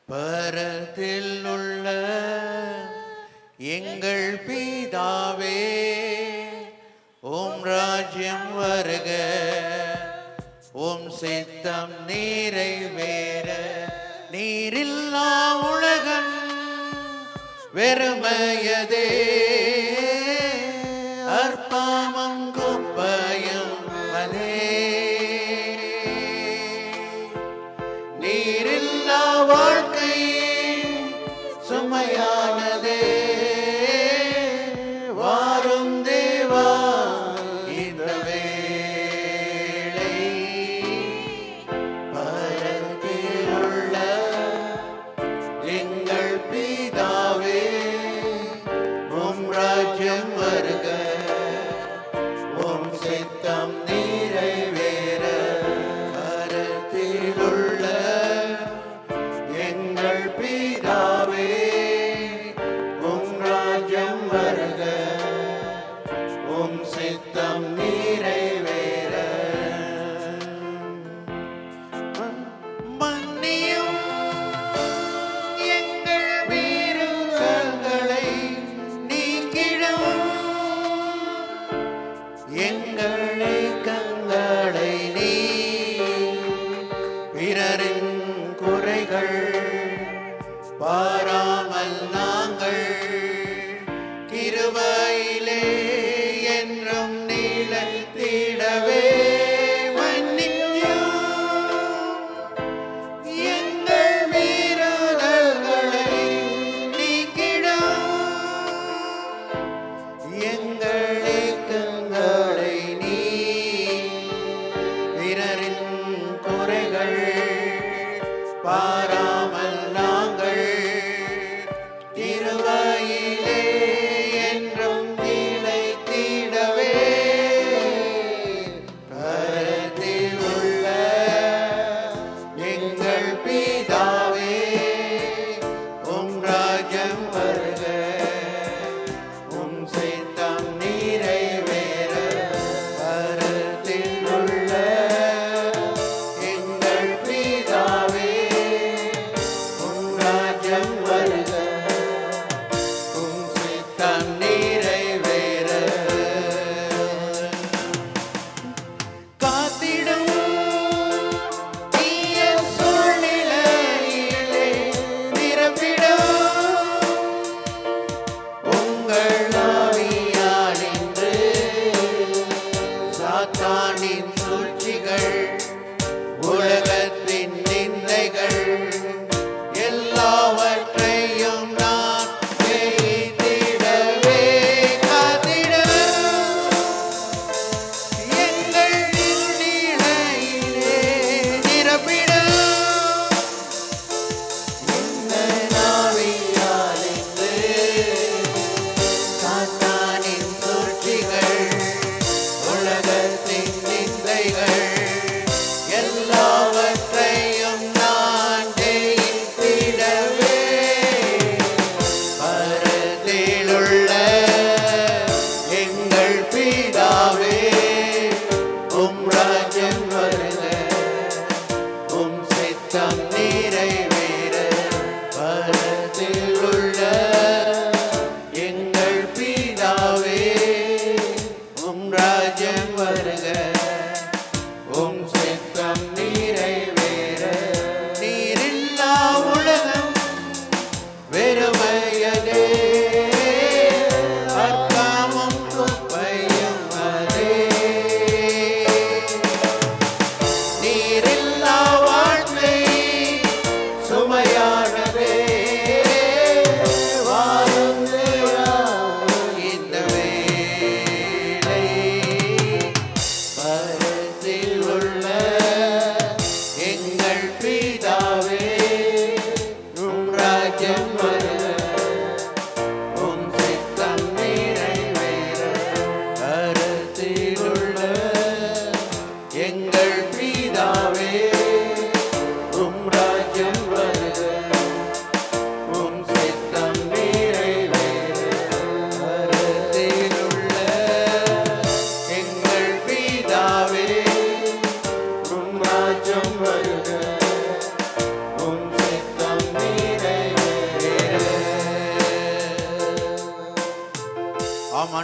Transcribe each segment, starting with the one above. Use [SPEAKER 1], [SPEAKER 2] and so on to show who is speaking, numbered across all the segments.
[SPEAKER 1] பரத்தில் உள்ள எங்கள் பிதாவே, ஓம் ராஜ்யம் வருக, ஓம் சித்தம் நிறைவேற. நீரில்லா உலகம் வெறுமையதே, அற்பமும் குப்பையும் அதே. நீரில்லா வாழ்க்கை சுமையானதே, வாரும் தேவா இந்த வேளை. பரத்தில் உள்ள எங்கள் பிதாவே, உம்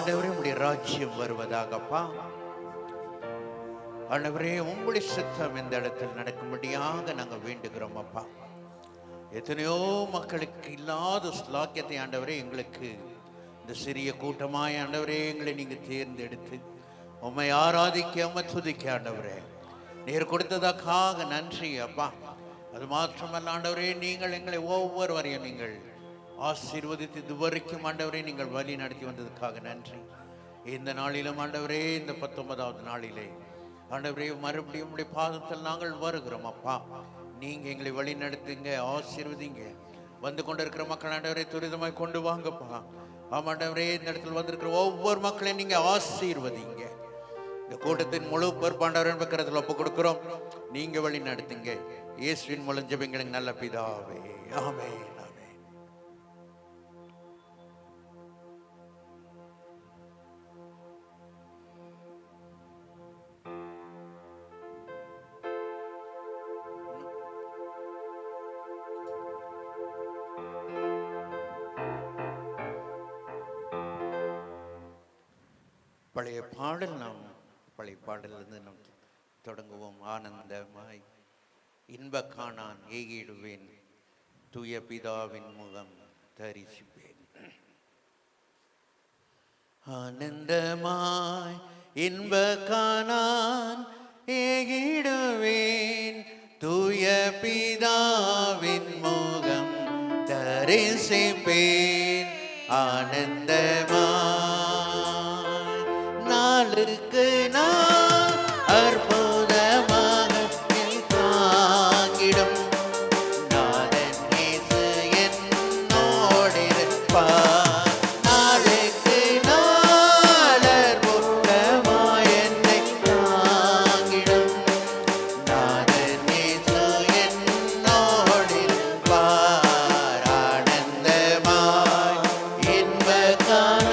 [SPEAKER 1] ஆண்டவரே உம்முடைய ராஜ்யம் வருவதாகப்பா. ஆண்டவரே உம்முடைய சித்தம் இந்த இடத்தில் நடக்கும்படியாக நாங்கள் வேண்டுகிறோம் அப்பா. எத்தனையோ மக்களுக்கு இல்லாத ஸ்லாக்கியத்தை ஆண்டவரே எங்களுக்கு இந்த சிறிய கூட்டமாய் ஆண்டவரே எங்களை நீங்கள் தேர்ந்தெடுத்து உம்மை ஆராதிக்க உம்மை துதிக்க ஆண்டவரே நீர் கொடுத்ததற்காக நன்றி அப்பா. அது மாத்திரமல்ல ஆண்டவரே, நீங்கள் எங்களை ஒவ்வொருவரையும் நீங்கள் ஆசீர்வதித்து இதுவரைக்கும் ஆண்டவரே நீங்கள் வழி நடத்தி வந்ததுக்காக நன்றி. இந்த நாளிலும் ஆண்டவரே, இந்த 19வது நாளிலே ஆண்டவரே மறுபடியும் உடைய பாதத்தில் நாங்கள் வருகிறோம் அப்பா. நீங்க எங்களை வழி நடத்துங்க, ஆசீர்வதிங்க. வந்து கொண்டிருக்கிற மக்கள் ஆண்டவரே துரிதமாய் கொண்டு வாங்கப்பா. ஆமாண்டவரே, இந்த இடத்துல வந்திருக்கிற ஒவ்வொரு மக்களையும் நீங்க ஆசீர்வதிங்க. இந்த கூட்டத்தின் முழு பொறுப்பாண்டவர் பக்கத்தில் ஒப்பு கொடுக்கிறோம். நீங்க வழி நடத்துங்க. இயேசுவின் மூலம் ஜெபங்களுக்கு நல்ல பிதாவே, ஆமென். பழைய பாடலிருந்து நாம் தொடங்குவோம். ஆனந்தமாய் இன்ப காணான் ஏகிடுவேன், தூய பிதாவின் முகம் தரிசிப்பேன். ஆனந்தமாய் இன்ப காணான் ஏகிடுவேன், தூய பிதாவின் முகம் தரிசிப்பேன். ஆனந்தமாய் நாளுக்கு நான் அற்புதமாக தாங்கிடும் நாதன் இயேசு என்னோடிருப்பார். நாளுக்கு நாள் அற்புதமாய் என்னை தாங்கிடும் நாதன் இயேசு என்னோடிருப்பார். ஆனந்தமாய் இன்ப காண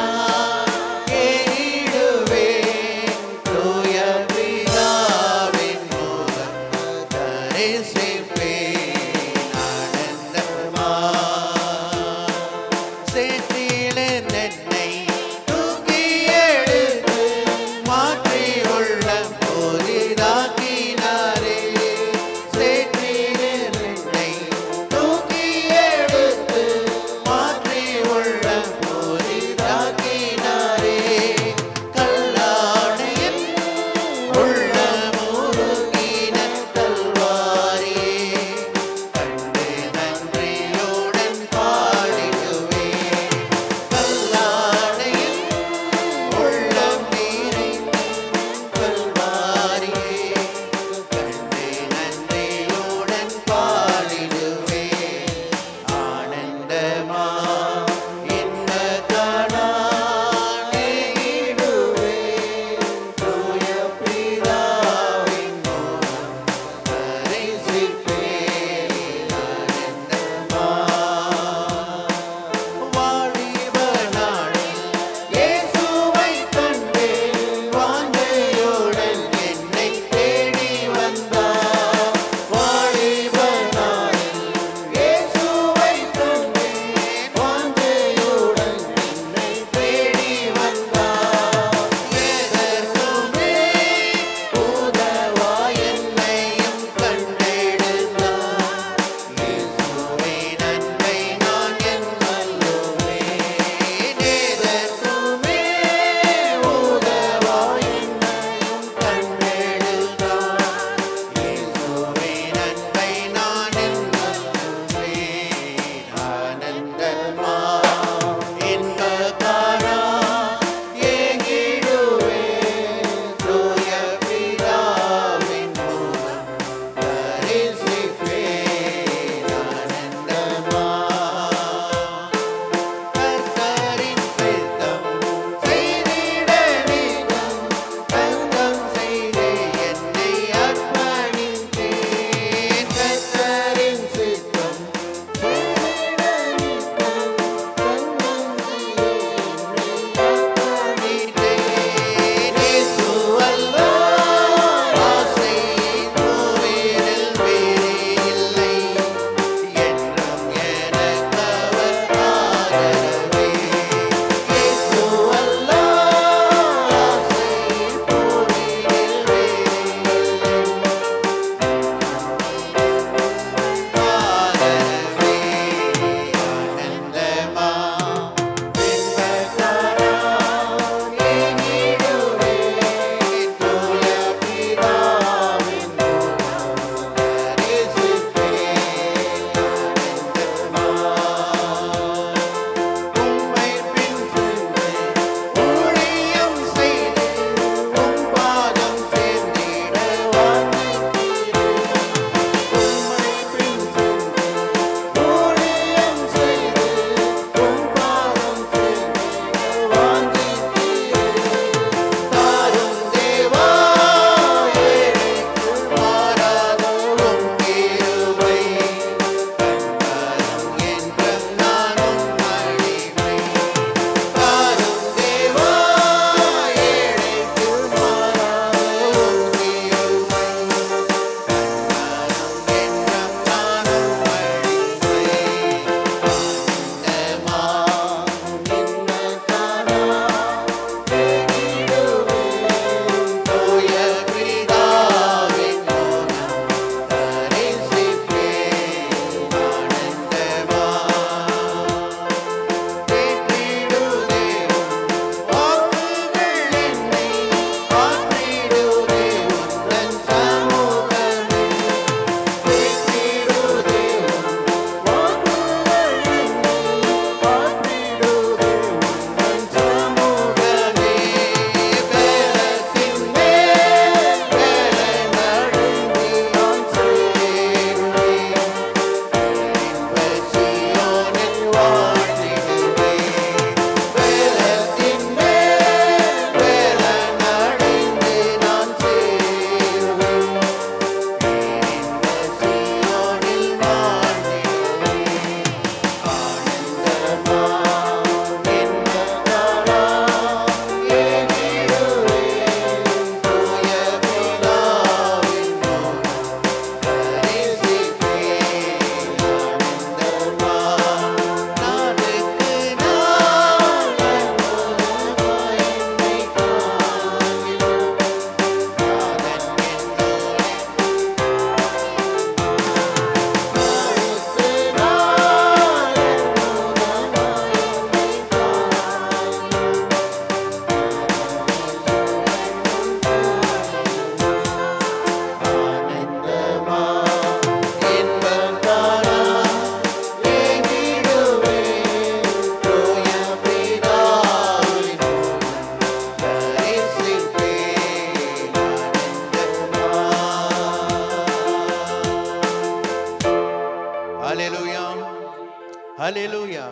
[SPEAKER 1] ஹல்லேலூயா.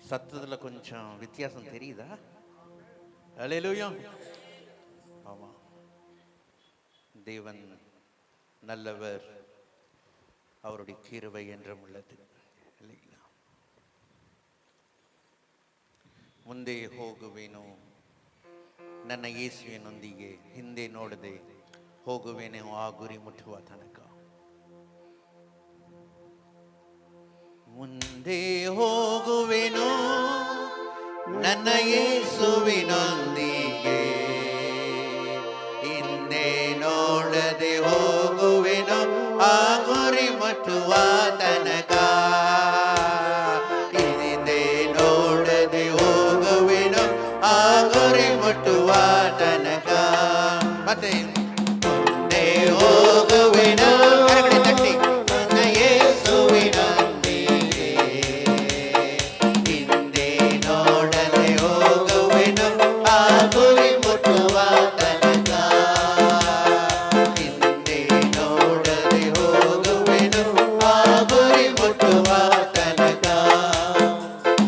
[SPEAKER 1] சத்தத்துல கொஞ்சம் வித்தியாசம் தெரியுதா? ஹல்லேலூயா. ஆமா, தேவன் நல்லவர், அவருடைய கிருபை என்றும் உள்ளது. ಮುಂದೆ ಹೋಗುವೆನು, ನನ್ನ ಯೇಸುವಿನೊಂದಿಗೆ ಹಿಂದೆ ನೋಡದೆ ಹೋಗುವೆನು ಆ ಗುರಿ ಮುಟ್ಟುವ ತನಕ. ಮುಂದೆ ಹೋಗುವೆನು ನನ್ನ ಯೇಸುವಿನೊಂದಿಗೆ ಹಿಂದೆ ನೋಡದೆ ಹೋಗುವೆನು ಆ ಗುರಿ ಮುಟ್ಟುವ ತನಕ. ಗುರಿ ಮುಟ್ಟುವ ತನಕ. ಮತ್ತೆ ಮುಂದೆ ಹೋಗುವೆನು, ಕರಗಡೆ ತಟ್ಟಿ, ನನ್ನ ಯೇಸುವಿನೊಂದಿಗೆ ಹಿಂದೆ ನೋಡದೆ ಹೋಗುವೆನು ಆ ಗುರಿ ಮುಟ್ಟುವ ತನಕ. ಹಿಂದೆ ನೋಡದೆ ಹೋಗುವೆನು ಆ ಗುರಿ ಮುಟ್ಟುವ ತನಕ.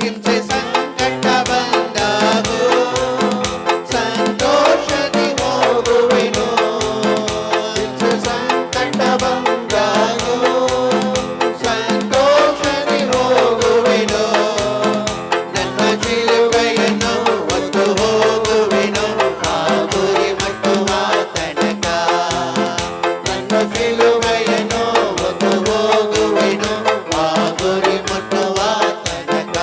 [SPEAKER 1] ಹಿಂಸೆ ಸಂಕಟ ಬಂದಾಗೂ ಸಂತೋಷದಿ ಹೋಗುವೆನು. ಹಿಂಸೆ ಸಂಕಟ ಬಂದಾಗೂ ಸಂತೋಷದಿ ಹೋಗುವೆನು. ನನ್ನ ಶಿಲುಬೆಯನ್ನು ಹೊತ್ತು ಹೋಗುವೆನು ಆ ಗುರಿ ಮುಟ್ಟುವ ತನಕ. ನನ್ನ ಶಿಲುಬೆಯನ್ನು ಹೊತ್ತು ಹೋಗುವೆನು ಆ ಗುರಿ ಮುಟ್ಟುವ ತನಕ.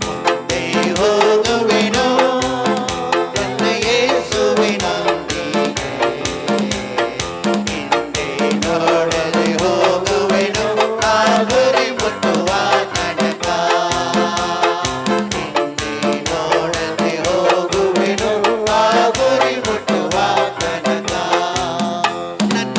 [SPEAKER 1] ಮುಂದೆ ಹೋಗುವೆನು ನನ್ನ ಯೇಸುವಿನೊಂದಿಗೆ ಹಿಂದೆ ನೋಡದೆ ಹೋಗುವೆನು ಆ ಗುರಿ ಮುಟ್ಟುವ ತನಕ. ಹಿಂದೆ ನೋಡದೆ ಹೋಗುವೆನು ಆ ಗುರಿ ಮುಟ್ಟುವ ತನಕ. ನನ್ನ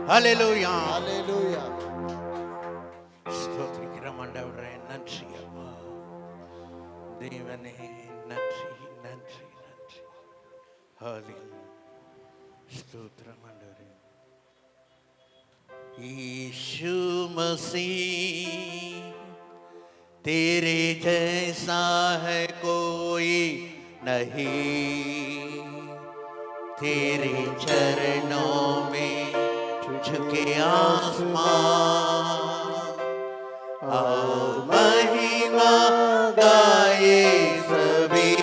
[SPEAKER 1] ஹல்லேலூயா.
[SPEAKER 2] ஹalleluya.
[SPEAKER 1] ஸ்தோத்திரிக்கிறோம் ஆண்டவரே. நன்றி அப்பா தேவனே, நன்றி நன்றி நன்றி. ஹல்லேலூயா. ஸ்தோத்திரம் ஆண்டவரே. यीशु मसीह तेरे जैसा है कोई नहीं, तेरे चरणों में झुके आसमान और महिमा गाए सभी।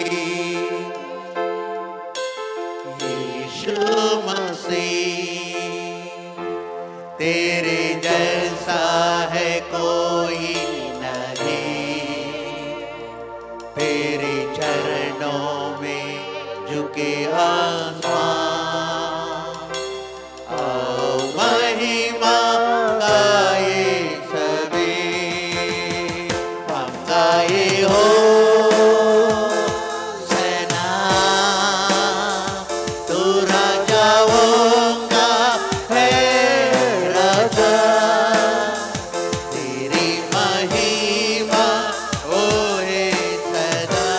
[SPEAKER 1] यीशु मसीह तेरे जैसा है कोई नहीं, तेरे चरणों में झुके आसमान और महिमा गाए सभी। हम गाए हो सेना, तू राजाओं का है राजा, तेरी महिमा होए सदा।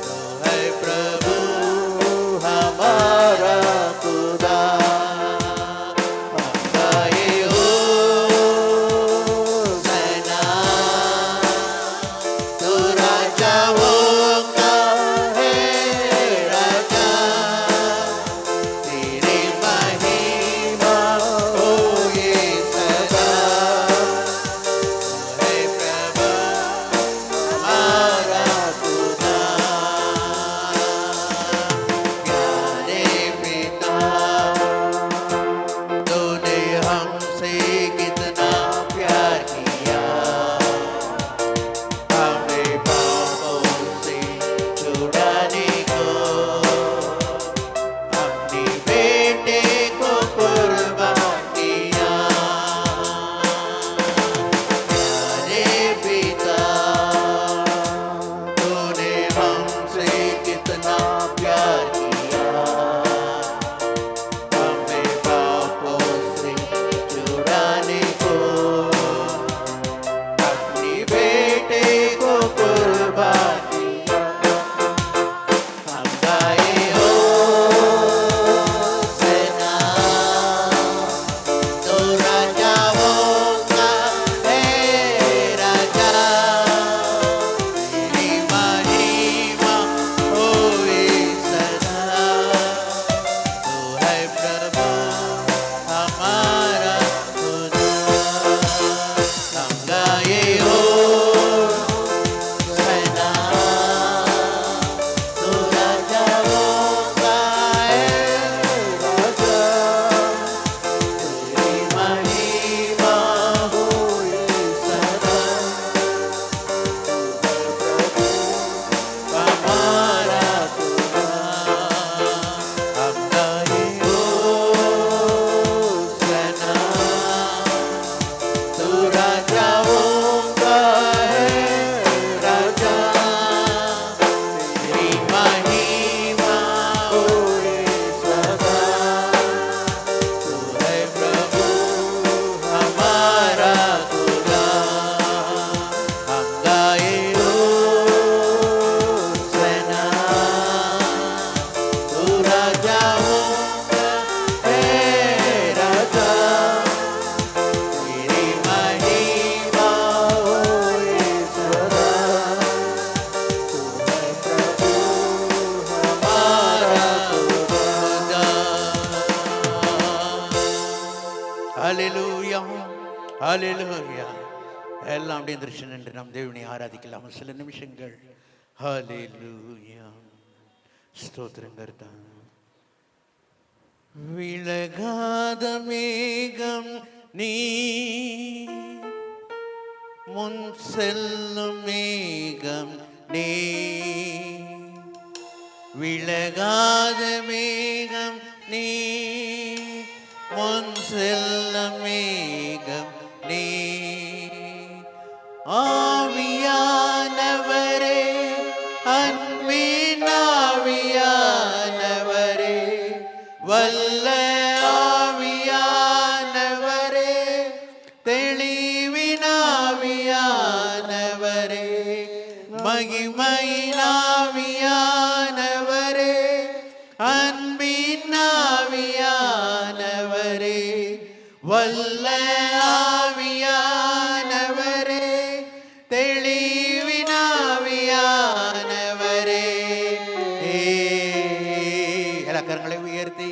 [SPEAKER 1] तो है प्रभु हमारा खुदा। हम गाए हो सेना, तू राजाओं का है राजा, तेरी महिमा होए सदा। तो है प्रभु हमारा खुदा। प्यारे पिता, तूने हमसे कितना प्यार किया, हमें पापों से छुड़ाने को अपने बेटे को कुर्बान किया। प्यारे पिता, तूने हमसे कितना प्यार किया, हमें पापों से छुड़ाने को अपने बेटे को कुर्बान किया। हम गाए हो सेना, तो राजाओं का है राजा, तेरी महिमा होए सदा। तो है प्रभु हमारा खुदा। हम गाए हो सेना, तो राजाओं का है राजा, तेरी महिमा होए सदा। हमारा खुदा। हम गाए हो सेना, तू राजाओं का है राजा, तेरी महिमा होए सदा। तू है प्रभु हमारा खुदा। हम गाए हो सेना, तू राजाओं का है राजा, तेरी महिमा होए सदा। तू है प्रभु हमारा खुदा। ஹல்லேலூயா, ஹல்லேலூயா. எல்லாம் அப்படியே திருஷ்டி நின்று நம் தேவனை ஆராதிக்கலாம் சில நிமிஷங்கள். ஹல்லேலூயா. ஸ்தோத்திரங்கள் தான். விலகாத மேகம் நீ, முன் செல்லும் மேகம் நீ, விலகாத மேகம் நீ, முன் செல்லும் மேகம் நீ. ஆவியானவரே, அன்பின் ஆவியானவரே, வல்ல ஆவியானவரே, அன்பின் ஆவியானவரே, வல்ல ஆவியானவரே, தெளிவின் ஆவியானவரே. எல்லா கரங்களை உயர்த்தி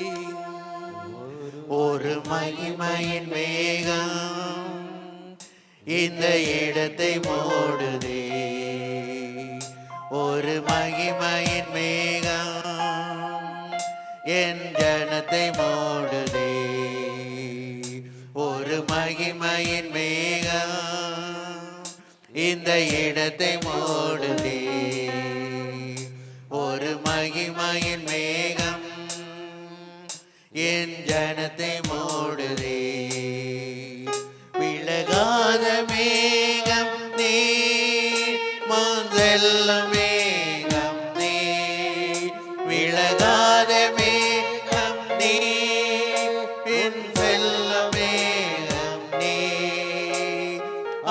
[SPEAKER 1] ஒரு மகிமையின் மேகம் இந்த இடத்தை மூடுதே, ஒரு மகிமையின் மேகம் என் ஜனத்தை மூடுதே, ஒரு மகிமையின் மேகம் இந்த இடத்தை மூடுதே, ஒரு மகிமையின் மேகம் என் ஜனத்தை மூடுதே. விலகாத மேகம் நீ, முன்செல்லும் மேகம் நீ, விலகாத மேகம் நீ, பின் செல்லும் மேகம் நீ.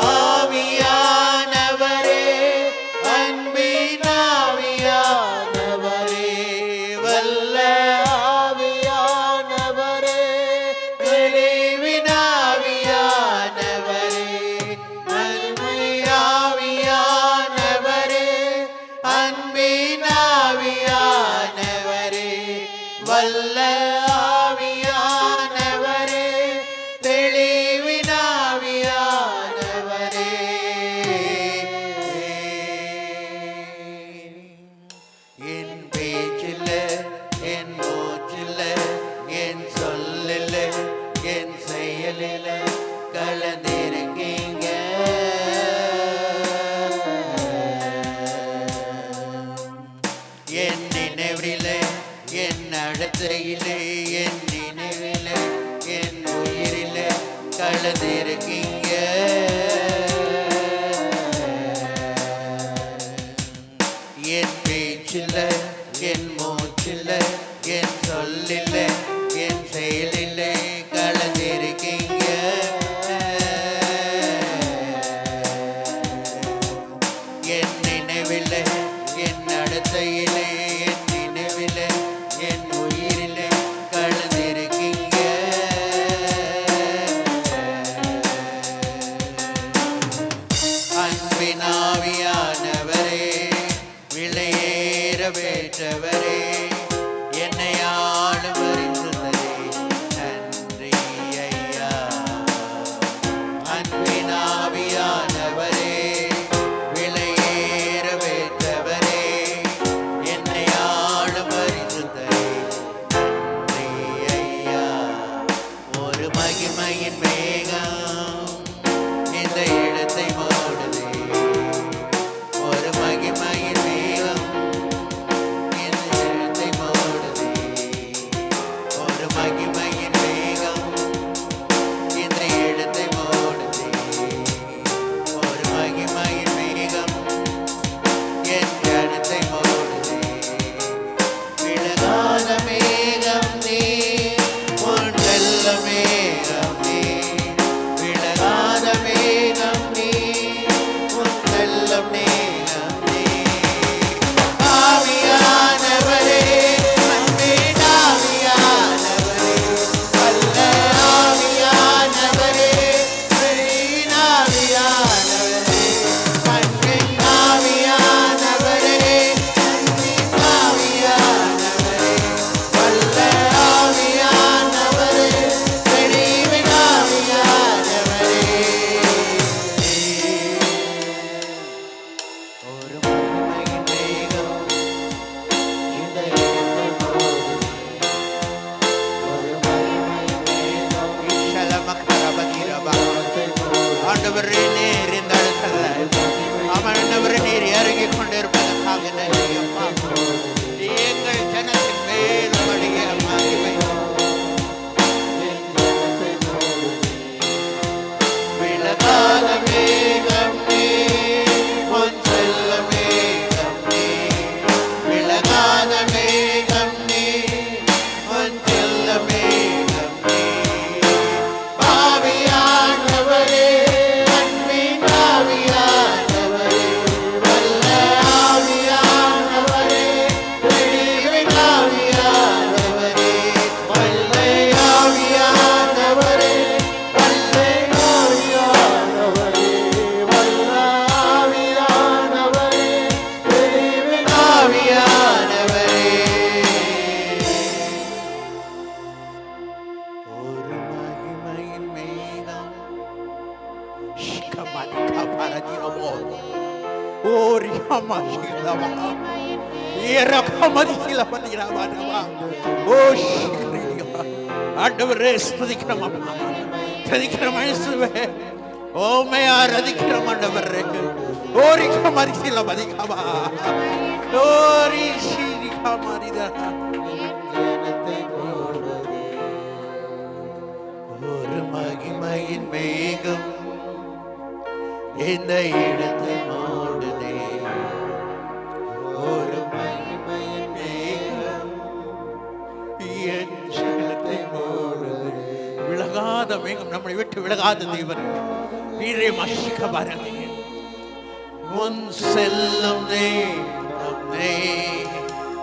[SPEAKER 1] ஆவியானவரே, அன்பின் ஆவியானவரே, வல்ல ஆவியானவரே, தெளிவின் ஆவியானவரே, அன்பின் ஆவியானவரே, அன்பின் ஆவியானவரே, வல்ல ஆவியானவரே, தெளிவின் ஆவியானவரே. என் பேச்சில்ல, என் மூச்சில்ல, என் சொல்லில்ல, என் செயலில் கலந்திருக்கீங்க. என் நினைவில, என் நடத்தையிலே, என் நினைவில, என் உயிரில கலந்திருக்கீங்க. என் பேச்சில்ல, என் மூச்சில்ல, என் சொல்லில்ல, என் செயலில்லை கலந்திருக்கீங்க. என் நினைவில்லை, என் நடத்தையிலே, என் நினைவில்லை, என் உயிரிலே கலந்திருக்கீங்க. அன்பின் ஆவியானவரே, விலையேற பெற்றவரே, மதிக்கல பண்ணிக்கிறாவா. ஓ ஆண்டவரே ஸ்துதிக்கிறோம் அப்பா, துதிக்கிறோம் இயேசுவே. ஓமையா ரதிக்கிறோம் ஆண்டவரே. ஓரிக்க மதிக்கல மதிக்காவா. ஓரி சீரிகா மரிதா. ஒரு மகிமையின் மேகம் இந்த இடத்தை மூடுதே. ஒரு மகிமையின் மேகம் என் ஜனத்தை மூடுதே. விலகாத மேகம், நம்மளை விட்டு விலகாத தேவன். வீரே மஷிக்க பாரதி முன் செல்லும் தேவனே,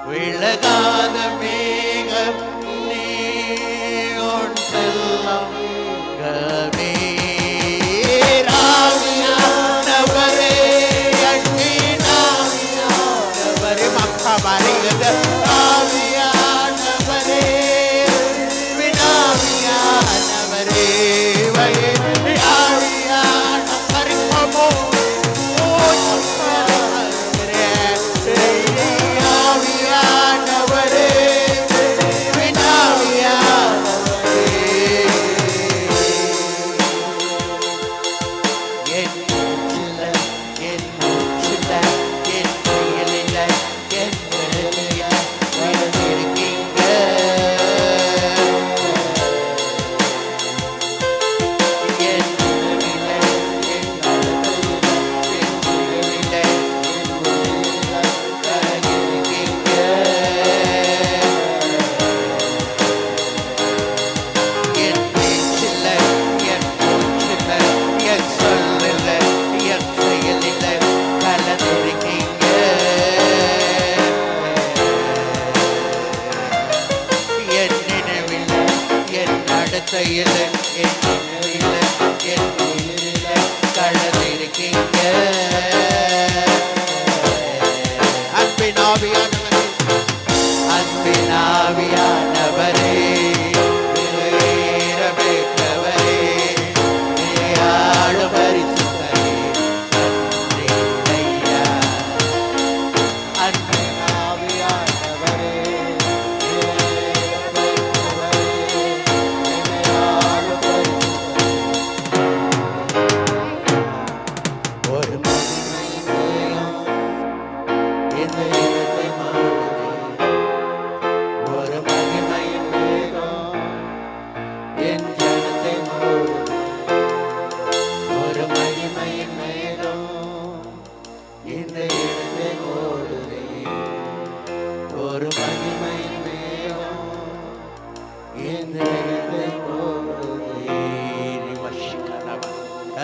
[SPEAKER 1] விலகாத மேகம் நீ உன் செல்லும் கமே.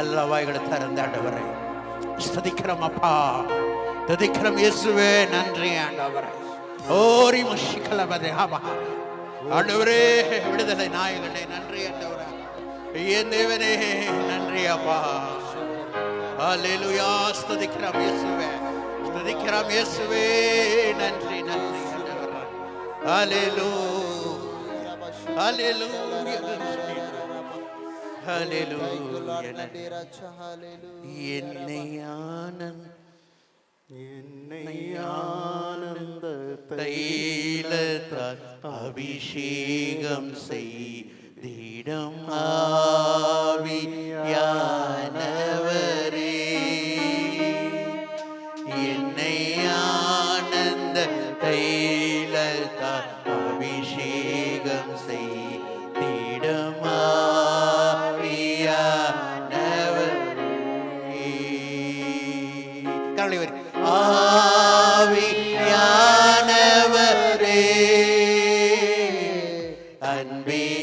[SPEAKER 1] எல்லா வாய்களை திறந்த ஆண்டவரை ஸ்துதிக்கிறோம் அப்பா, துதிக்கிறோம் இயேசுவே. நன்றி ஆண்டவரை. ஓரி மஷிக்கலபதே ஆபா. ஆண்டவரே விடுதலை நாயகனே நன்றி ஆண்டவரே. என் தேவனே நன்றி அப்பா. ஹல்லேலூயா. ஸ்துதிக்கிறோம் இயேசுவே, ஸ்துதிக்கிறோம் இயேசுவே. நன்றி நன்றி ஆண்டவரே. ஹல்லேலூயா ஹல்லேலூயா ஹல்லேலூயா. என்னை ஆனந்த தைலத்தால் அபிஷேகம் செய்திடும் ஆவியானவரே, என்னை ஆனந்த தைலத்தால் அபிஷேகம் செய்திடும் ஆவியானவரே, அன்பினாவியானவரே, ஆவியானவரே, அன்பினாவியானவரே.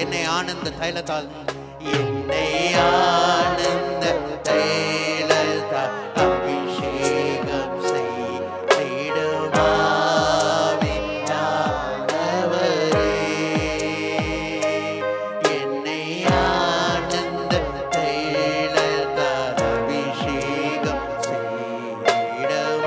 [SPEAKER 1] என்னை ஆனந்த தைலத்தால், என்னை ஆனந்த தைலத்தால் அபிஷேகம் செய்திடும் ஆவியானவரே, என்னை ஆனந்த தைலத்தால் அபிஷேகம் செய்திடும்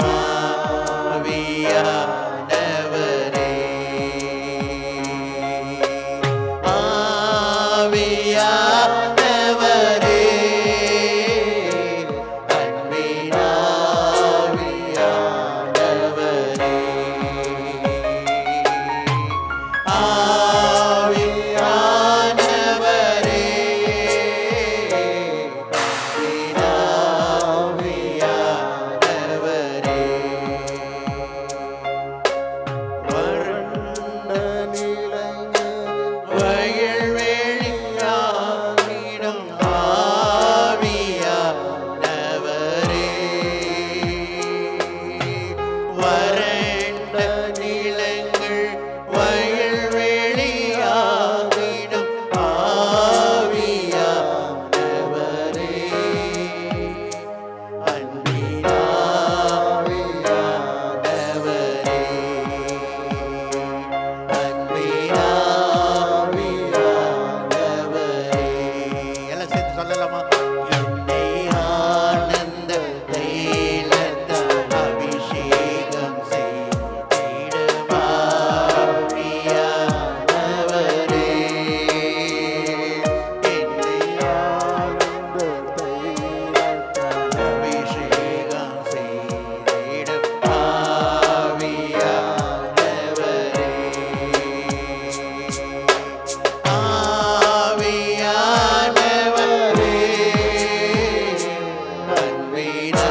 [SPEAKER 1] வறண்ட நிலங்கள் வயல்வெளியாகிடும் ஆவியானவரே, அன்பினாவியானவரே, அன்பினாவியானவரே. எல்லாம் சேர்த்து சொல்லலாமா? என்னை ஆனந்த தைலத்தால் அபிஷேகம் செய்திடும் ஆவியானவரே, என்னை ஆனந்த தைலத்தால் அபிஷேகம் செய்திடும் ஆவியானவரே, ஆவியானவரே, அன்பினாவியானவரே,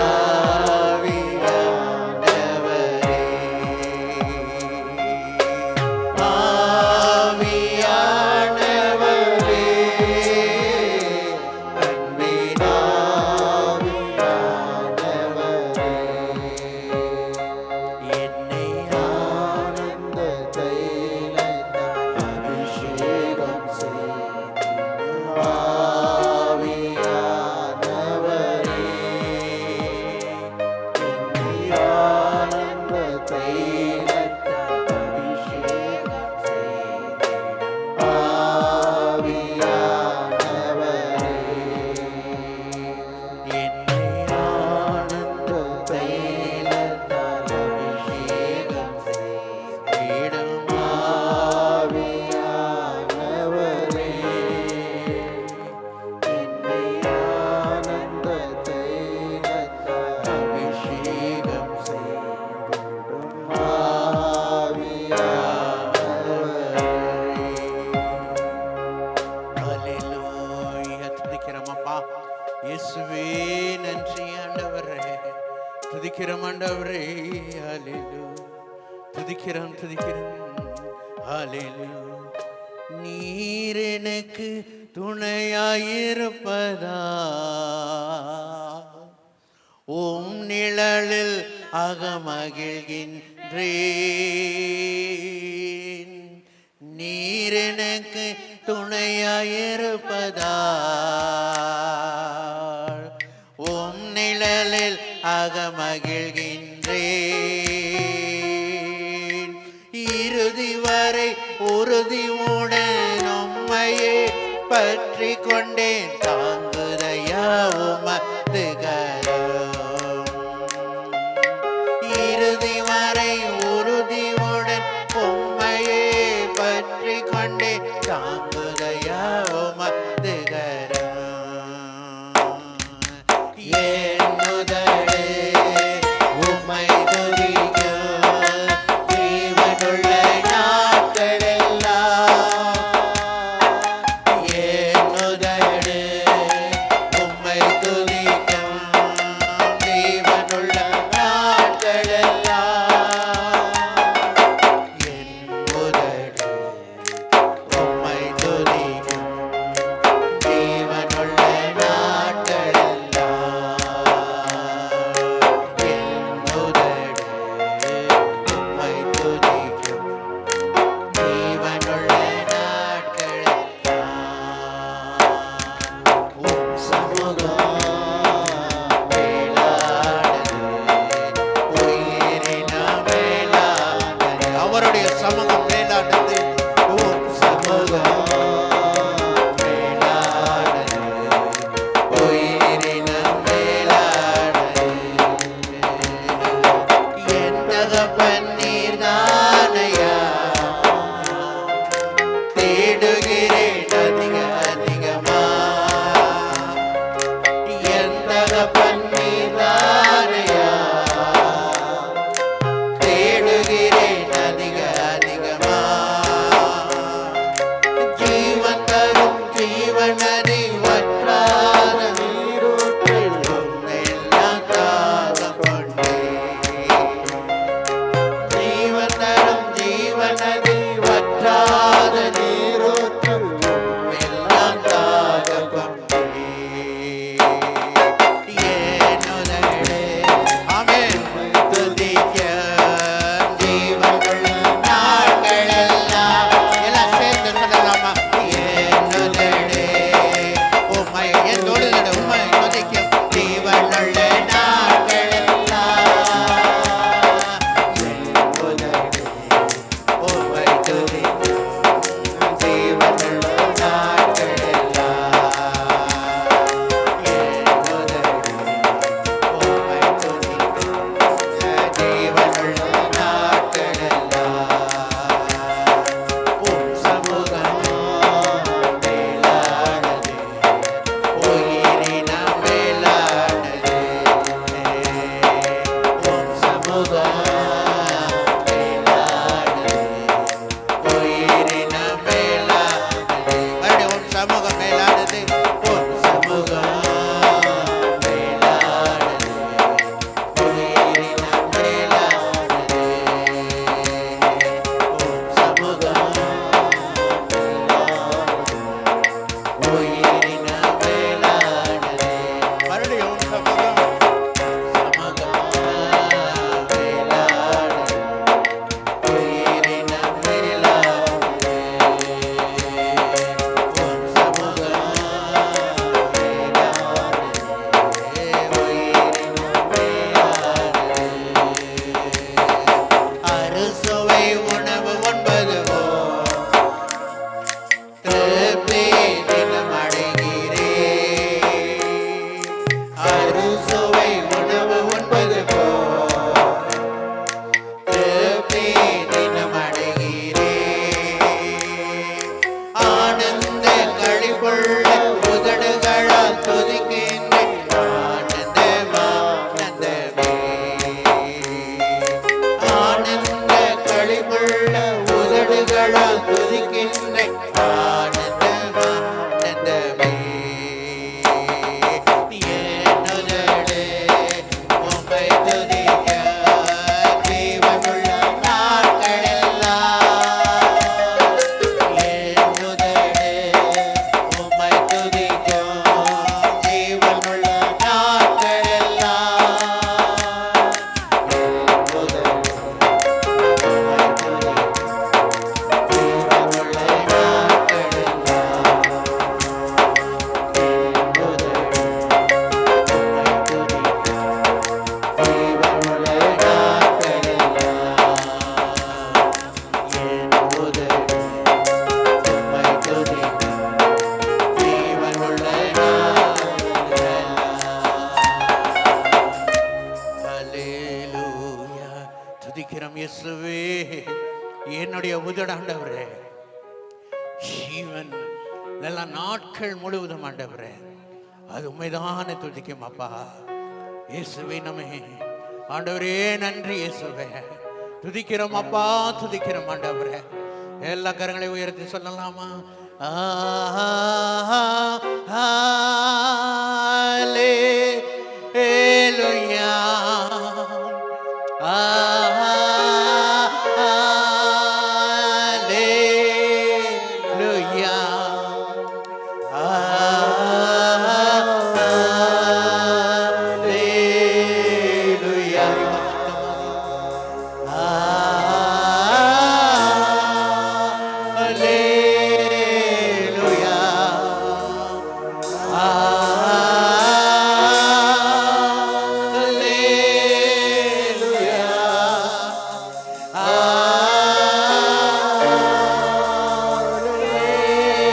[SPEAKER 1] ஆவியானவரே, அன்பினாவியானவரே, என்னை ஆனந்த தைலத்தால் அபிஷேகம் செய்திடும் ஆவியானவரே, என்னை ஆனந்த தைலத்தால் அபிஷேகம் செய்திடும் ஆவியானவரே, என்னை ஆனந்த தைலத்தால் அபிஷேகம் செய்திடும் ஆவியானவரே, என்னை ஆனந்த தைலத்தால் அபிஷேகம் செய்திடும் ஆவியானவரே. ஹல்லேலூயா. துதிக்கிறோம் அப்பா. இயேசுவே நன்றி ஆண்டவரே. துதிக்கிறோம் ஆண்டவரே. ஹல்லேலூயா. துதிக்கிறோம் ஹல்லேலூயா. நீர் எனக்கு துணையாயிருப்பதா, உம் நிழலில் அகமகிழ்கின்றேன். நீர் எனக்கு துணையாயிருப்பதா, உம் நிழலில் அகமகிழ்கின்றேன். இறுதி வரை உறுதியுடன் உம்மையே பற்றி கொண்டேன். தாங்குதையா உமது கரம், இறுதி வரை உறுதியுடன் உம்மையே பற்றி கொண்டேன். தாங்குதையா உமது கரம். என் உதடு உம்மை துதிக்கும் ஜீவனுள்ள நாட்களெல்லாம். என் உதடு உம்மை துதிக்கும் ஜீவனுள்ள நாட்களெல்லாம். என் உதடு உம்மை துதிக்கும் ஜீவனுள்ள நாட்களெல்லாம். என் உதடு உம்மை துதிக்கும் ஜீவனுள்ள நாட்களெல்லாம். உம் சமூகம் மேலானது, உயிரினும் மேலானது. அவருடைய சமூகம் மேலானது. உம் சமூகம் மேலானது, உயிரினும் மேலானது. என் தகப்பன் நீர்தானையா, தேடுகிறேன் அதிக அதிகமா. என் தகப்பன் நீர்தானையா, தேடுகிறேன் அதிக அதிகமா. ஜீவன் தரும் ஜீவனதி வற்றாத நீரூற்றில் உம்மெல்லாம் தாகம் கொண்டேன். ஜீவன் தரும் ஜீவனதி வற்றாத நீரூற்றில் உம்மெல்லாம் தாகம் கொண்டேன். என் உதடு ஆமென் துதிக்க ஜீவனுள்ள உதடுகளால் துதிக்கின்றேன். ஆனந்தம் ஆனந்தமே என் உதடு உம்மை துதிக்க ஜீவனுள்ள நாட்களெல்லாம். என் உதடு உம்மை துதிக்கும் ஜீவனுள்ள நாட்களெல்லாம். துதிக்கிறோம் இயேசுவே, என்னுடைய உதடாண்டவரே, ஜீவன் நல்ல நாட்கள் முழுவதும் ஆண்டவரே அது உண்மைதான துதிக்கும் அப்பா. இயேசுவே நம்மை ஆண்டவரே நன்றி இயேசுவே, துதிக்கிறோம் அப்பா, துதிக்கிறோம் ஆண்டவரே. எல்லா கரங்களை உயர்த்தி சொல்லலாமா? ஹல்லேலூயா ஹல்லேலூயா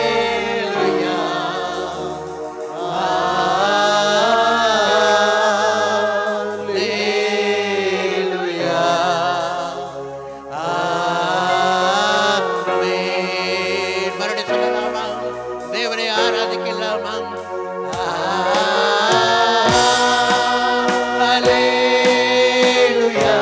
[SPEAKER 1] ஹல்லேலூயா. ஹல்லேலூயா தேவனை ஆராதிக்கலாமா? ஹல்லேலூயா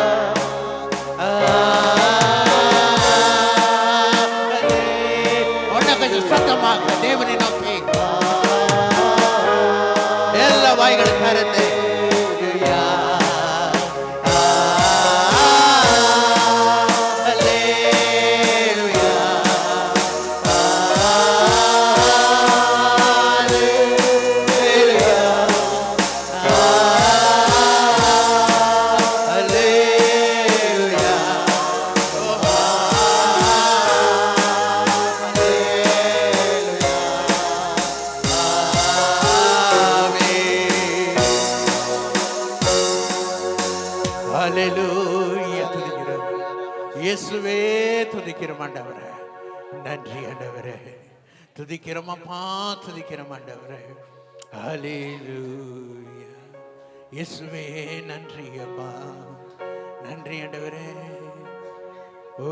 [SPEAKER 1] கொஞ்சம் சத்தமாக தேவனை நோக்கி எல்லா வாய்களும் கரந்து ஹல்லேலூயா துதிக்கிறோம் இயேசுவே, துதிக்கிறோம் ஆண்டவரே. நன்றி ஆண்டவரே, துதிக்கிறோம் அப்பா, துதிக்கிறோம் ஆண்டவரே. ஹல்லேலூயா இயேசுவே, நன்றி அப்பா, நன்றி ஆண்டவரே.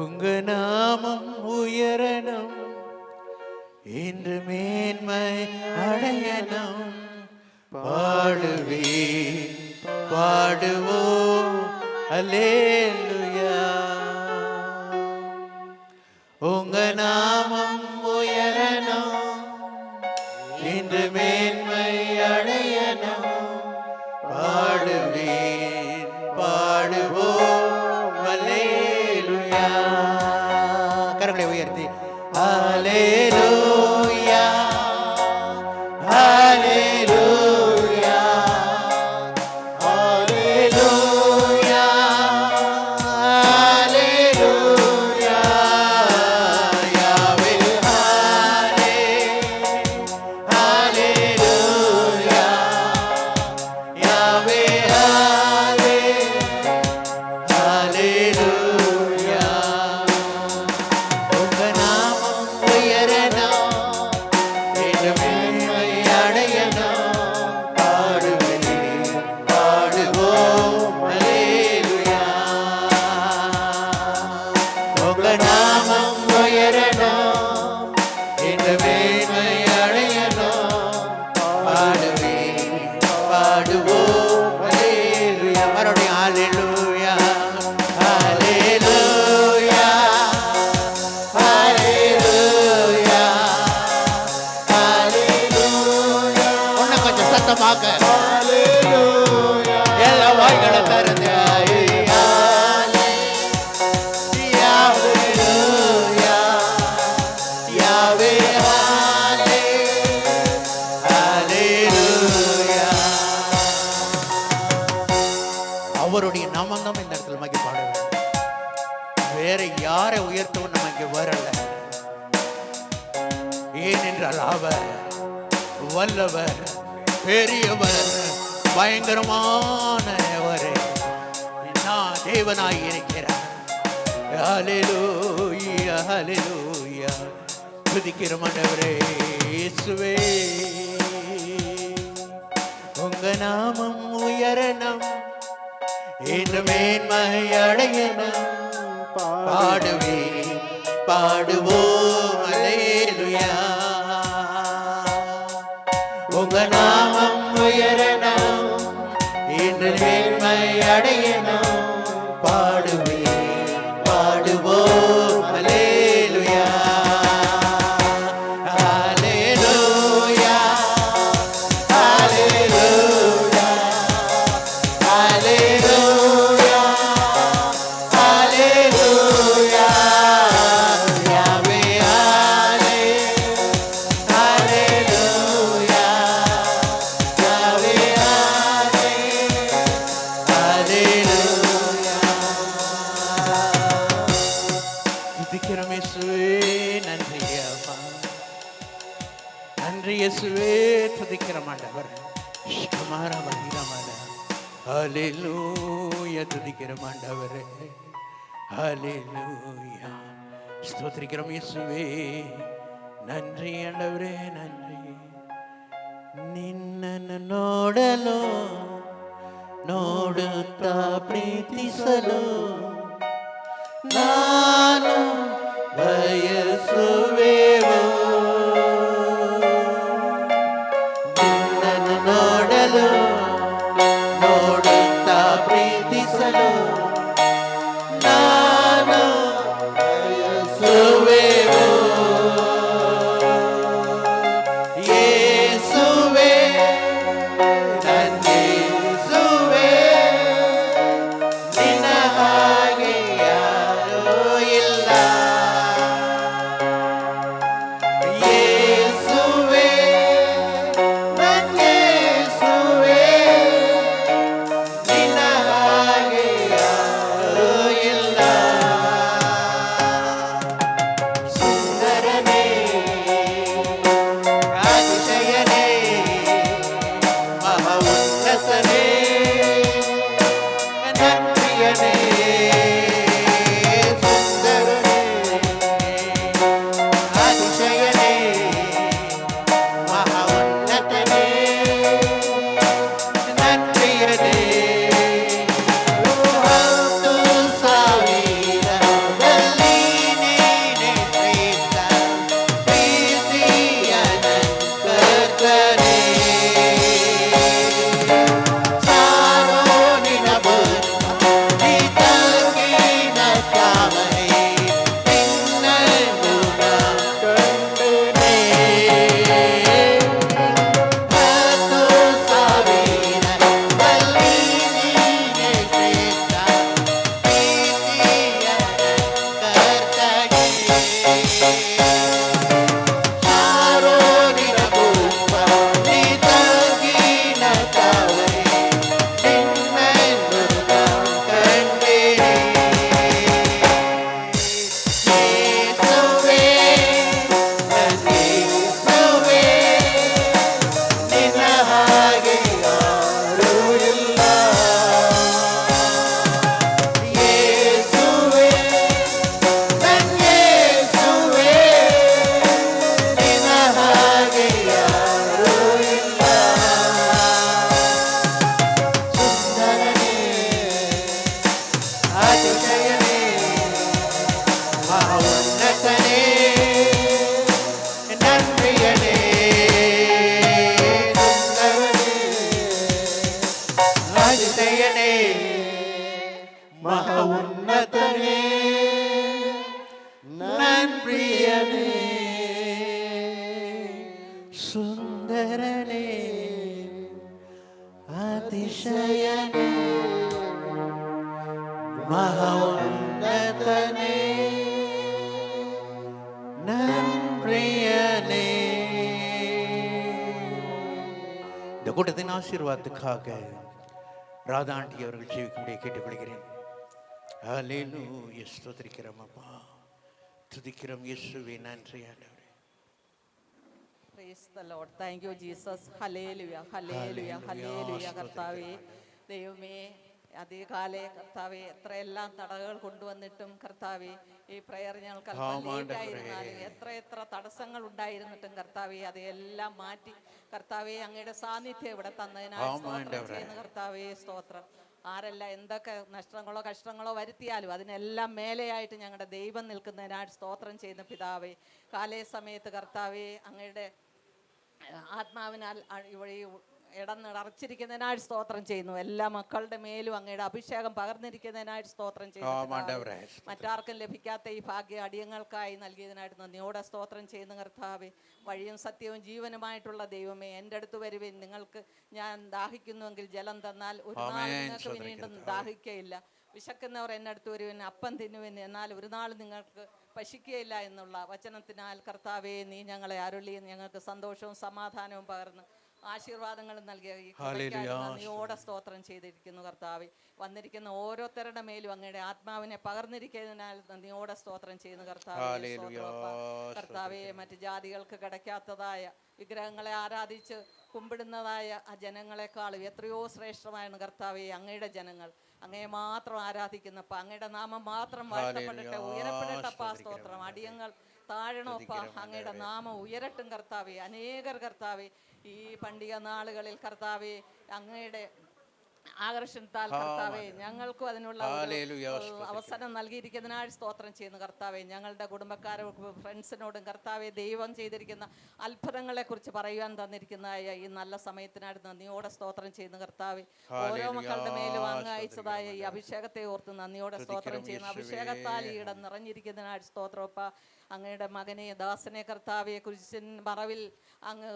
[SPEAKER 1] உங்க நாமம் உயரணும், இன்று மேன்மை அடையணும். பாடுவேன் பாடுவோம் அல்லேலூயா. உங்க நாமம் உயரணும், இன்று மேன்மை அடையணும். பாடுவேன் பாடுவோம் அல்லேலூயா. கரங்களை உயர்த்தி அல்லேலூயா அல்லேலூயா அல்லேலூயா வேற யாரை உயர்த்தவும் நம்ம இங்க வரல. ஏனென்றால் அவர் வல்லவர், பெரியவர், பயங்கரமானவர், நான் தேவனாய் இருக்கிறார். ஹல்லேலூயா, ஹல்லேலூயா. துதிக்கிற ஆண்டவரே இயேசுவே, உங்க நாமம் உயரணும், இந்த மேன்மை அடையணும். பாடுவே பாடுவோம் அல்லேலூயா. உங்க நாமம் உயரணும், இந்த மேன்மை அடையணும். பாடுவே பாடுவோம் அல்லேலூயா. ஹல்லேலூயா, ஹல்லேலூயா, ஹல்லேலூயா, ஹல்லேலூயா. யாவே ஹல்லேலூயா, யாவே ஹல்லேலூயா. துதிக்கிறோம் இயேசுவே, நன்றி அப்பா, நன்றி இயேசுவே. துதிக்கிறோம் ஆண்டவர். ஹல்லேலூயா, துதிக்கிறோம் ஆண்டவரே. ஹல்லேலூயா, ஸ்தோத்திரிக்கிறோம் இயேசுவே. நன்றி ஆண்டவரே, நன்றி. ನಿನ್ನನ್ನು ನೋಡಲು ನೋಡುತ್ತಾ ಪ್ರೀತಿಸಲು ನಾನು ಬಯಸುವೆವು. ನಿನ್ನನ್ನು ನೋಡಲು ನೋಡುತ್ತಾ ಪ್ರೀತಿಸಲು ನಾನು ಬಯಸುವೆವು. ಯೇಸುವೇ, ನನ್ನ ಯೇಸುವೇ, ನಿನ್ನ ಹಾಗೆ ಯಾರೂ ಇಲ್ಲ. ಯೇಸುವೇ, ನನ್ನ ಯೇಸುವೇ, ನಿನ್ನ ಹಾಗೆ ಯಾರೂ ಇಲ್ಲ. ಸುಂದರನೇ, அதிசயனே, மகா உன்னதனே, நன்றியனே. சுந்தரனே, அதிசயனே, மகா உன்னதனே, நன்றியனே. ಹತ್ತು ಸಾವಿರದಲ್ಲಿ ನೀನೇ ಪ್ರೀತ ಪ್ರೀತಿಯ ಕರ್ತನೇ. ಸಾರೋನಿನ ಬರುವ ನೀ ತಂಗಿನ ಕಾಮನೆ, ನಿನ್ನನ್ನು ನಾ ಕಂಡುನೆ. ಹತ್ತು ಸಾವಿರದಲ್ಲಿ ನೀನೇ ಪ್ರೀತ ಪ್ರೀತಿಯ ಕರ್ತನೇ. ಸಾರೋನಿನ ಬರುವ ನೀ ತಂಗಿನ ಕಾಮನೆ, ನಿನ್ನನ್ನು ನಾ ಕಂಡೆನೆ. ಯೇಸುವೇ, ನನ್ನ ಯೇಸುವೇ, ನಿನ್ನ ಹಾಗೆ ಯಾರೂ ಇಲ್ಲ. ಯೇಸುವೇ, ನನ್ನ ಯೇಸುವೇ, ನಿನ್ನ ಹಾಗೆ ಯಾರೂ ಇಲ್ಲ. ಸುಂದರನೇ, அதிசயனே, மகா உன்னதனே, நன்றியனே. சுந்தரனே, அதிசயனே, மகா உன்னதனே, நன்றியனே. சுந்தரனே, அதிசயனே, மகா உன்னதனே, நன்றியனே. இந்த கூட்டத்தின் ஆசீர்வாதத்துக்காக ராதாண்டி அவர்கள் ஜீவிக்கும்படியை கேட்டுக்கொள்கிறேன். ஹல்லேலூயா. ஸ்தோத்திரிக்கிறோம் அப்பா, துதிக்கிறோம் இயேசுவே. நன்றி ஆண்டவரே.
[SPEAKER 2] Praise the Lord. Thank you Jesus. Hallelujah hallelujah
[SPEAKER 1] hallelujah.
[SPEAKER 2] Hallelujah. കർത്താവേ
[SPEAKER 1] സ്തോത്രിക്കട്ടെ.
[SPEAKER 2] ദൈവമേ, അധികകാലെ കർത്താവെ എത്രയെല്ലാം തടകൾ കൊണ്ടുവന്നിട്ടും കർത്താവെ ഈ പ്രയർ ഞങ്ങൾക്ക് അല്പം ലേറ്റ് ആയിരുന്നാലും എത്ര തടസ്സങ്ങൾ ഉണ്ടായിരുന്നിട്ടും കർത്താവെ അതെല്ലാം മാറ്റി കർത്താവെ അങ്ങയുടെ സാന്നിധ്യം ഇവിടെ തന്നതിനായി സ്തോത്രം ചെയ്യുന്ന കർത്താവെ സ്തോത്രം. ആരെല്ലാം എന്തൊക്കെ നഷ്ടങ്ങളോ കഷ്ടങ്ങളോ വരുത്തിയാലും അതിനെല്ലാം മേലെയായിട്ട് ഞങ്ങളുടെ ദൈവം നിൽക്കുന്നതിനായിട്ട് സ്തോത്രം ചെയ്യുന്ന പിതാവേ, കാലേ സമയത്ത് കർത്താവെ അങ്ങയുടെ ആത്മാവിനാൽ ഇവിടെ ഇടം നിറച്ചിരിക്കുന്നതിനായിട്ട് സ്തോത്രം ചെയ്യുന്നു. എല്ലാ മക്കളുടെ മേലും അങ്ങയുടെ അഭിഷേകം പകർന്നിരിക്കുന്നതിനായിട്ട് സ്തോത്രം ചെയ്യുന്നു. മറ്റാർക്കും ലഭിക്കാത്ത ഈ ഭാഗ്യ അടിയങ്ങൾക്കായി നൽകിയതിനായിട്ട് നന്ദിയോടെ സ്തോത്രം ചെയ്യുന്ന കർത്താവേ, വഴിയും സത്യവും ജീവനുമായിട്ടുള്ള ദൈവമേ, എൻ്റെ അടുത്ത് വരുവിൻ. നിങ്ങൾക്ക് ഞാൻ ദാഹിക്കുന്നുവെങ്കിൽ ജലം തന്നാൽ ഒരു നാൾ നിങ്ങൾക്ക് വീണ്ടും ദാഹിക്കയില്ല. വിശക്കുന്നവർ എൻ്റെ അടുത്ത് വരുവിൻ, അപ്പം തിന്നുവിൻ, എന്നാൽ ഒരു നാൾ നിങ്ങൾക്ക് പശിക്കുകയില്ല എന്നുള്ള വചനത്തിനാൽ കർത്താവേ, നീ ഞങ്ങളെ അരുളി ഞങ്ങൾക്ക് സന്തോഷവും സമാധാനവും പകർന്ന് ആശീർവാദങ്ങളും നൽകിയ ഈ നന്ദിയോടെ സ്തോത്രം ചെയ്തിരിക്കുന്നു കർത്താവേ. വന്നിരിക്കുന്ന ഓരോരുത്തരുടെ മേലും അങ്ങയുടെ ആത്മാവിനെ പകർന്നിരിക്കുന്നതിനാൽ നന്ദിയോടെ സ്തോത്രം ചെയ്യുന്നു കർത്താവേ. കർത്താവെ, മറ്റ് ജാതികൾക്ക് കിടക്കാത്തതായ വിഗ്രഹങ്ങളെ ആരാധിച്ച് കുമ്പിടുന്നതായ ആ ജനങ്ങളെക്കാളും എത്രയോ ശ്രേഷ്ഠമായാണ് കർത്താവെ അങ്ങയുടെ ജനങ്ങൾ. അങ്ങയെ മാത്രം ആരാധിക്കുന്നപ്പ, അങ്ങയുടെ നാമം മാത്രം വാഴ്ത്തപ്പെടട്ടെ, ഉയരപ്പെടട്ടപ്പാ. സ്തോത്രം. അടിയങ്ങൾ താഴണോപ്പ, അങ്ങയുടെ നാമം ഉയരട്ടും കർത്താവെ. അനേകർ കർത്താവെ ഈ പണ്ടിക നാളുകളിൽ കർത്താവെ അങ്ങയുടെ ആകർഷണത്താൽ കർത്താവെ ഞങ്ങൾക്കും അതിനുള്ള അവസരം നൽകിയിരിക്കുന്നതിനായി സ്തോത്രം ചെയ്യുന്നു കർത്താവെ. ഞങ്ങളുടെ കുടുംബക്കാരോടും ഫ്രണ്ട്സിനോടും കർത്താവെ ദൈവം ചെയ്തിരിക്കുന്ന അത്ഭുതങ്ങളെ കുറിച്ച് പറയുവാൻ തന്നിരിക്കുന്നതായ ഈ നല്ല സമയത്തിനായിട്ട് നന്ദിയോടെ സ്തോത്രം ചെയ്യുന്നു കർത്താവെ. ഓരോ മക്കളുടെ മേലും അങ്ങ് അയച്ചതായ ഈ അഭിഷേകത്തെ ഓർത്ത് നന്ദിയോടെ സ്തോത്രം ചെയ്യുന്നു. അഭിഷേകത്താൽ ഈ ഇടം നിറഞ്ഞിരിക്കുന്നതിനായിട്ട് സ്തോത്രമപ്പ. അങ്ങയുടെ മകനെ ദാസനെ കർത്താവെ കുരിശിൻ മറവിൽ അങ്ങ്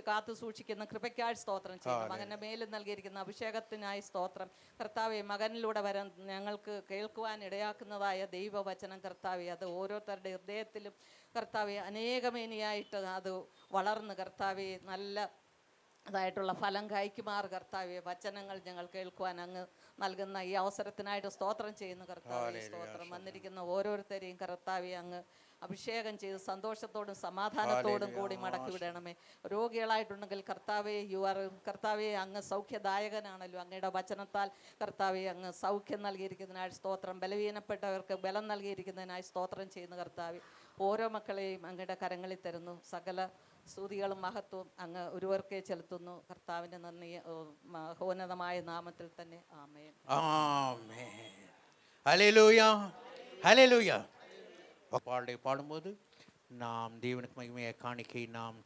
[SPEAKER 2] കാത്തു സൂക്ഷിക്കുന്ന കൃപയ്ക്കായി സ്തോത്രം ചെയ്യുന്നു. മകന്റെ മേലും നൽകിയിരിക്കുന്ന അഭിഷേകത്തിനായി സ്തോത്രം കർത്താവെ. മകനിലൂടെ വരാൻ ഞങ്ങൾക്ക് കേൾക്കുവാൻ ഇടയാക്കുന്നതായ ദൈവവചനം കർത്താവെ, അത് ഓരോരുത്തരുടെ ഹൃദയത്തിലും കർത്താവെ അനേകമേനിയായിട്ട് അത് വളർന്ന് കർത്താവെ നല്ല അതായിട്ടുള്ള ഫലം കായ്ക്കുമാർ കർത്താവെ. വചനങ്ങൾ ഞങ്ങൾ കേൾക്കുവാൻ അങ്ങ് നൽകുന്ന ഈ അവസരത്തിനായിട്ട് സ്തോത്രം ചെയ്യുന്നു കർത്താവെ. സ്തോത്രം. വന്നിരിക്കുന്ന ഓരോരുത്തരെയും കർത്താവെ അങ്ങ് അഭിഷേകം ചെയ്ത് സന്തോഷത്തോടും സമാധാനത്തോടും കൂടി മടക്കി വിടണമേ. രോഗികളായിട്ടുണ്ടെങ്കിൽ കർത്താവെ കർത്താവെ അങ്ങ് സൗഖ്യദായകനാണല്ലോ. അങ്ങയുടെ വചനത്താൽ കർത്താവെ അങ്ങ് സൗഖ്യം നൽകിയിരിക്കുന്നതിനായി സ്തോത്രം. ബലവീനപ്പെട്ടവർക്ക് ബലം നൽകിയിരിക്കുന്നതിനായി സ്തോത്രം ചെയ്യുന്ന കർത്താവെ. ഓരോ മക്കളെയും അങ്ങയുടെ കരങ്ങളിൽ തരുന്നു. സകല സ്തുതികളും മഹത്വവും അങ്ങ് ഒരുവർക്കേ ചെലുത്തുന്നു. കർത്താവിൻ്റെ നന്ദി മഹോന്നതമായ നാമത്തിൽ തന്നെ. ആമേൻ.
[SPEAKER 1] ആമേൻ. ഹല്ലേലൂയ ഹല്ലേലൂയ. பாடலை பாடும்போது நாம் தேவனுக்கு மகிமையை காணிக்கை நாம்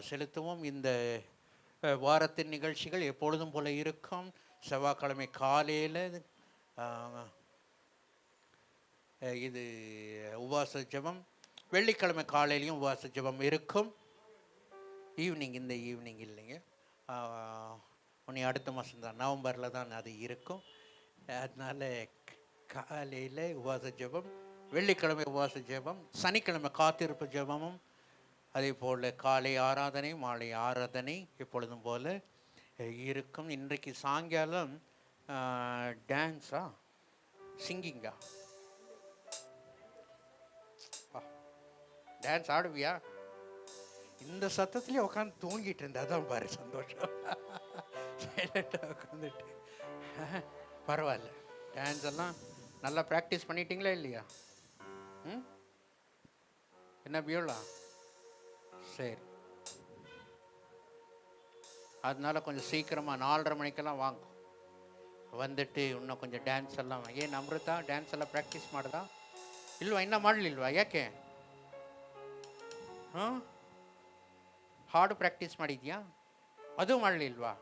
[SPEAKER 1] செலுத்துவோம். இந்த வாரத்தின் நிகழ்ச்சிகள் எப்பொழுதும் போல இருக்கும். செவ்வாய்க்கிழமை காலையில் இது உபவாச ஜெபம், வெள்ளிக்கிழமை காலையிலையும் உபவாச ஜெபம் இருக்கும். ஈவினிங், இந்த ஈவினிங் இல்லைங்க, உன்னை அடுத்த மாதம் தான் நவம்பரில் தான் அது இருக்கும். அதனால் காலையில் உபவாச ஜெபம், வெள்ளிக்கிழமை உபவாச ஜெபம், சனிக்கிழமை காத்திருப்பு ஜெபமும், அதே போல் காலை ஆராதனை மாலை ஆராதனை எப்பொழுதும் போல் இருக்கும். இன்றைக்கு சாயங்காலம் டான்ஸா சிங்கிங்கா? டான்ஸ் ஆடுவியா? இந்த சத்தத்துலேயே உட்காந்து தூங்கிட்டு இருந்தேன். அதான் பாரு சந்தோஷம். சைலண்டாக உட்காந்துட்டு பரவாயில்ல. டான்ஸ் எல்லாம் நல்லா ப்ராக்டிஸ் பண்ணிட்டீங்களா இல்லையா? என்ன பியோலா? சரி, அதனால கொஞ்சம் சீக்கிரமாக 4:30 மணிக்கெல்லாம் வாங்க. வந்துட்டு ಇನ್ನೂ கொஞ்சம் ಡ್ಯಾನ್ಸ್ ಎಲ್ಲ ಏನು ಅಮೃತ ಡ್ಯಾನ್ಸ್ ಎಲ್ಲ ಪ್ರಾಕ್ಟೀಸ್ ಮಾಡ್ದಾ ಇಲ್ವಾ? ಇನ್ನೂ ಮಾಡಲಿಲ್ವಾ? ಯಾಕೆ? ಹಾಂ, ಹಾಡು ಪ್ರಾಕ್ಟೀಸ್ ಮಾಡಿದ್ಯಾ? ಅದು ಮಾಡಲಿಲ್ವಾ?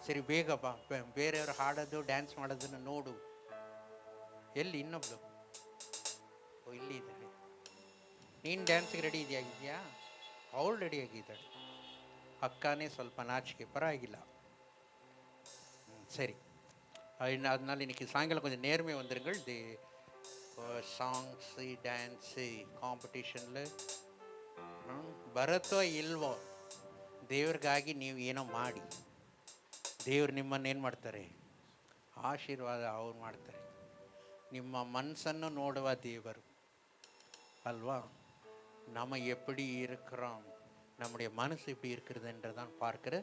[SPEAKER 1] ಸರಿ, ಬೇಗ ಬಾ. ಬೇರೆಯವರು ಹಾಡೋದು ಡ್ಯಾನ್ಸ್ ಮಾಡೋದನ್ನು ನೋಡು. ಎಲ್ಲಿ ಇನ್ನೊಬ್ಳು? ಓ, ಇಲ್ಲಿ ಇದ್ದಾಳೆ. ನೀನು ಡ್ಯಾನ್ಸ್ಗೆ ರೆಡಿ ಆಗಿದೆಯಾ? ಅವಳು ರೆಡಿ ಆಗಿದ್ದಾಳೆ. ಅಕ್ಕನೇ ಸ್ವಲ್ಪ ನಾಚಿಕೆ, ಪರವಾಗಿಲ್ಲ. சரி, அதனால் இன்றைக்கி சாயங்காலம் கொஞ்சம் நேர்மை வந்துருங்கள். தி ಸಾಂಗ್ಸು ಡ್ಯಾನ್ಸು ಕಾಂಪಿಟೇಷನ್ಲು ಬರುತ್ತೋ ಇಲ್ವೋ, ದೇವ್ರಿಗಾಗಿ ನೀವು ಏನೋ ಮಾಡಿ, ದೇವ್ರು ನಿಮ್ಮನ್ನು ಏನು ಮಾಡ್ತಾರೆ? ಆಶೀರ್ವಾದ ಅವ್ರು ಮಾಡ್ತಾರೆ. ನಿಮ್ಮ ಮನಸ್ಸನ್ನು ನೋಡುವ ದೇವರು அல்வா. நம்ம எப்படி இருக்கிறோம், நம்முடைய மனசு எப்படி இருக்கிறது என்றுதான் பார்க்கிற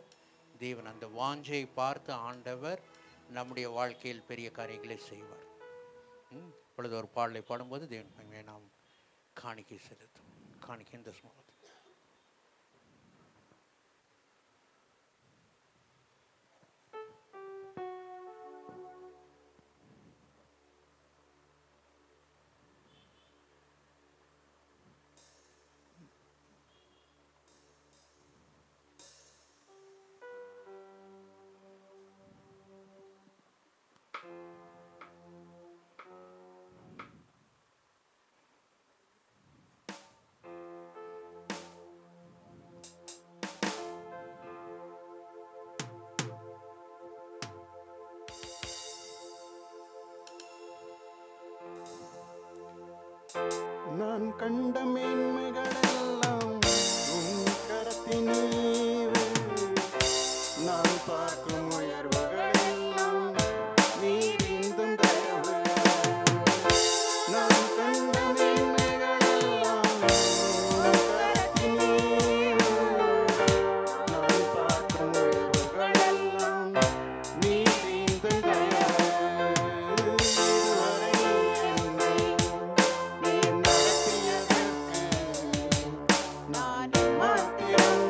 [SPEAKER 1] தேவன். அந்த வாஞ்சை பார்த்து ஆண்டவர் நம்முடைய வாழ்க்கையில் பெரிய காரியங்களை செய்வார். இப்பொழுது ஒரு பாடலை பாடும்போது தேவன் நாம் காணிக்கை செலுத்தும். காணிக்கை இந்த ஸ்மோகத்தில்
[SPEAKER 3] நான் கண்ட மேன்மைகளெல்லாம் உன் கரத்தினீவு, நான் பார்க்கும் உயர்வுகளெல்லாம் நீர் இந்தும் தயவு. நான் கண்ட மேன்மைகளெல்லாம் உன் கரத்தினீவு, நான் பார்க்கும் உயர்வுகளெல்லாம் நீர் இந்தும் தயவு. நான் மாத்திரம்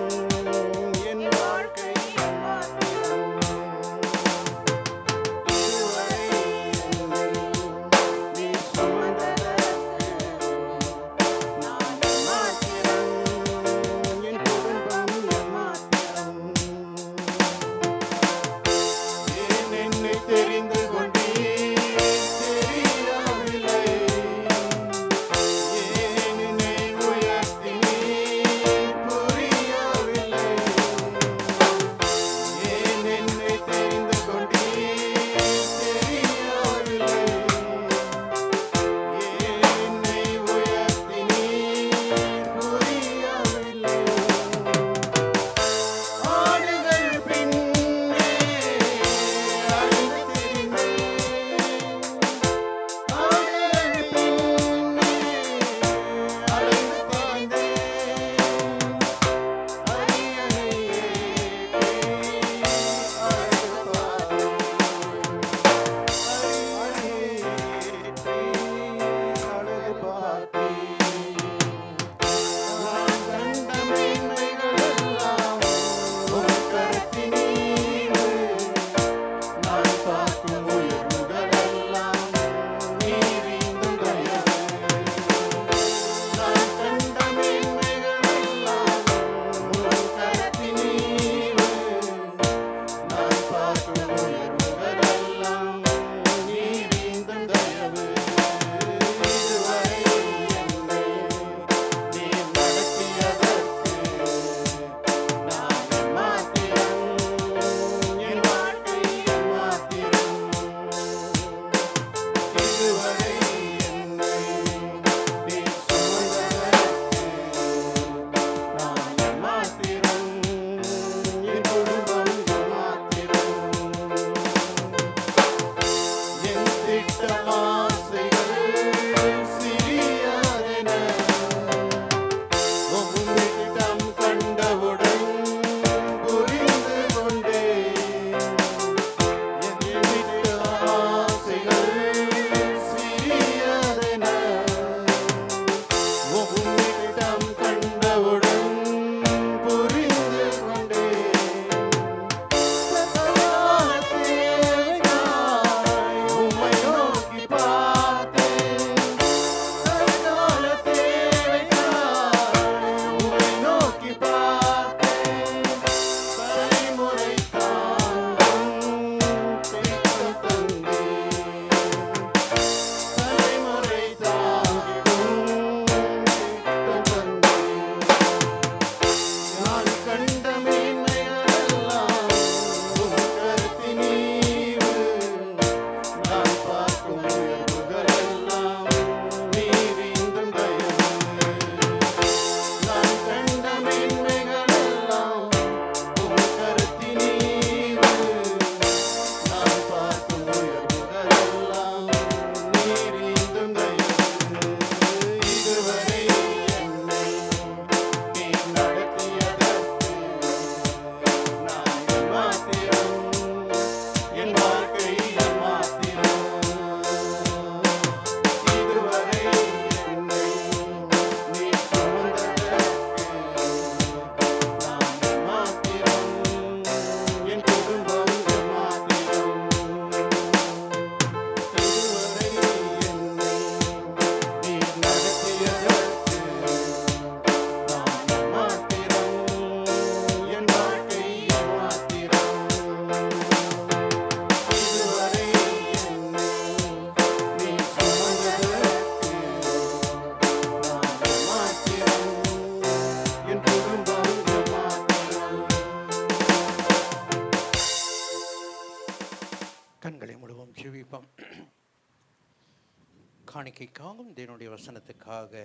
[SPEAKER 1] செய்திக்காகவும் தேவனுடைய வசனத்துக்காக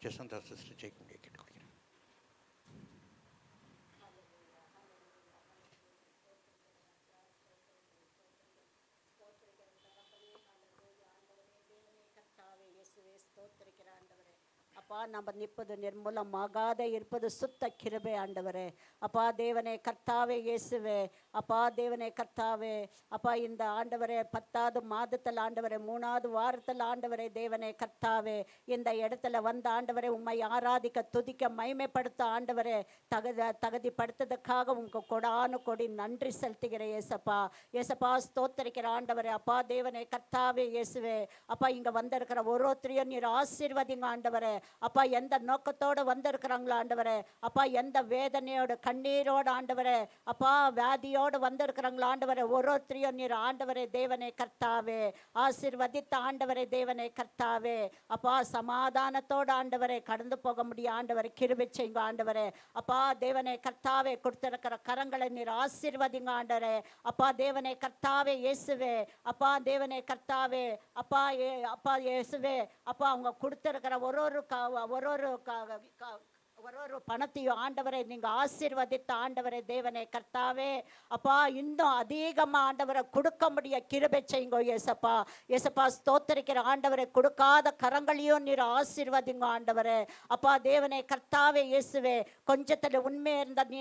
[SPEAKER 1] ஜெசந்தா சிஸ்டர் ஜெயிக்க முடிய கேட்டுக்கொள்கிறேன்.
[SPEAKER 4] அப்பா நம்ம நிற்பது நிர்மூலமாகாத இருப்பது சுத்த கிருபை ஆண்டவரே. அப்பா தேவனே கர்த்தாவே இயேசுவே, அப்பா தேவனே கர்த்தாவே, அப்பா இந்த ஆண்டவரே 10வது மாதத்தில் ஆண்டவரே 3வது வாரத்தில் ஆண்டவரே தேவனே கர்த்தாவே இந்த இடத்துல வந்த ஆண்டவரே உம்மை ஆராதிக்க துதிக்க மகிமைப்படுத்த ஆண்டவரே தகுதிப்படுத்ததுக்காக உங்க கொடானு கொடி நன்றி செலுத்துகிறேன் ஏசப்பா. ஏசப்பா ஸ்தோத்தரிக்கிற ஆண்டவரே. அப்பா தேவனே கர்த்தாவே இயேசுவே, அப்பா இங்க வந்திருக்கிற ஒருத்தரையும் நீர் ஆசீர்வதிங்க ஆண்டவரே. அப்பா எந்த நோக்கத்தோடு வந்திருக்கிறாங்களோ ஆண்டவரே, அப்பா எந்த வேதனையோடு கண்ணீரோடு ஆண்டவரே, அப்பா வியாதியோடு வந்திருக்கிறாங்களோ ஆண்டவரே, ஒருத்தரையும் நீர் ஆண்டவரே தேவனே கர்த்தாவே ஆசீர்வதித்த ஆண்டவரே தேவனே கர்த்தாவே. அப்பா சமாதானத்தோடு ஆண்டவரே கடந்து போக முடியும் ஆண்டவரே, கிருபை செய்யுங்க ஆண்டவரே. அப்பா தேவனே கர்த்தாவே கொடுத்திருக்கிற கரங்களை நீர் ஆசீர்வதிங்க ஆண்டவரே. அப்பா தேவனே கர்த்தாவே இயேசுவே, அப்பா தேவனே கர்த்தாவே, அப்பா அப்பா இயேசுவே, அப்பா அவங்க கொடுத்திருக்கிற ஒரு பணத்தையும் ஆண்டவரை நீங்க ஆசீர்வதித்த ஆண்டவரை தேவனே கர்த்தாவே. அப்பா இன்னும் அதிகமா ஆண்டவரை கொடுக்க முடிய கிருபை செய்யுங்க ஏசப்பா. ஏசப்பா ஸ்தோத்தரிக்கிற ஆண்டவரை கொடுக்காத கரங்களையும் நீர் ஆசீர்வதிங்க ஆண்டவரே. அப்பா தேவனே கர்த்தாவே இயேசுவே, கொஞ்சத்துல உண்மை இருந்த நீ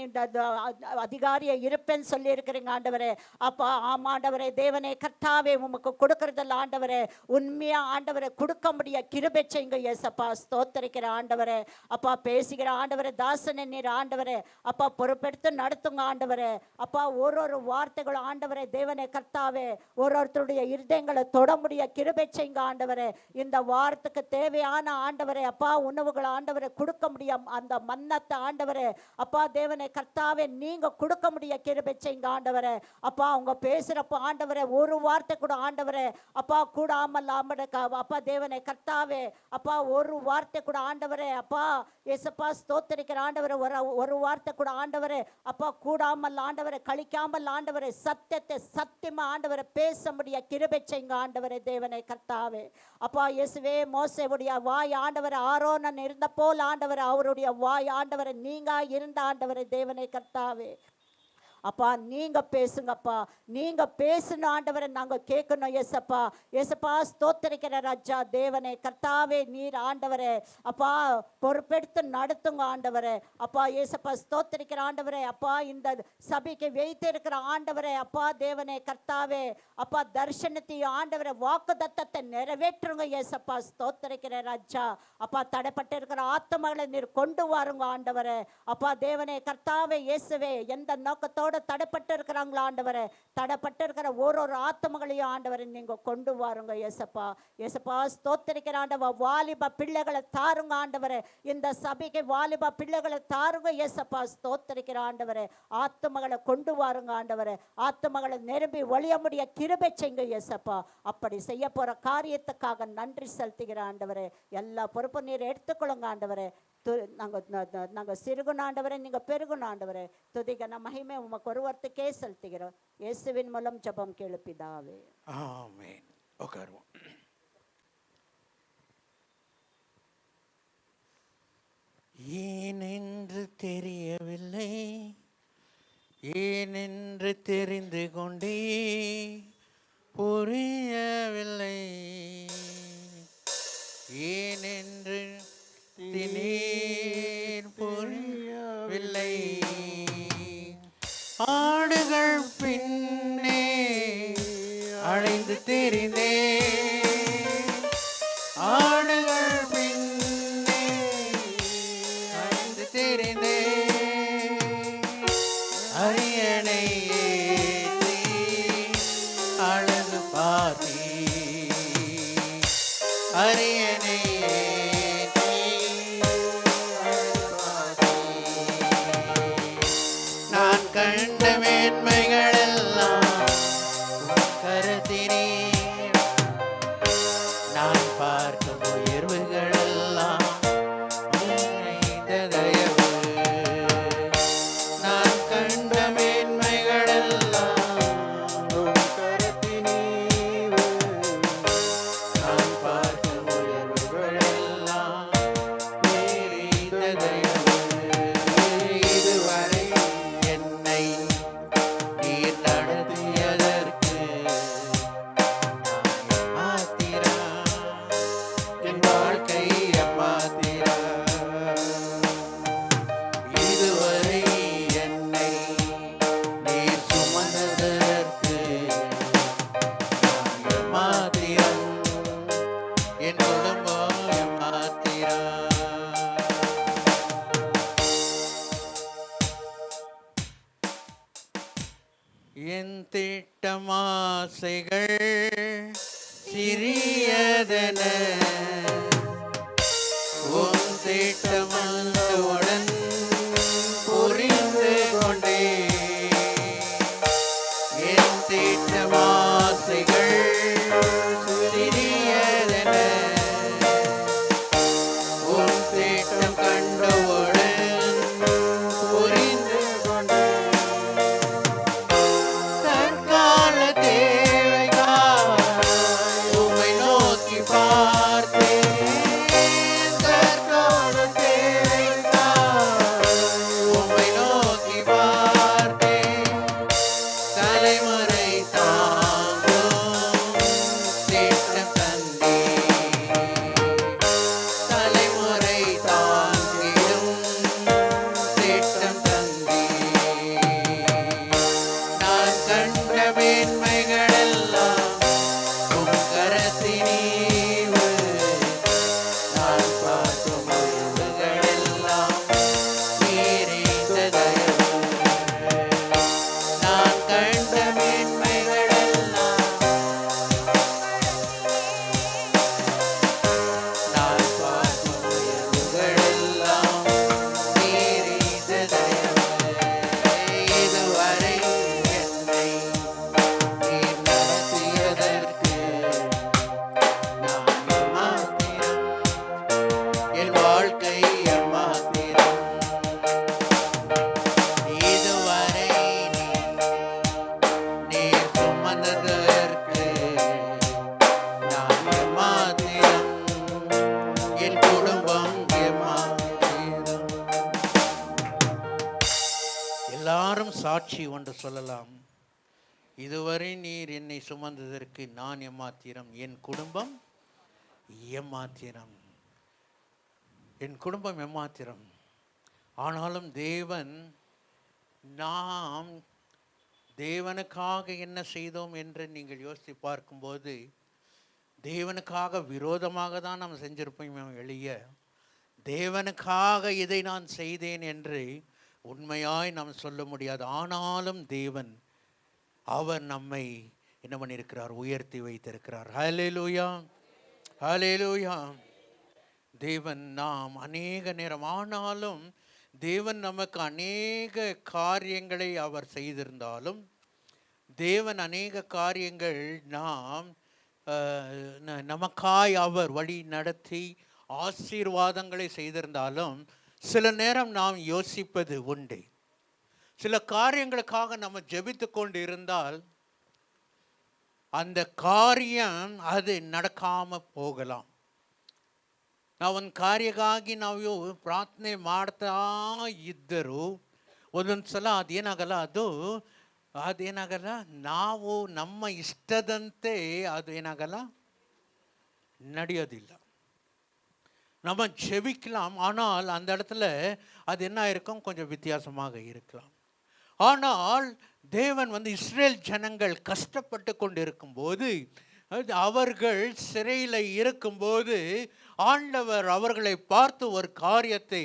[SPEAKER 4] அதிகாரியை இருப்பேன்னு சொல்லி இருக்கிறீங்க ஆண்டவரே. அப்பா ஆமா ஆண்டவரே தேவனே கர்த்தாவே, உமக்கு கொடுக்கறதில்ல ஆண்டவரே, உண்மையா ஆண்டவரை கொடுக்க முடிய கிருபை செய்யுங்க ஏசப்பா. ஸ்தோத்தரிக்கிற ஆண்டவரே. அப்பா பேசுகிற ஆண்டவரே தாசனை நீர் ஆண்டவரே அப்பா பொறுப்பெடுத்து நடத்துங்க ஆண்டவரே. அப்பா ஒரு வார்த்தைகள் ஆண்டவரே தேவனே கர்த்தாவே ஒருத்தருடைய இருதயங்களை தொட முடிய கிருபை செய்யுங்க ஆண்டவரே. இந்த வாரத்துக்கு தேவையான ஆண்டவரே அப்பா உணவுகள் ஆண்டவரை கொடுக்க முடியும் அந்த மன்னத்தை ஆண்டவரே அப்பா தேவனே கர்த்தாவே நீங்க கொடுக்க முடிய கிருபை செய்யுங்க ஆண்டவரே. அப்பா அவங்க பேசுறப்ப ஆண்டவரே ஒரு வார்த்தை கூட ஆண்டவரே அப்பா கூடாமல் அப்பா தேவனே கர்த்தாவே அப்பா ஒரு வார்த்தை கூட ஆண்டவரே அப்பா ஏசப்பா ஸ்தோத்தரிக்கிற ஆண்டவரே ஒரு வார்த்தை கூட ஆண்டவரே அப்பா கூடாமல் ஆண்டவரை கழிக்காமல் ஆண்டவரை சத்தியத்தை சத்தியமா ஆண்டவரை பேச முடிய கிருபை செய்யுங்க ஆண்டவரே தேவனை கர்த்தாவே. அப்பா இயேசுவே மோசேவுடைய வாய் ஆண்டவரை ஆரோனன் இருந்த போல் ஆண்டவரை அவருடைய வாய் ஆண்டவரை நீங்க இருந்த ஆண்டவரை தேவனை கர்த்தாவே. அப்பா நீங்க பேசுங்கப்பா, நீங்க பேசணும் ஆண்டவரை நாங்க கேட்கணும் ஏசப்பா. ஏசப்பா ஸ்தோத்தரிக்கிற ராஜா தேவனே கர்த்தாவே நீர் ஆண்டவரே அப்பா பொறுப்பெடுத்து நடத்துங்க ஆண்டவரே. அப்பா ஏசப்பா ஸ்தோத்தரிக்கிற ஆண்டவரே அப்பா இந்த சபைக்கு வைத்திருக்கிற ஆண்டவரே அப்பா தேவனே கர்த்தாவே அப்பா தரிசனத்தையும் ஆண்டவரை வாக்குத்தத்தத்தை நிறைவேற்றுங்க ஏசப்பா. ஸ்தோத்தரிக்கிற ராஜா அப்பா தடைப்பட்டு இருக்கிற ஆத்மகளை நீர் கொண்டு வாருங்க ஆண்டவரே. அப்பா தேவனே கர்த்தாவே இயேசுவே எந்த நோக்கத்தோட தடைப்பட்டு இருக்கிறாங்களா ஆண்டவரே, தடைப்பட்டு இருக்கிற ஒரு ஆத்மகளையும் ஆண்டவரை நீங்க கொண்டு வாருங்க ஏசப்பா. ஏசப்பா ஸ்தோத்திரிக்கிற ஆண்டவா வாலிப பிள்ளைகளை தாருங்க ஆண்டவரே. இந்த சபைக்கு வாலிப பிள்ளைகளை தாருங்க ஏசப்பா. ஸ்தோத்திரிக்கிற ஆண்டவரே ஆத்மகளை கொண்டு வாருங்க ஆண்டவரே. ஆத்மகளை நிரம்பி ஒளிய முடிய கிருபை செய்யுங்க ஏசப்பா. அப்படி செய்ய போற காரியத்துக்காக நன்றி செலுத்துகிற ஆண்டவரே. எல்லா பொறுப்பும் நீர் எடுத்துக்கொள்ளுங்க ஆண்டவரே. நாங்கள் சிறுகுண ஆண்டவரே, நீங்க பெருகுண ஆண்டவரே. துதிகன மகிமை உமக்கு ஒருவர்த்துக்கே செலுத்துகிறோம். இயேசுவின் மூலம் ஜெபம் கேளு பிதாவே.
[SPEAKER 1] ஆமென். உட்காருவோம். ஏனென்று தெரியவில்லை, ஏனென்று தெரிந்து கொண்டே புரியவில்லை, ஏனென்று திடீர் புரியவில்லை, ஆடுகள் பின்னே அழைந்து தெரிந்தே, ஆடுகள் பின்னே அழைந்து தெரிந்தே, அரியணை ஏற்றி அழகு பாதி, அரியணை கண்ட மேன்மைகள் எல்லாம் கருத்தினே, நான் பார்க்கும் உயர்வுகள் எல்லாம் தயவு, நான் கண்ட மேன்மைகள் எல்லாம்
[SPEAKER 3] கருத்தினே,
[SPEAKER 1] நான் பார்க்கும் என் குடும்பம் ஏமாத்திரம். என் திட்டமாசைகள் சிறியதென உன் திட்டமந்தவுடன் புரிந்து கொண்டே. என் திட்டமாசைகள் சிறியதென உன் திட்டம் கண்டவுடன் புரிந்து கொண்டே. தற்கால தேவைக்காய் உம்மை நோக்கி பார்த்தேன். தற்கால தேவைக்காய் உம்மை நோக்கி பார்த்தேன். தலைமுறை தாங்கும் திட்டம் தந்தீர். தலைமுறை தாங்கிடும் திட்டம் தந்தீர். நான் கண்ட மேன்மைகளெல்லாம் உம் கரத்தினீவு. நான் பார்க்கும் உறவுகளெல்லாம் நீரேந்த தயவு. நான் கண்ட மேன்மைகளெல்லாம் நான் பார்க்கும் உறவுகளெல்லாம் நீரேந்த தயவு. இதுவரை என்னை நீர் நடத்தியதற்கு நான் எம்மாத்திரம். என் வாழ்க்கை எம்மாத்திரம். இதுவரை நீர் சுமந்ததற்கு நான் எம்மாத்திரம். என் குடும்பம் எம்மாத்திரம். எல்லாரும் சாட்சி ஒன்று சொல்லலாம். இதுவரை நீர் என்னை சுமந்ததற்கு நான் எம்மாத்திரம். என் குடும்பம் எம்மாத்திரம். என் குடும்பம் எம்மாத்திரம். ஆனாலும் தேவன், நாம் தேவனுக்காக என்ன செய்தோம் என்று நீங்கள் யோசித்து பார்க்கும்போது, தேவனுக்காக விரோதமாக தான் நாம் செஞ்சிருப்போம் எளிய. தேவனுக்காக இதை நான் செய்தேன் என்று உண்மையாய் நாம் சொல்ல முடியாது. ஆனாலும் தேவன், அவர் நம்மை என்ன பண்ணியிருக்கிறார்? உயர்த்தி வைத்திருக்கிறார். ஹல்லேலூயா, ஹல்லேலூயா. தேவன், நாம் அநேக நேரம், ஆனாலும் தேவன் நமக்கு அநேக காரியங்களை அவர் செய்திருந்தாலும், தேவன் அநேக காரியங்கள் நாம் நமக்காய் அவர் வழி நடத்தி ஆசீர்வாதங்களை செய்திருந்தாலும், சில நேரம் நாம் யோசிப்பது உண்டு. சில காரியங்களுக்காக நம்ம ஜெபித்து கொண்டு இருந்தால் அந்த காரியம் அது நடக்காம போகலாம். ನಾವೊಂದು ಕಾರ್ಯಕ್ಕಾಗಿ ನಾವು ಪ್ರಾರ್ಥನೆ ಮಾಡ್ತಾ ಇದ್ದರೂ ಒಂದೊಂದು ಸಲ ಅದೇನಾಗಲ್ಲ ನಾವು ನಮ್ಮ ಇಷ್ಟದಂತೆ ಅದು ಏನಾಗಲ್ಲ, ನಡೆಯೋದಿಲ್ಲ. நம்ம ஜெபிக்கலாம், ஆனால் அந்த இடத்துல அது என்ன இருக்கும், கொஞ்சம் வித்தியாசமாக இருக்கலாம். ஆனால் தேவன் இஸ்ரேல் ஜனங்கள் கஷ்டப்பட்டு கொண்டு இருக்கும்போது, அவர்கள் சிறையில் இருக்கும்போது ஆண்டவர் அவர்களை பார்த்து ஒரு காரியத்தை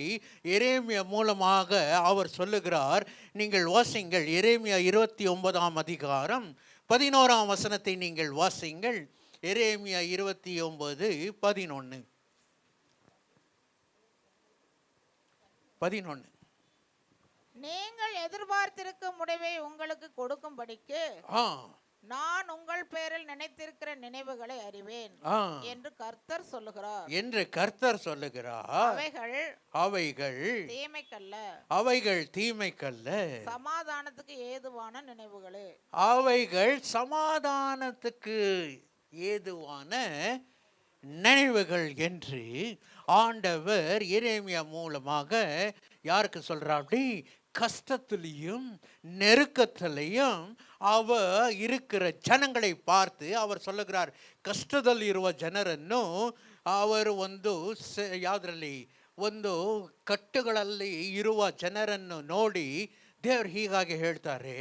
[SPEAKER 1] எரேமியா மூலமாக அவர் சொல்லுகிறார். நீங்கள் வாசிங்கள், எரேமியா 29ஆம் அதிகாரம் 11ஆம் வசனத்தை நீங்கள் வாசிங்கள். எரேமியா 29:11.
[SPEAKER 5] நீங்கள் எதிர்பார்த்திருக்கும் முடிவை உங்களுக்கு கொடுக்கும்படிக்கு நான் உங்கள் பேரில் நினைத்திருக்கிற நினைவுகளை அறிவேன் என்று கர்த்தர் சொல்லுகிறார். அவைகள் தீமைக்கல்ல, சமாதானத்துக்கு ஏதுவான நினைவுகளே.
[SPEAKER 1] அவைகள் சமாதானத்துக்கு ஏதுவான நினைவுகள் என்று ஆண்டவர் எரேமியா மூலமாக யாருக்கு சொல்றார்? அப்படி கஷ்டத்திலையும் நெருக்கத்திலையும் அவர் இருக்கிற ஜனங்களை பார்த்து அவர் சொல்லுகிறார். ಕಷ್ಟದಲ್ಲಿ ಇರುವ ಜನರನ್ನು ಅವರು ಯಾವುದರಲ್ಲಿ ಕಟ್ಟುಗಳಲ್ಲಿ ಇರುವ ಜನರನ್ನು ನೋಡಿ ದೇವರು ಹೀಗಾಗಿ ಹೇಳ್ತಾರೆ.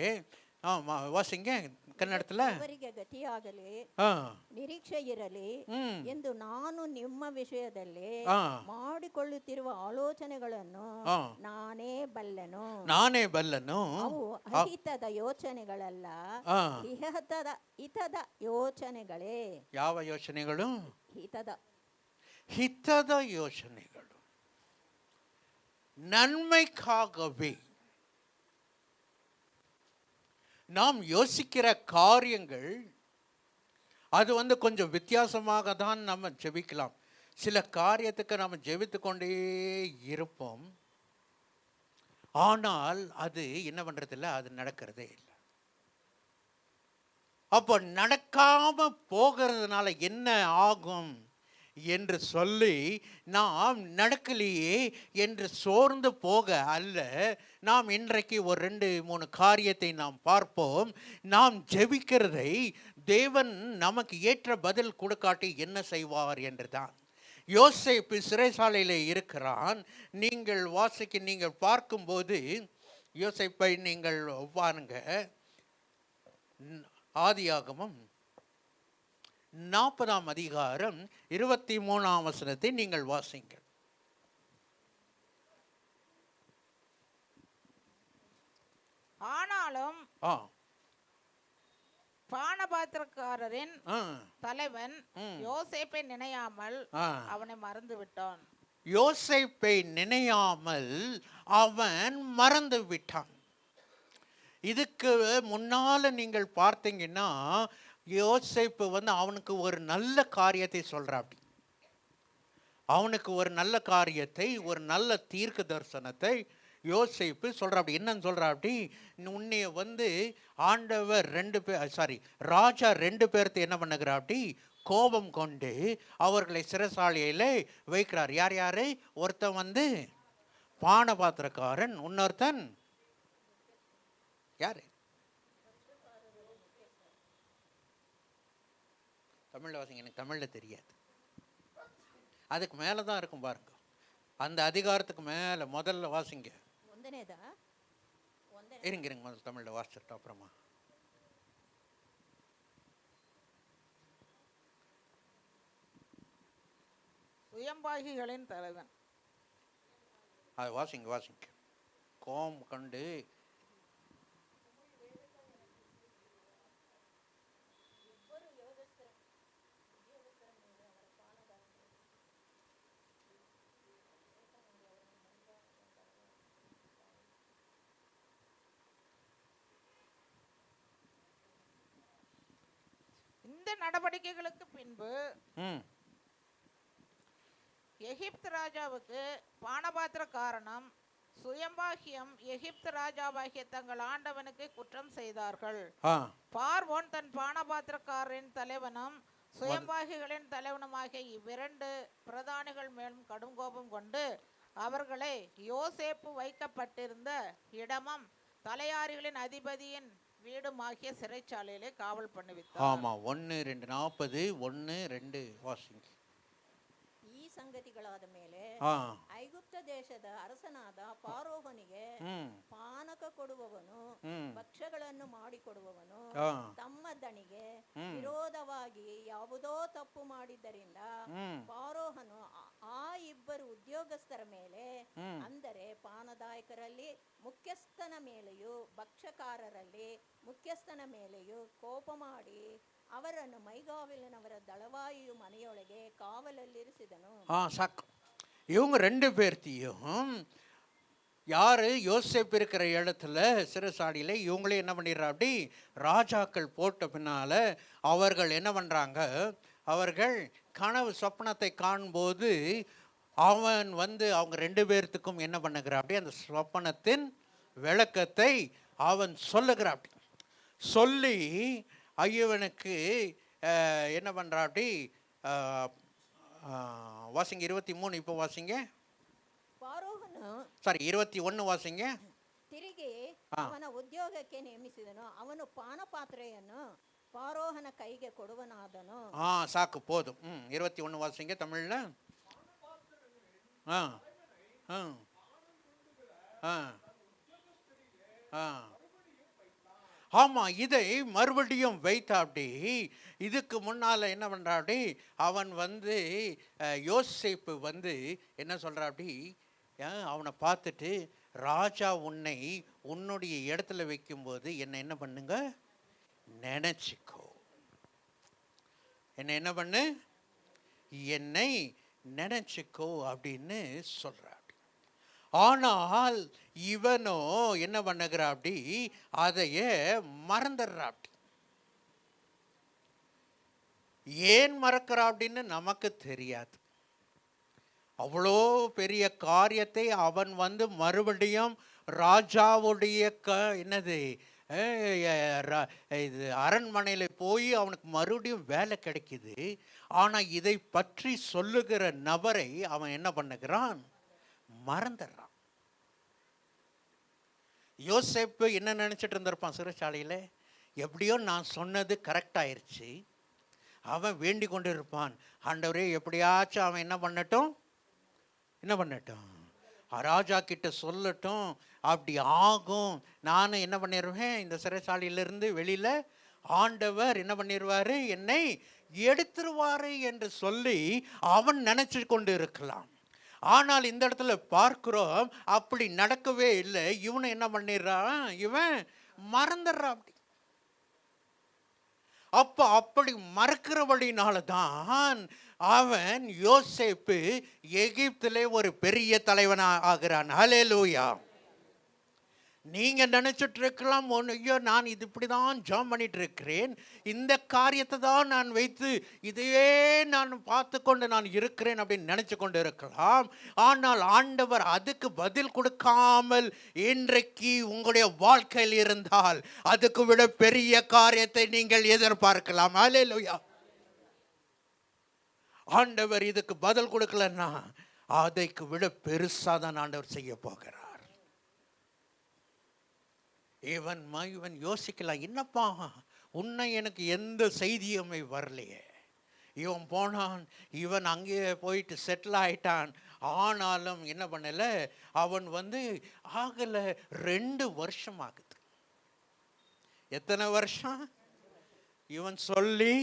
[SPEAKER 1] ವಾಸಿಂಗೆ ಕನ್ನಡத்துல
[SPEAKER 4] ಅವರಿಗೆ ಗತಿಯಾಗಲಿ
[SPEAKER 1] ஆ
[SPEAKER 4] ನಿರೀಕ್ಷೆ ಇರಲಿ
[SPEAKER 1] ம்
[SPEAKER 4] ಎಂದು ನಾನು ನಿಮ್ಮ ವಿಷಯದಲ್ಲಿ
[SPEAKER 1] ஆ
[SPEAKER 4] ಮಾಡಿಕೊಳ್ಳುತ್ತಿರುವ ಆಲೋಚನೆಗಳನ್ನು
[SPEAKER 1] ஆ
[SPEAKER 4] ನಾನೇ ಬಲ್ಲೆನು.
[SPEAKER 1] நானே பல்லனு
[SPEAKER 4] ಅವು ಅಹಿತದ ಯೋಚನೆಗಳಲ್ಲ,
[SPEAKER 1] ஆ
[SPEAKER 4] ಹಿತದ ಯೋಚನೆಗಳೇ.
[SPEAKER 1] ಯಾವ ಯೋಚನೆಗಳು?
[SPEAKER 4] ಹಿತದ
[SPEAKER 1] ಹಿತದ ಯೋಚನೆಗಳು, நன்மைக்காகவே நாம் யோசிக்கிற காரியங்கள் அது கொஞ்சம் வித்தியாசமாக தான் நம்ம ஜெபிக்கலாம். சில காரியத்துக்கு நம்ம ஜெபித்து கொண்டே இருப்போம், ஆனால் அது என்ன பண்றதில்ல, அது நடக்கிறதே இல்லை. அப்போ நடக்காம போகிறதுனால என்ன ஆகும் என்று சொல்லி நாம் நடக்கலையே என்று சோர்ந்து போக அல்ல, நாம் இன்றைக்கு ஒரு 2-3 காரியத்தை நாம் பார்ப்போம். நாம் ஜெபிக்கிறதை தேவன் நமக்கு ஏற்ற பதில் கொடுக்காட்டி என்ன செய்வார் என்று தான். யோசேப்பு சிறைசாலையில் இருக்கிறான். நீங்கள் பார்க்கும்போது யோசேப்பை நீங்கள் பாருங்க. ஆதியாகமம் 40ஆம் அதிகாரம் 23ஆம் வசனத்தை நீங்கள் வாசிங்க.
[SPEAKER 5] ஆனாலும் பானபாத்திரக்காரரின் தலைவன் யோசேப்பை நினையாமல் அவனை மறந்து விட்டான்.
[SPEAKER 1] யோசேப்பை நினையாமல் அவன் மறந்து விட்டான். இதுக்கு முன்னால நீங்கள் பார்த்தீங்கன்னா யோசேப்பு அவனுக்கு ஒரு நல்ல காரியத்தை சொல்றாப்படி. அவனுக்கு ஒரு நல்ல காரியத்தை, ஒரு நல்ல தீர்க்க தரிசனத்தை யோசேப்பு சொல்றாப்படி. என்னன்னு சொல்றாப்படி, உன்னைய ஆண்டவர் ராஜா 2 பேர்த்து என்ன பண்ணுகிறாப்படி, கோபம் கொண்டு அவர்களை சிறைசாலையில வைக்கிறார். யார் யாரு? ஒருத்தன் பானபாத்திரக்காரன், இன்னொருத்தன் யாரு? தமிழில் வாசிங்க, எனக்கு தமிழில் தெரியாது. அதுக்கு மேலே தான் இருக்கும் பாருங்க, அந்த அதிகாரத்துக்கு மேலே முதல்ல வாசிங்க. இருங்க முதல்ல தமிழில் வாசிச்சிட்டோம் அப்புறமா.
[SPEAKER 5] சுயம்பாகிகளின் தலைவன்.
[SPEAKER 1] அது வாசிங்க. கோபம் கண்டு
[SPEAKER 5] இந்த நடவடிக்கைகளுக்கு பின்பு எகிப்து ராஜாவுக்கு பானபாத்திர காரணம் சுயம்பாகியம் எகிப்து ராஜாவாகிய தங்கள் ஆண்டவனுக்கு குற்றம் செய்தார்கள். பார்வோன் தன் பானபாத்திரக்காரரின் தலைவனும் சுயம்பாகிகளின் தலைவனுமாகிய இவ்விரண்டு பிரதானிகள் மேலும் கடும் கோபம் கொண்டு அவர்களை யோசேப்பு வைக்கப்பட்டிருந்த இடமும் தலையாரிகளின் அதிபதியின் வீடுமாகிய சிறைச்சாலையிலே காவல் பண்ணுவித்தார்.
[SPEAKER 1] ஆமா, 1:2:40 1:2 வாசிங்க.
[SPEAKER 4] ಈ ಸಂಗತಿಗಳಾದ ಮೇಲೆ ಐಗುಪ್ತ ದೇಶದ ಅರಸನಾದ ಫಾರೋಹನಿಗೆ ಪಾನಕ ಕೊಡುವವನು ಭಕ್ಷ್ಯಗಳನ್ನು ಮಾಡಿಕೊಡುವವನು ತಮ್ಮ ದಣಿಗೆ ವಿರೋಧವಾಗಿ ಯಾವುದೋ ತಪ್ಪು ಮಾಡಿದ್ದರಿಂದ ಫಾರೋಹನು ಆ ಇಬ್ಬರು ಉದ್ಯೋಗಸ್ಥರ ಮೇಲೆ, ಅಂದರೆ ಪಾನದಾಯಕರಲ್ಲಿ ಮುಖ್ಯಸ್ಥನ ಮೇಲೆಯೂ ಭಕ್ಷ್ಯಕಾರರಲ್ಲಿ ಮುಖ್ಯಸ್ಥನ ಮೇಲೆಯೂ ಕೋಪ ಮಾಡಿ ಅವರನ್ನು ಮೈಗಾವಿಲಿನವರ ದಳವಾಯಿಯು ಮನೆಯೊಳಗೆ ಕಾವಲಲ್ಲಿರಿಸಿದನು.
[SPEAKER 1] சாக்கு. இவங்க 2 பேர்த்தையும் யாரு யோசேப்பு இருக்கிற இடத்துல சிறைசாலையில் இவங்களே என்ன பண்ணிடுறா, அப்படி ராஜாக்கள் போட்ட பின்னால அவர்கள் என்ன பண்றாங்க, அவர்கள் கனவு சொப்பனத்தை காணும்போது அவன் அவங்க 2 பேர்த்துக்கும் என்ன பண்ணுகிறா, அப்படி அந்த சொப்பனத்தின் விளக்கத்தை அவன் சொல்லுகிறா. அப்படி சொல்லி ஐயவனுக்கு என்ன பண்ணுறா, அப்படி வாசிங்க 23 இப்போ வாசிங்க. 21 வாசிங்க.
[SPEAKER 4] ತಿರುಗಿ ಅವನ ಉದ್ಯೋಗಕ್ಕೆ ನೇಮಿಸಿದನು. ಅವನು ಪಾನಪಾತ್ರೆಯನ್ನು ಫಾರೋಹನ ಕೈಗೆ ಕೊಡುವನಾದನು.
[SPEAKER 1] ಸಾಕು போதும். 21 வாசிங்க தமிழ்ல. ஆமா, இதை மறுபடியும் வைத்தாப்படி. இதுக்கு முன்னால என்ன பண்றாப்படி, அவன் வந்து யோசேப்பு வந்து என்ன சொல்றாப்படி, அவனை பார்த்துட்டு, ராஜா உன்னை உன்னுடைய இடத்துல வைக்கும்போது என்னை என்ன பண்ணுங்க, நினைச்சுக்கோ. என்ன என்ன பண்ணு, என்னை நினைச்சுக்கோ அப்படின்னு சொல்றார். ஆனால் இவனோ என்ன பண்ணுகிறாப்படி, அதையே மறந்துடுறாப்படி. ஏன் மறக்கிறா அப்படின்னு நமக்கு தெரியாது. அவ்வளோ பெரிய காரியத்தை அவன் வந்து மறுபடியும் ராஜாவுடைய என்னது இது அரண்மனையில் போய் அவனுக்கு மறுபடியும் வேலை கிடைக்குது. ஆனால் இதை பற்றி சொல்லுகிற நபரை அவன் என்ன பண்ணுகிறான், மறந்துடுறான். யோசேப்பு என்ன நினச்சிட்டு இருந்திருப்பான் சிறைச்சாலையில், எப்படியோ நான் சொன்னது கரெக்டாயிருச்சு. அவன் வேண்டி கொண்டு இருப்பான், ஆண்டவரே எப்படியாச்சும் அவன் என்ன பண்ணட்டும், ராஜா கிட்ட சொல்லட்டும், அப்படி ஆகும், நானும் என்ன பண்ணிடுவேன், இந்த சிறைச்சாலையிலிருந்து வெளியில் ஆண்டவர் என்ன பண்ணிடுவார், என்னை எடுத்துருவாரு என்று சொல்லி அவன் நினச்சி கொண்டு இருக்கலாம். ஆனால் இந்த இடத்துல பார்க்கிறோம், அப்படி நடக்கவே இல்லை. இவனை என்ன பண்ணிடுறான், இவன் மறந்துடுறான். அப்போ அப்படி மறக்கிறபடினால தான் அவன் யோசேப்பு எகிப்திலே ஒரு பெரிய தலைவனாக ஆகிறான். ஹல்லேலூயா. நீங்க நினைச்சிட்டு இருக்கலாம், ஐயோ நான் இது இப்படி தான் ஜாம் பண்ணிட்டு இருக்கிறேன், இந்த காரியத்தை தான் நான் வைத்து இதையே நான் பார்த்து கொண்டு நான் இருக்கிறேன் அப்படின்னு நினைச்சு கொண்டு இருக்கலாம். ஆனால் ஆண்டவர் அதுக்கு பதில் கொடுக்காமல் இன்றைக்கு உங்களுடைய வாழ்க்கையில் இருந்தால் அதுக்கு விட பெரிய காரியத்தை நீங்கள் எதிர்பார்க்கலாம். ஹல்லேலூயா. ஆண்டவர் இதுக்கு பதில் கொடுக்கலன்னா அதைக்கு விட பெருசா தான் ஆண்டவர் செய்ய போகிறார். இவன் யோசிக்கலாம், என்னப்பா உன்னை எனக்கு எந்த செய்தியுமே வரலையே, இவன் போனான், இவன் அங்கே போயிட்டு செட்டில் ஆயிட்டான், ஆனாலும் என்ன பண்ணல, அவன் வந்து ஆகலை, 2 வருஷம் ஆகுது. எத்தனை வருஷம் இவன் சொல்லி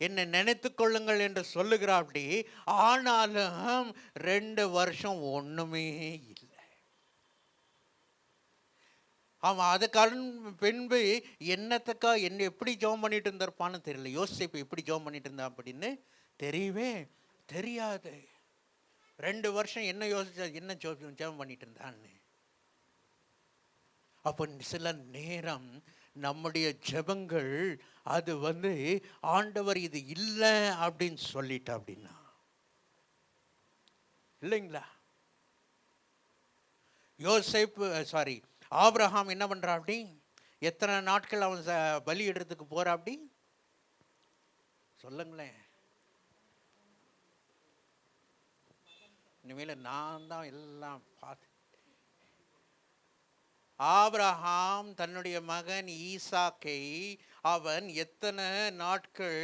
[SPEAKER 1] என்னை நினைத்து கொள்ளுங்கள் என்று சொல்லுகிறாப்படி, ஆனாலும் 2 வருஷம் ஒண்ணுமே இல்லை. அவன் அதுக்கு பின்பு என்னத்துக்கா என்ன எப்படி ஜெபம் பண்ணிட்டு இருந்திருப்பான்னு தெரியல. யோசிப்பு எப்படி ஜெபம் பண்ணிட்டு இருந்தான் அப்படின்னு தெரியவே தெரியாது. 2 வருஷம் என்ன யோசிச்சா, என்ன ஜெபம் பண்ணிட்டு இருந்தான்னு. அப்போ சில நேரம் நம்முடைய ஜெபங்கள் அது வந்து ஆண்டவர் இது இல்லை அப்படின்னு சொல்லிட்டா அப்படின்னா இல்லைங்களா. யோசேப்பு ஆபிரகாம் என்ன பண்றா அப்படி, எத்தனை நாட்கள் அவன் பலி இடத்துக்கு போறா அப்படி சொல்லுங்களேன். இனிமேல நான் தான் எல்லாம் பார்த்து. ஆபிரகாம் தன்னுடைய மகன் ஈசாக்கை அவன் எத்தனை நாட்கள்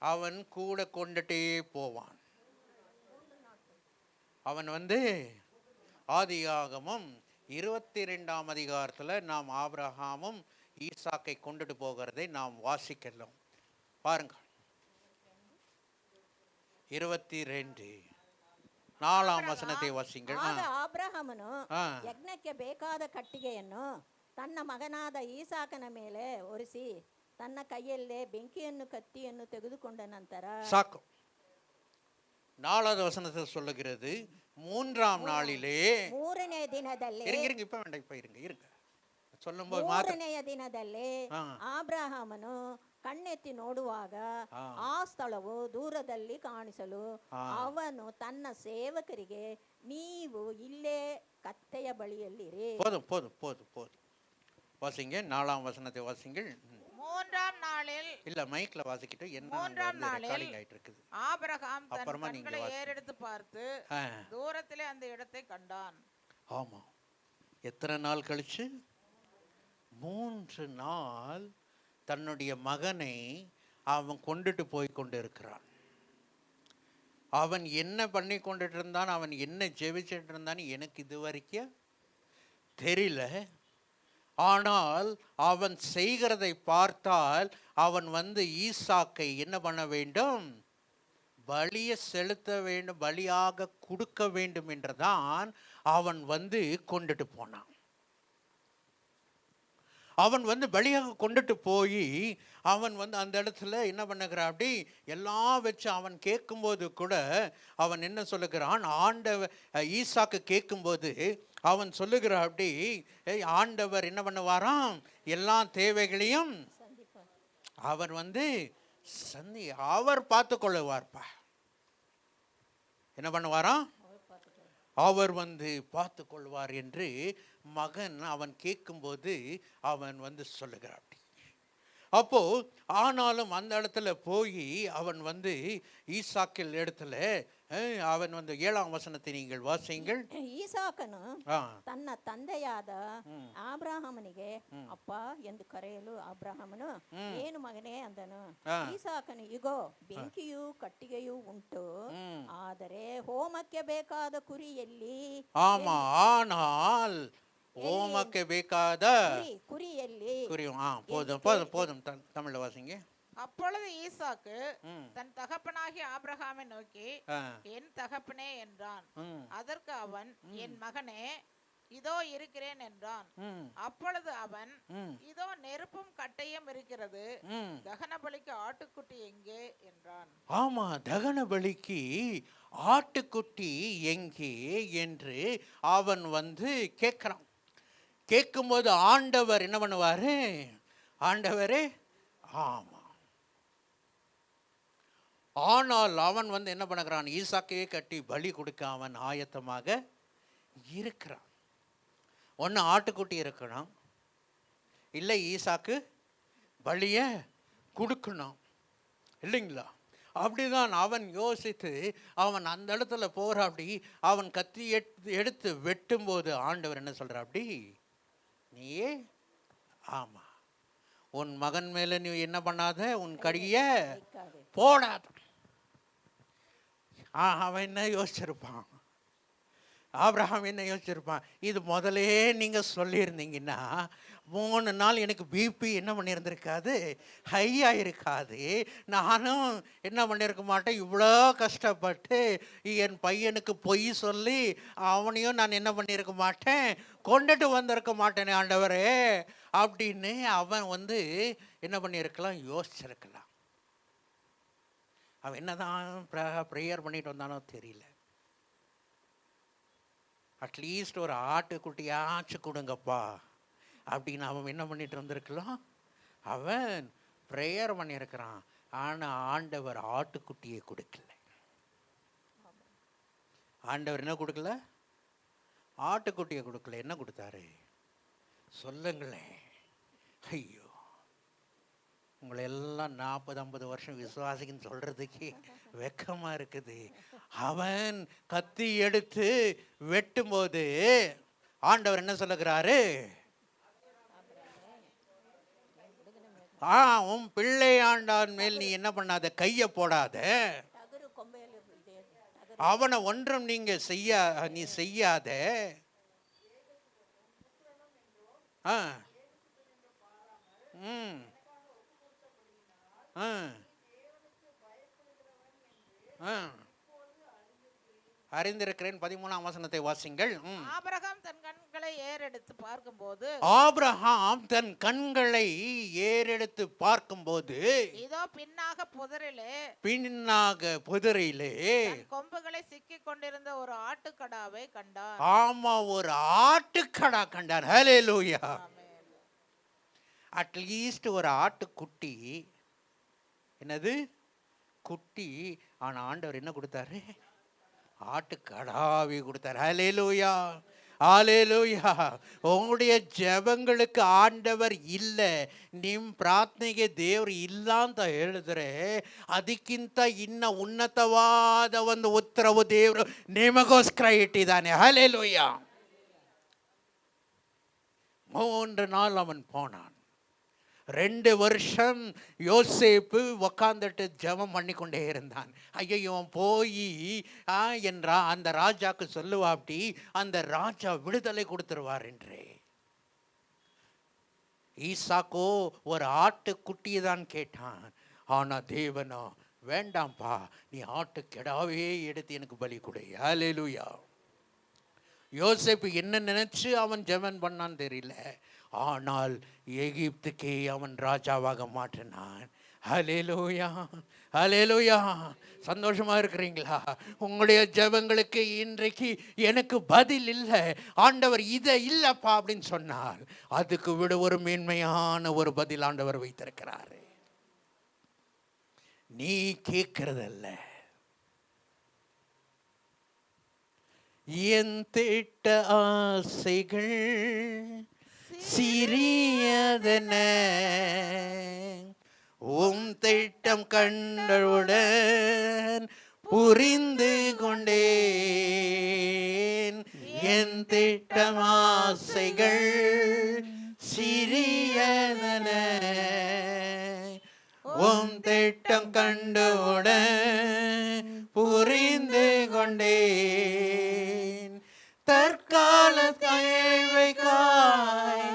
[SPEAKER 1] அவன் கூட கொண்டுட்டே போவான். அவன் வந்து ஆதியாகமம் 22ஆம் அதிகாரத்தில் நாம் ஆபிரகாமும் ஈசாக்கை கொண்டுட்டு போகிறதை நாம் வாசிக்கலாம். பாருங்க, 22 4ஆம் ವಚನத்தை ವಾಸಿಂಗಳು.
[SPEAKER 4] ಆಗ ಅಬ್ರಹಾಮನು ಯಜ್ಞಕ್ಕೆ ಬೇಕಾದ ಕಟ್ಟಿಗೆಯನ್ನು ತನ್ನ ಮಗನಾದ ಈಸಾಕನ ಮೇಲೆ ಒರೆಸಿ ತನ್ನ ಕೈಯಲ್ಲೇ ಬೆಂಕಿಯನ್ನು ಕತ್ತಿಯನ್ನು ತೆಗೆದುಕೊಂಡ ನಂತರ
[SPEAKER 1] ಸಾಕು. 4வது வசனத்தில் சொல்லுகிறது, 3ஆம் நாளிலே
[SPEAKER 4] 3ನೇ ದಿನದಲ್ಲಿ
[SPEAKER 1] இருங்க இப்ப வேண்டாம், இப்ப இருங்க சொல்லும்போது
[SPEAKER 4] 3ನೆಯ ದಿನದಲ್ಲಿ ಅಬ್ರಹಾಮನು ಕಣ್ಣೆತ್ತಿ ನೋಡುವಾಗ ಆ ಸ್ಥಳವು ದೂರದಲ್ಲಿ ಕಾಣಿಸಲು ಅವನು ತನ್ನ ಸೇವಕರಿಗೆ, ನೀವು ಇಲ್ಲೇ ಕತ್ತೆಯ ಬಳಿಯಲ್ಲಿರಿ.
[SPEAKER 1] போதும் போதும் போதும் போதும் வாசிங்க. 4ஆம் வசனத்தை வாசிங்கள்.
[SPEAKER 5] 3ஆம் நாளில்
[SPEAKER 1] இல்ல மைக்ல வாசிக்கிட்டு என்ன
[SPEAKER 5] 3ஆம் நாளில்
[SPEAKER 1] ரெக்கார்டிங் ஆயிட்டு இருக்குது.
[SPEAKER 5] ஆபிரகாம் தன் கண்களை ஏறெடுத்து பார்த்து தூரத்திலே அந்த இடத்தை கண்டான்.
[SPEAKER 1] ஆமா, எத்தனை நாள் கழிச்சு? 3 நாள் தன்னுடைய மகனை அவன் கொண்டுட்டு போய் கொண்டு இருக்கிறான். அவன் என்ன பண்ணி கொண்டுட்டு இருந்தான், அவன் என்ன ஜெபிச்சுட்டு இருந்தான்னு எனக்கு இது வரைக்கும் தெரியல. ஆனால் அவன் செய்கிறதை பார்த்தால் அவன் ஈசாக்கை என்ன பண்ண வேண்டும்? பலியை செலுத்த வேண்டும், பலியாக கொடுக்க வேண்டும் என்றுதான் அவன் கொண்டுட்டு போனான். அவன் பலியாக கொண்டுட்டு போய் அவன் அந்த இடத்துல என்ன பண்ணுகிறான்? அப்படி எல்லாம் வச்சு அவன் கேட்கும்போது கூட அவன் என்ன சொல்லுகிறான்? ஆண்டவர் ஈசாக்கு கேட்கும்போது அவன் சொல்லுகிறான் அப்படி, ஆண்டவர் என்ன பண்ணுவாராம்? எல்லா தேவைகளையும் அவர் அவர் பார்த்து கொள்ளுவார்ப்பா. என்ன பண்ணுவாராம்? அவர் பார்த்து கொள்வார் என்று மகன் அவன் கேட்கும்போது அவன் சொல்லுகிறான். அப்போ ஆனாலும் அந்த இடத்துல போய் அவன் ஈசாக்கில் இடத்துல அவன் 7ஆம் வசனத்தை நீங்கள் வாசியுங்கள்.
[SPEAKER 4] ಈಸಾಕನು ತನ್ನ ತಂದೆಯಾದ ಅಬ್ರಹಾಮನಿಗೆ ಅಪ್ಪ ಎಂದು ಕರೆಯಲು ಅಬ್ರಹಾಮನು ಏನು ಮಗನೇ ಅಂದನು. ಈಸಾಕನು ಇಗೋ ಬೆಂಕಿಯು ಕಟ್ಟಿಗೆಯೂ ಉಂಟು, ಆದರೆ ಹೋಮಕ್ಕೆ ಬೇಕಾದ ಕುರಿ ಎಲ್ಲಿ?
[SPEAKER 1] ஆமா, ஆனால் ஓமக்கு ಬೇಕಾದ
[SPEAKER 4] ಕುರಿ ಎಲ್ಲಿ?
[SPEAKER 1] குரி. போதும் போதும் போதும், தமிழ்ல வாசிங்க.
[SPEAKER 5] அப்பொழுது ஈசாக்கு தன் தகப்பனாகிய ஆபிரகாமை நோக்கி, என் தகப்பனே என்றான். அதற்கு அவன், என் மகனே, இதோ இருக்கிறேன் என்றான். அப்பொழுது அவன், இதோ நெருப்பும் கட்டையும் இருக்கிறது, தகன பலிக்கு ஆட்டுக்குட்டி எங்கே என்றான்.
[SPEAKER 1] ஆமா, தகன பலிக்கு ஆட்டுக்குட்டி எங்கே என்று அவன் கேட்கிறான். கேட்கும்போது ஆண்டவர் என்ன பண்ணுவாரு? ஆண்டவரே, ஆமா. ஆனால் அவன் என்ன பண்ணுகிறான்? ஈசாக்கையே கட்டி பலி கொடுக்க அவன் ஆயத்தமாக இருக்கிறான். ஒன்று ஆட்டுக்குட்டி இருக்கணும், இல்லை ஈசாக்கு பலியை கொடுக்கணும், இல்லைங்களா? அப்படிதான் அவன் யோசித்து அவன் அந்த இடத்துல போகிற. அப்படி அவன் கத்தி எடுத்து வெட்டும்போது ஆண்டவர் என்ன சொல்கிற? அப்படி, நீயே ஆமா, உன் மகன் மேல நீ என்ன பண்ணாத, உன் கடிய போடாத. அவன் என்ன யோசிச்சிருப்பான்? ஆபிரகாம் என்ன யோசிச்சிருப்பான்? இது முதலே நீங்கள் சொல்லியிருந்தீங்கன்னா 3 நாள் எனக்கு பிபி என்ன பண்ணியிருந்திருக்காது, ஹையாக இருக்காது. நானும் என்ன பண்ணியிருக்க மாட்டேன், இவ்வளோ கஷ்டப்பட்டு என் பையனுக்கு பொய் சொல்லி அவனையும் நான் என்ன பண்ணியிருக்க மாட்டேன், கொண்டுட்டு வந்திருக்க மாட்டேனே ஆண்டவரே அப்படின்னு அவன் என்ன பண்ணியிருக்கலாம், யோசிச்சிருக்கலாம். அவன் என்னதான் ப்ரேயர் பண்ணிட்டு வந்தானோ தெரியல. அட்லீஸ்ட் ஒரு ஆட்டுக்குட்டியாச்சும் கொடுங்கப்பா அப்படின்னு அவன் என்ன பண்ணிட்டு வந்திருக்கலாம். அவன் ப்ரேயர் பண்ணியிருக்கிறான். ஆனால் ஆண்டவர் ஆட்டுக்குட்டியை கொடுக்கல. ஆண்டவர் என்ன கொடுக்கல? ஆட்டுக்குட்டியை கொடுக்கல. என்ன கொடுத்தாரு சொல்லுங்களேன். ஐயோ, உங்களை எல்லாம் 40-50 வருஷம் விசுவாசிக்குன்னு சொல்றதுக்கு வெக்கமா இருக்குது. அவன் கத்தி எடுத்து வெட்டும்போது ஆண்டவர் என்ன சொல்லுகிறாரு? உன் பிள்ளை ஆண்டான் மேல் நீ என்ன பண்ணாத, கைய போடாத. அவனை ஒன்றும் நீ செய்யாத. அறிந்திருக்கிறேன். 13ஆம் வசனத்தை வாசிங்கள்.
[SPEAKER 5] ஆபிரகாம் தன் கண்களை ஏறெடுத்து பார்க்கும்போது,
[SPEAKER 1] ஆபிரகாம் தன் கண்களை ஏறெடுத்து பார்க்கும்போது,
[SPEAKER 5] இதோ பின்னாக
[SPEAKER 1] புதரிலே
[SPEAKER 5] கொம்புகளை சிக்கிக் கொண்டிருந்த ஒரு ஆட்டுக்கடாவை கண்டார்.
[SPEAKER 1] ஆமா, ஒரு ஆட்டுக்கடா கண்டார். ஹல்லேலூயா. அட்லீஸ்ட் ஒரு ஆட்டுக்குட்டி. என்னது குட்டி? ஆனா ஆண்டவர் என்ன கொடுத்தாரு? ஆட்டுக்கடாவை கொடுத்தார். ஹல்லேலூயா, ஹல்லேலூயா. உங்களுடைய ಜಪங்களுக்கு ಆಂಡವರ್ ಇಲ್ಲ, ನಿಮ್ಮ ಪ್ರಾರ್ಥನೆಗೆ ದೇವರು ಇಲ್ಲ ಅಂತ ಹೇಳಿದ್ರೆ ಅದಕ್ಕಿಂತ ಇನ್ನ ಉನ್ನತವಾದ ಒಂದು ಉತ್ತರವು ದೇವರು ನಿಮಗೋಸ್ಕರ ಇಟ್ಟಿದ್ದಾನೆ. ஹல்லேலூயா. 3 நாள் அவன் போனான். 2 வருஷம் யோசேப்பு உக்காந்துட்டு ஜெபம் பண்ணி கொண்டே இருந்தான். ஐயோ, போய் என்றா அந்த ராஜாக்கு சொல்லுவா, அப்படி அந்த ராஜா விடுதலை கொடுத்துருவார் என்று. ஈசாக்கோ ஒரு ஆட்டுக்குட்டியை தான் கேட்டான். ஆனா தேவனோ, வேண்டாம்ப்பா, நீ ஆட்டுக்கெடாவே எடுத்து எனக்கு பலி கொடு. ஹல்லேலூயா. யோசேப்பு என்ன நினைச்சு அவன் ஜெபம் பண்ணான்னு தெரியல, ஆனால் எகிப்துக்கே அவன் ராஜாவாக மாற்றினான். ஹல்லேலூயா, ஹல்லேலூயா. சந்தோஷமா இருக்கிறீங்களா? உங்களுடைய ஜெபங்களுக்கு இன்றைக்கு எனக்கு பதில் இல்லை, ஆண்டவர் இதை இல்லப்பா அப்படின்னு சொன்னால், அதுக்கு விட ஒரு மேன்மையான ஒரு பதில் ஆண்டவர் வைத்திருக்கிறாரு. நீ கேட்கிறதல்ல, என் திட்ட ஆசைகள் சிறியதென, உம் திட்டம் கண்டவுடன் புரிந்து கொண்டேன். என் திட்டம் ஆசைகள் சிறியதென, உம் திட்டம் கண்டவுடன் புரிந்து கொண்டேன். தற்கால தேவைக்காய்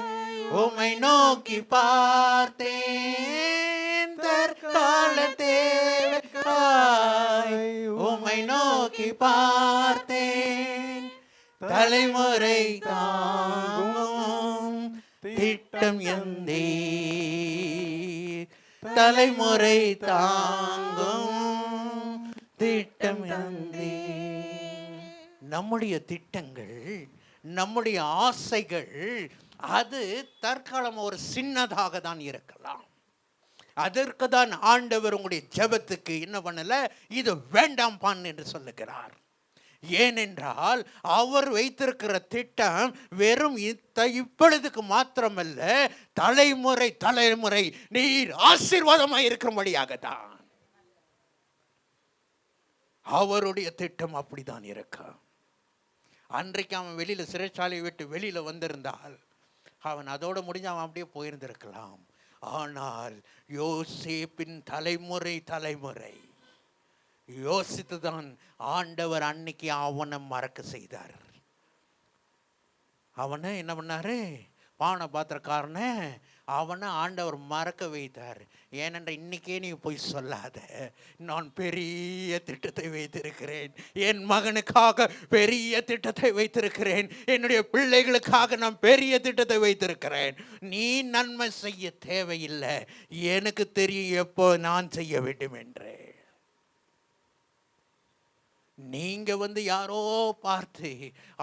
[SPEAKER 1] உம்மை நோக்கி பார்த்தேன். தற்கால தேவைக்காய் உம்மை நோக்கி பார்த்தேன். தலைமுறை தாங்கும் திட்டம் எந்தே, தலைமுறை தாங்கும் திட்டம் எந்தே. நம்முடைய திட்டங்கள், நம்முடைய ஆசைகள், அது தற்காலம் ஒரு சின்னதாக தான் இருக்கலாம். அதற்கு தான் ஆண்டவர் உங்களுடைய ஜெபத்துக்கு என்ன பண்ணல, இது வேண்டாம்பான் என்று சொல்லுகிறார். ஏனென்றால் அவர் வைத்திருக்கிற திட்டம் வெறும் இப்பொழுதுக்கு மாத்திரமல்ல, தலைமுறை தலைமுறை நீர் ஆசீர்வாதமாய் இருக்கும்படியாக தான் அவருடைய திட்டம் அப்படிதான் இருக்கும். அன்றைக்கு அவன் வெளியில சிறைச்சாலையை விட்டு வெளியில வந்திருந்தால் அவன் அதோட முடிஞ்சு அவன் அப்படியே போயிருந்திருக்கலாம். ஆனால் யோசேப்பின் தலைமுறை தலைமுறை யோசித்துதான் ஆண்டவர் அன்னைக்கு அவனை மறக்க செய்தார். அவனை என்ன பண்ணாரு, பானை பாத்திரக்காரன அவனை ஆண்டவர் மறக்க வைத்தார். ஏனென்ற இன்னைக்கே நீ போய் சொல்லாத, நான் பெரிய திட்டத்தை வைத்திருக்கிறேன், என் மகனுக்காக பெரிய திட்டத்தை வைத்திருக்கிறேன், என்னுடைய பிள்ளைகளுக்காக நான் பெரிய திட்டத்தை வைத்திருக்கிறேன். நீ நன்மை செய்ய தேவையில்லை, எனக்கு தெரியும் எப்போ நான் செய்ய வேண்டும் என்று. நீங்க யாரோ பார்த்து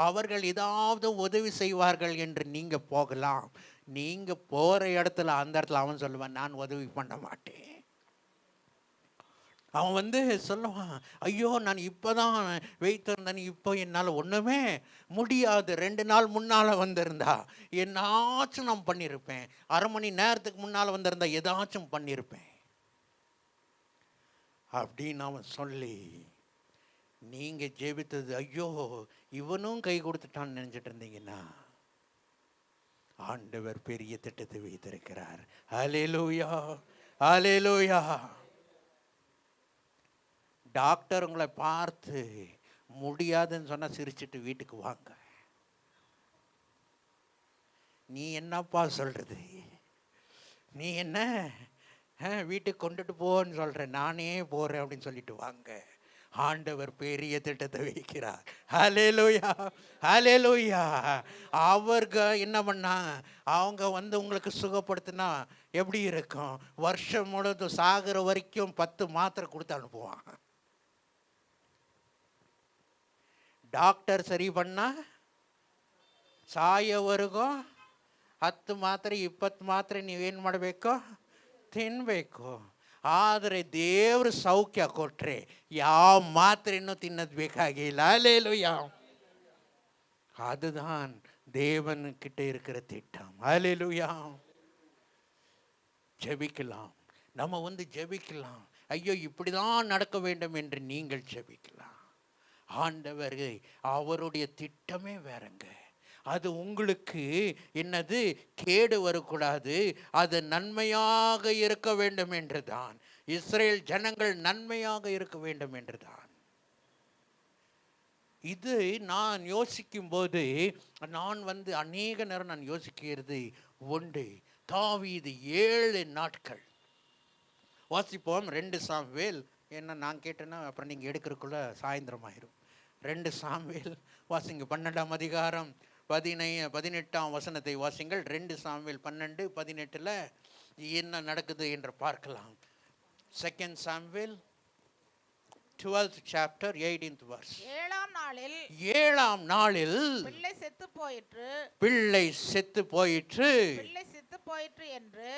[SPEAKER 1] அவர்கள் ஏதாவது உதவி செய்வார்கள் என்று நீங்க போகலாம். நீங்க போற இடத்துல அந்த இடத்துல அவன் சொல்லுவான், நான் உதவி பண்ண மாட்டேன். அவன் சொல்லுவான், ஐயோ நான் இப்போதான் வைத்திருந்தேன், இப்போ என்னால் ஒன்றுமே முடியாது. 2 நாள் முன்னால் வந்திருந்தா என்னாச்சும் நான் பண்ணியிருப்பேன், அரை மணி நேரத்துக்கு முன்னால் வந்திருந்தா ஏதாச்சும் பண்ணியிருப்பேன் அப்படின்னு அவன் சொல்லி, நீங்க ஜெபித்தது ஐயோ இவனும் கை கொடுத்துட்டான்னு நினைச்சிட்டு இருந்தீங்கன்னா, ஆண்டவர் பெரிய திட்டத்தை வைத்திருக்கிறார். ஹல்லேலூயா, ஹல்லேலூயா. டாக்டர் உங்களை பார்த்து முடியாதுன்னு சொன்னா சிரிச்சிட்டு வீட்டுக்கு வாங்க. நீ என்னப்பா சொல்றது, நீ என்ன வீட்டுக்கு கொண்டுட்டு போன்னு சொல்ற, நானே போறேன் அப்படின்னு சொல்லிட்டு வாங்க. ஆண்டவர் பெரிய திட்டத்தை வைக்கிறார். ஹல்லேலூயா, ஹல்லேலூயா. அவர்க என்ன பண்ணா, அவங்க உங்களுக்கு சுகப்படுத்தினா எப்படி இருக்கும், வருஷம் முழுவதும் சாகிற வரைக்கும் 10 மாத்திரை கொடுத்து அனுப்புவான். டாக்டர் சரி பண்ணா ಸಾಯೋವರೆಗೂ 10 ಮಾತ್ರೆ 20 ಮಾತ್ರೆ ನೀವೇನು ಮಾಡಬೇಕು, ತಿನ್ನಬೇಕು. ಆದರೆ ದೇವರು ಸೌಖ್ಯ ಕೊಟ್ಟರೆ ಯಾವ ಮಾತ್ರೆಯನ್ನು ತಿನ್ನೋದು ಬೇಕಾಗಿಲ್ಲ. அல்லேலூயா. அதுதான் தேவன்கிட்ட இருக்கிற திட்டம். அல்லேலூயா. ஜெபிக்கலாம், நம்ம ஜெபிக்கலாம். ஐயோ இப்படிதான் நடக்க வேண்டும் என்று நீங்கள் ஜெபிக்கலாம். ஆண்டவர் அவருடைய திட்டமே வேறங்க. அது உங்களுக்கு என்னது கேடு வரக்கூடாது, அது நன்மையாக இருக்க வேண்டும் என்றுதான். இஸ்ரேல் ஜனங்கள் நன்மையாக இருக்க வேண்டும் என்றுதான். இது நான் யோசிக்கும் போது நான் அநேக நேரம் நான் யோசிக்கிறது உண்டு. தாவீது 7 நாட்கள். வாசிப்போம் 2 சாமுவேல். என்ன நான் கேட்டேன்னா அப்புறம் நீங்கள் எடுக்கிறதுக்குள்ள சாயந்தரம் ஆயிரும். 2 சாமுவேல் வாசிங்க, 12ஆம் அதிகாரம் 18ஆம் வசனத்தை வாசிங்கள். 2 சாமுவேல் 12:18 என்ன நடக்குது என்று பார்க்கலாம். 2 Samuel 12th chapter 18th verse. 7ஆம் நாளில்
[SPEAKER 5] பிள்ளை செத்து போயிற்று என்று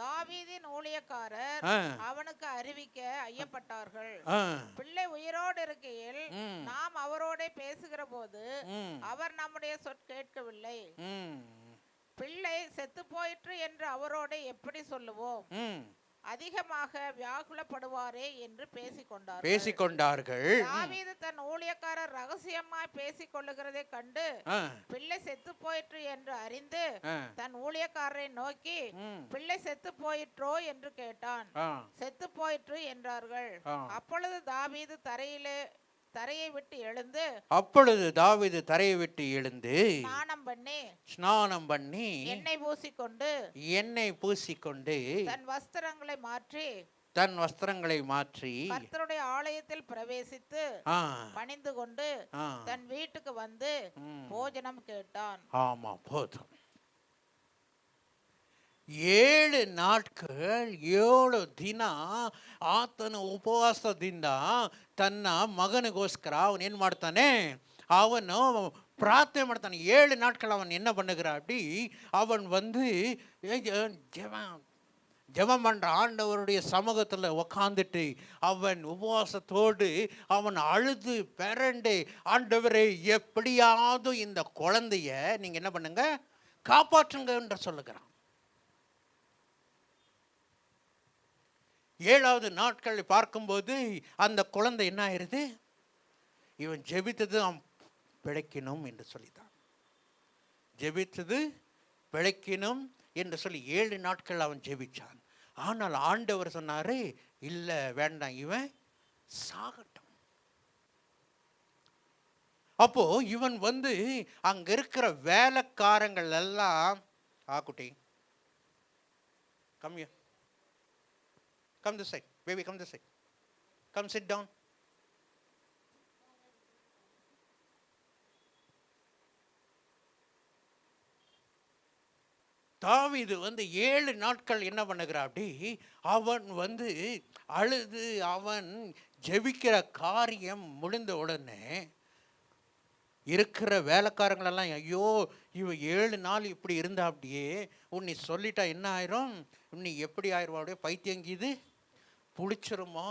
[SPEAKER 5] தாவீதின் ஊழியக்காரர் அவனுக்கு அறிவிக்க ஐயப்பட்டார்கள். பிள்ளை உயிரோடு இருக்கையில் நாம் அவரோட பேசுகிற போது அவர் நம்முடைய கேட்கவில்லை. பிள்ளை செத்து போயிற்று என்று அவரோட எப்படி சொல்லுவோம்? அதிகமாக வியாகுலப்படுவாரே என்று பேசிக்கொண்டார்கள். தாவீது தன் ஊழியக்காரர் ரகசியமாய் பேசிக் கொள்ளுகிறதை கண்டு பிள்ளை செத்து போயிற்று என்று அறிந்து தன் ஊழியக்காரரை நோக்கி, பிள்ளை செத்து போயிற்றோ என்று கேட்டான். செத்து போயிற்று என்றார்கள். அப்பொழுது தாவீது தரையை விட்டு எழுந்து ஸ்நானம் பண்ணி எண்ணெய் பூசிக்கொண்டு தன் வஸ்திரங்களை மாற்றி கர்த்தருடைய ஆலயத்தில் பிரவேசித்து பணிந்து கொண்டு தன் வீட்டுக்கு வந்து போஜனம் கேட்டான். ஆமா, போதும். 7 ನಾಟ್ಗಳು 7 ದಿನ ಆತನ ಉಪವಾಸದಿಂದ ತನ್ನ ಮಗನಿಗೋಸ್ಕರ ಅವನೇನು ಮಾಡ್ತಾನೆ, ಅವನು ಪ್ರಾರ್ಥನೆ ಮಾಡ್ತಾನೆ. 7 நாட்கள் அவன் என்ன பண்ணுகிறான் அப்படி, அவன் வந்து ஜெபம் பண்ற ஆண்டவருடைய சமூகத்தில் உக்காந்துட்டு அவன் உபவாசத்தோடு அவன் அழுது பிறண்டு, ஆண்டவரே எப்படியாவது இந்த குழந்தைய நீங்க என்ன பண்ணுங்க, காப்பாற்றுங்க என்று சொல்லுகிறான். 7வது நாட்கள் பார்க்கும்போது அந்த குழந்தை என்ன ஆயிருது, இவன் ஜெபித்தது அவன் பிழைக்கணும் என்று சொல்லித்தான். ஜெபித்தது பிழைக்கணும் என்று சொல்லி 7 நாட்கள் அவன் ஜெபிச்சான். ஆனால் ஆண்டவர் சொன்னாரு, இல்லை வேண்டாம், இவன் சாகட்டும். அப்போ இவன் வந்து அங்க இருக்கிற வேலைக்காரங்கள் எல்லாம், ஆக்குட்டி come here, come this side, baby, come this side, come sit down. தாவீது வந்து 7 நாட்கள் என்ன பண்ணுகிறான் அப்படி, அவன் வந்து அழுது அவன் ஜெபிக்கிற காரியம் முடிந்த உடனே இருக்கிற வேலைக்காரங்களெல்லாம், ஐயோ இவ 7 நாள் இப்படி இருந்தா அப்படியே, உன்னை சொல்லிட்டா என்ன ஆயிரும், உன்னை எப்படி ஆயிரும், அப்படியே பைத்தியங்கிது புளிச்சிருமோ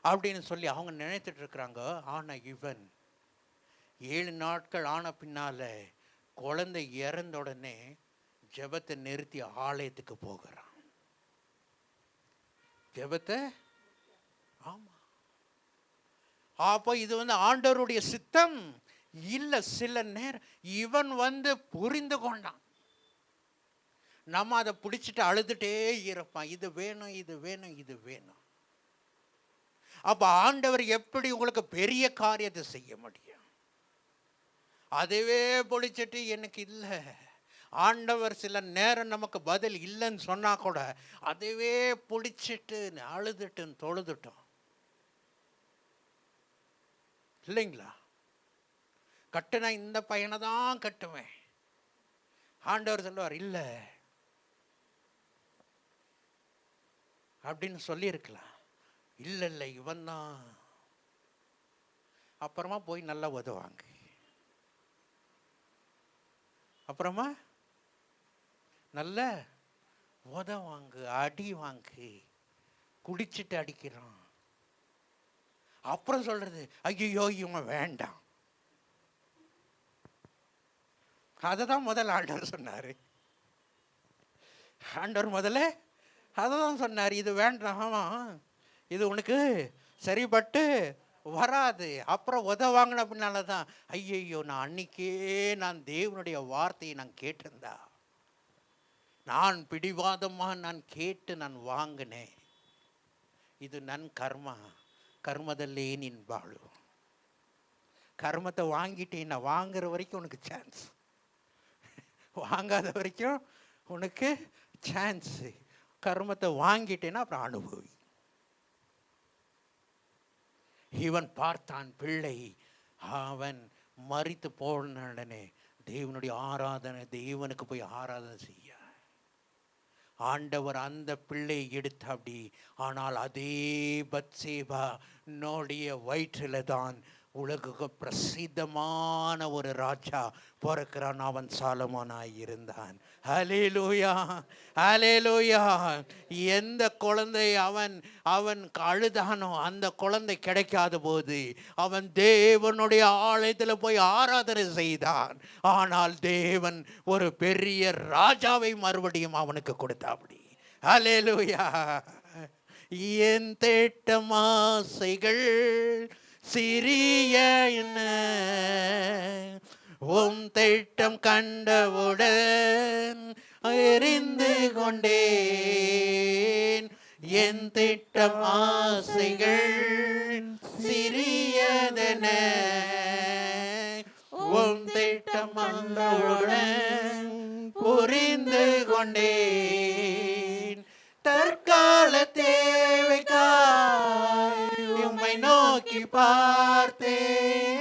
[SPEAKER 5] அப்படின்னு சொல்லி அவங்க நினைத்துட்டு இருக்கிறாங்க. ஆனால் இவன் 7 நாட்கள் ஆன பின்னால குழந்தை இறந்த உடனே ஜெபத்தை நிறுத்தி ஆலயத்துக்கு போகிறான். ஜெபத்தை, ஆமா, அப்போ இது வந்து ஆண்டவருடைய சித்தம் இல்லை. சில நேரம் இவன் வந்து புரிந்து கொண்டான். நம்ம அதை பிடிச்சிட்டு அழுதுட்டே இருப்பான், இது வேணும் இது வேணும் இது வேணும். அப்போ ஆண்டவர் எப்படி உங்களுக்கு பெரிய காரியத்தை செய்ய முடியும்? அதுவே பிடிச்சிட்டு எனக்கு இல்லை. ஆண்டவர் சில நேரம் நமக்கு பதில் இல்லைன்னு சொன்னா கூட அதுவே பிடிச்சிட்டு அழுதுட்டு தொழுதுட்டோம் இல்லைங்களா? கட்டுனா இந்த பையனை தான் கட்டுவேன். ஆண்டவர் சொல்லுவார், இல்லை அப்படின்னு சொல்லியிருக்கலாம். இல்லை இல்லை இவன் தான். அப்புறமா போய் நல்லா உதவாங்க. அப்புறமா நல்ல உதவாங்க, அடி வாங்கு, குடிச்சிட்டு அடிக்கிறான். அப்புறம் சொல்றது, ஐயோ இவன் வேண்டாம். அதை தான் முதல்ல ஆண்டவர் சொன்னார். ஆண்டவர் முதல்ல அதை தான் சொன்னார், இது வேண்டாமா, இது உனக்கு சரிப்பட்டு வராது. அப்புறம் உதவாங்கின அப்படின்னால தான், ஐயையோ நான் அன்னைக்கே நான் தேவனுடைய வார்த்தையை நான் கேட்டிருந்தா, நான் பிடிவாதமாக நான் கேட்டு நான் வாங்கினேன். ಇದು ನನ್ನ ಕರ್ಮ, கர்மதல்லே நின் ಬಾಳು. கர்மத்தை வாங்கிட்டேன், நான் வாங்குற வரைக்கும் உனக்கு சான்ஸ், வாங்காத வரைக்கும்
[SPEAKER 1] உனக்கு சான்ஸு. கர்மத்தை வாங்கிட்டேன்னா அப்புறம் அனுபவி. இவன் பார்த்தான் பிள்ளை அவன் மரித்து போன உடனே தேவனுடைய ஆராதனை, தேவனுக்கு போய் ஆராதனை செய்ய ஆண்டவர் அந்த பிள்ளையை எடுத்து அப்படி. ஆனால் அதே பத்சேபா நோடைய வயிற்றில் தான் உலகுக்கு பிரசித்தமான ஒரு ராஜா பிறக்கிறான். அவன் சாலமோனாய் இருந்தான். ஹல்லேலூயா, ஹல்லேலூயா. எந்த குழந்தை அவன் அவன் அழுதானோ அந்த குழந்தை கிடைக்காத போது அவன் தேவனுடைய ஆலயத்தில் போய் ஆராதனை செய்தான். ஆனால் தேவன் ஒரு பெரிய ராஜாவை மறுபடியும் அவனுக்கு கொடுத்தாப்படி. ஹல்லேலூயா. என் தேட்டம் ஆசைகள் சிறிய என்ன, உம் திட்டம் கண்டவுடன் எரிந்து கொண்டேன். என் திட்டம் ஆசைகள் சிறியதென, உம் திட்டம் கண்டவுடன் புரிந்து கொண்டேன். தற்கால தேவைக்காய் உம்மை நோக்கி பார்த்தேன்.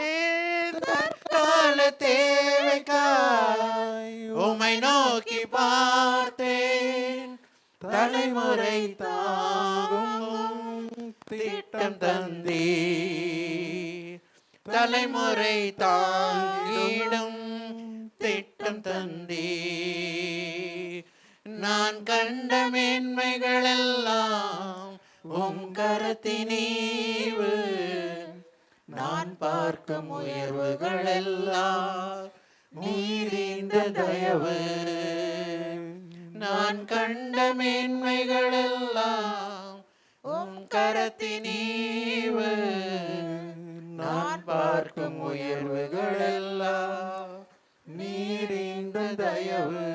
[SPEAKER 1] தற்கால தேவைக்காய் உம்மை நோக்கி பார்த்தேன். தலைமுறை தாங்கும் திட்டம் தந்தே, தலைமுறை தாங்கிடும் திட்டம் தந்தே. நான் கண்ட மேன்மைகளெல்லாம் உம் கரத்தினீவு, நான் பார்க்கும் உயர்வுகளெல்லாம் நீரிந்த தயவு. நான் கண்ட மேன்மைகளெல்லாம் உம் கரத்தினீவு, நான் பார்க்கும் உயர்வுகளெல்லாம் நீரிந்த தயவு.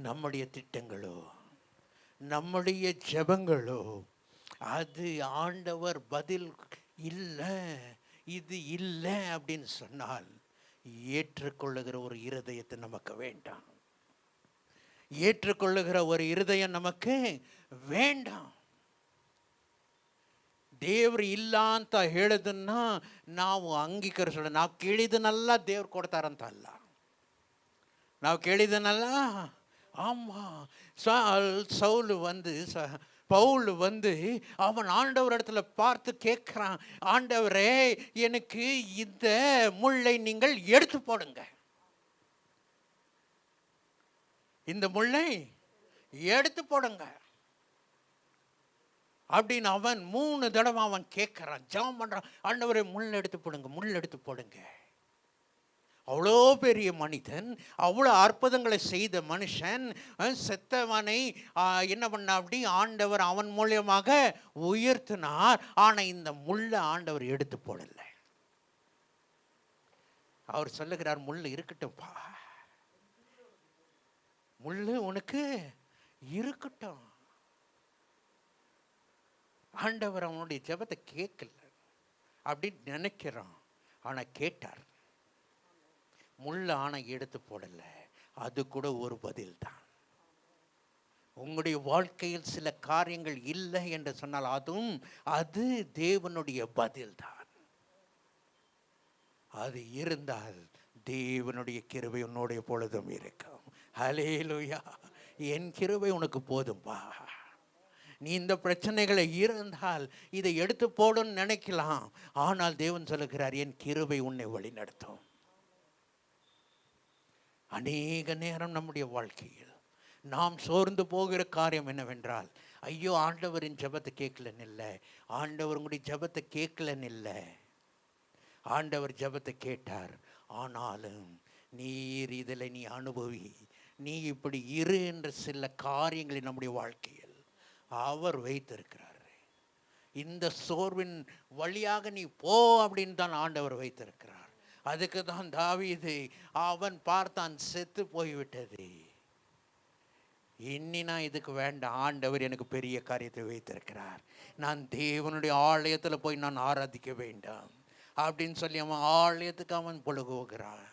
[SPEAKER 1] நம்முடைய திட்டங்களோ நம்முடைய ஜெபங்களோ அது ஆண்டவர் பதில் இல்லை, இது இல்லை அப்படின்னு சொன்னால் ஏற்றுக்கொள்ளுகிற ஒரு இருதயத்தை நமக்கு வேண்டாம். ஏற்றுக்கொள்ளுகிற ஒரு இருதயம் நமக்கு வேண்டாம். ದೇವ್ರು ಇಲ್ಲ ಅಂತ ಹೇಳೋದನ್ನ ನಾವು ಅಂಗೀಕರಿಸೋಣ. ನಾವು ಕೇಳಿದನ್ನೆಲ್ಲ ದೇವ್ರು ಕೊಡ್ತಾರಂತ ಅಲ್ಲ. ನಾವು ಕೇಳಿದನಲ್ಲ. ஆமாம், சவுல் வந்து பவுல் வந்து அவன் ஆண்டவர் இடத்துல பார்த்து கேட்குறான், ஆண்டவரே எனக்கு இந்த முள்ளை நீங்கள் எடுத்து போடுங்க, இந்த முள்ளை எடுத்து போடுங்க அப்படின்னு அவன் 3 தடவை அவன் கேட்குறான், ஜெபம் பண்ணுறான். ஆண்டவரே முள் எடுத்து போடுங்க, முள் எடுத்து போடுங்க. அவ்வளோ பெரிய மனிதன், அவ்வளோ அற்புதங்களை செய்த மனுஷன், செத்தவனை என்ன பண்ண அப்படி ஆண்டவர் அவன் மூலியமாக உயர்த்தினார். ஆனால் இந்த முள்ளை ஆண்டவர் எடுத்து போடலை. அவர் சொல்லுகிறார், முள் இருக்கட்டும்பா, முள் உனக்கு இருக்கட்டும். ஆண்டவர் அவனுடைய ஜெபத்தை கேட்கல அப்படின்னு நினைக்கிறான். ஆனால் கேட்டார். முள்ள ஆணை எடுத்து போடல, அது கூட ஒரு பதில் தான். உங்களுடைய வாழ்க்கையில் சில காரியங்கள் இல்லை என்று சொன்னால் அதுவும் அது தேவனுடைய பதில் தான். அது இருந்தால் தேவனுடைய கிருபை உன்னுடைய பொழுதும் இருக்கும். ஹல்லேலூயா. என் கிருபை உனக்கு போதும்பா. நீ இந்த பிரச்சனைகளை இருந்தால் இதை எடுத்து போடுன்னு நினைக்கலாம். ஆனால் தேவன் சொல்லுகிறார், என் கிருபை உன்னை வழி நடத்தும். அநேக நேரம் நம்முடைய வாழ்க்கையில் நாம் சோர்ந்து போகிற காரியம் என்னவென்றால், ஐயோ ஆண்டவரின் ஜெபத்தை கேட்கலன்னு இல்லை, ஆண்டவர் உங்களுடைய ஜெபத்தை கேட்கலன்னு இல்லை, ஆண்டவர் ஜெபத்தை கேட்டார். ஆனாலும் நீர் இதில் நீ அனுபவி, நீ இப்படி இரு என்ற சில காரியங்களை நம்முடைய வாழ்க்கையில் அவர் வைத்திருக்கிறார். இந்த சோர்வின் வழியாக நீ போ அப்படின்னு தான் ஆண்டவர் வைத்திருக்கிறார். அதுக்கு தான் தாவீது அவன் பார்த்தான், செத்து போய்விட்டது, இனி நான் இதுக்கு வேண்டாம், ஆண்டவர் எனக்கு பெரிய காரியத்தை வைத்திருக்கிறார், நான் தேவனுடைய ஆலயத்தில் போய் நான் ஆராதிக்க வேண்டாம் அப்படின்னு சொல்லி அவன் ஆலயத்துக்கு அவன் பொழுகுகிறான்.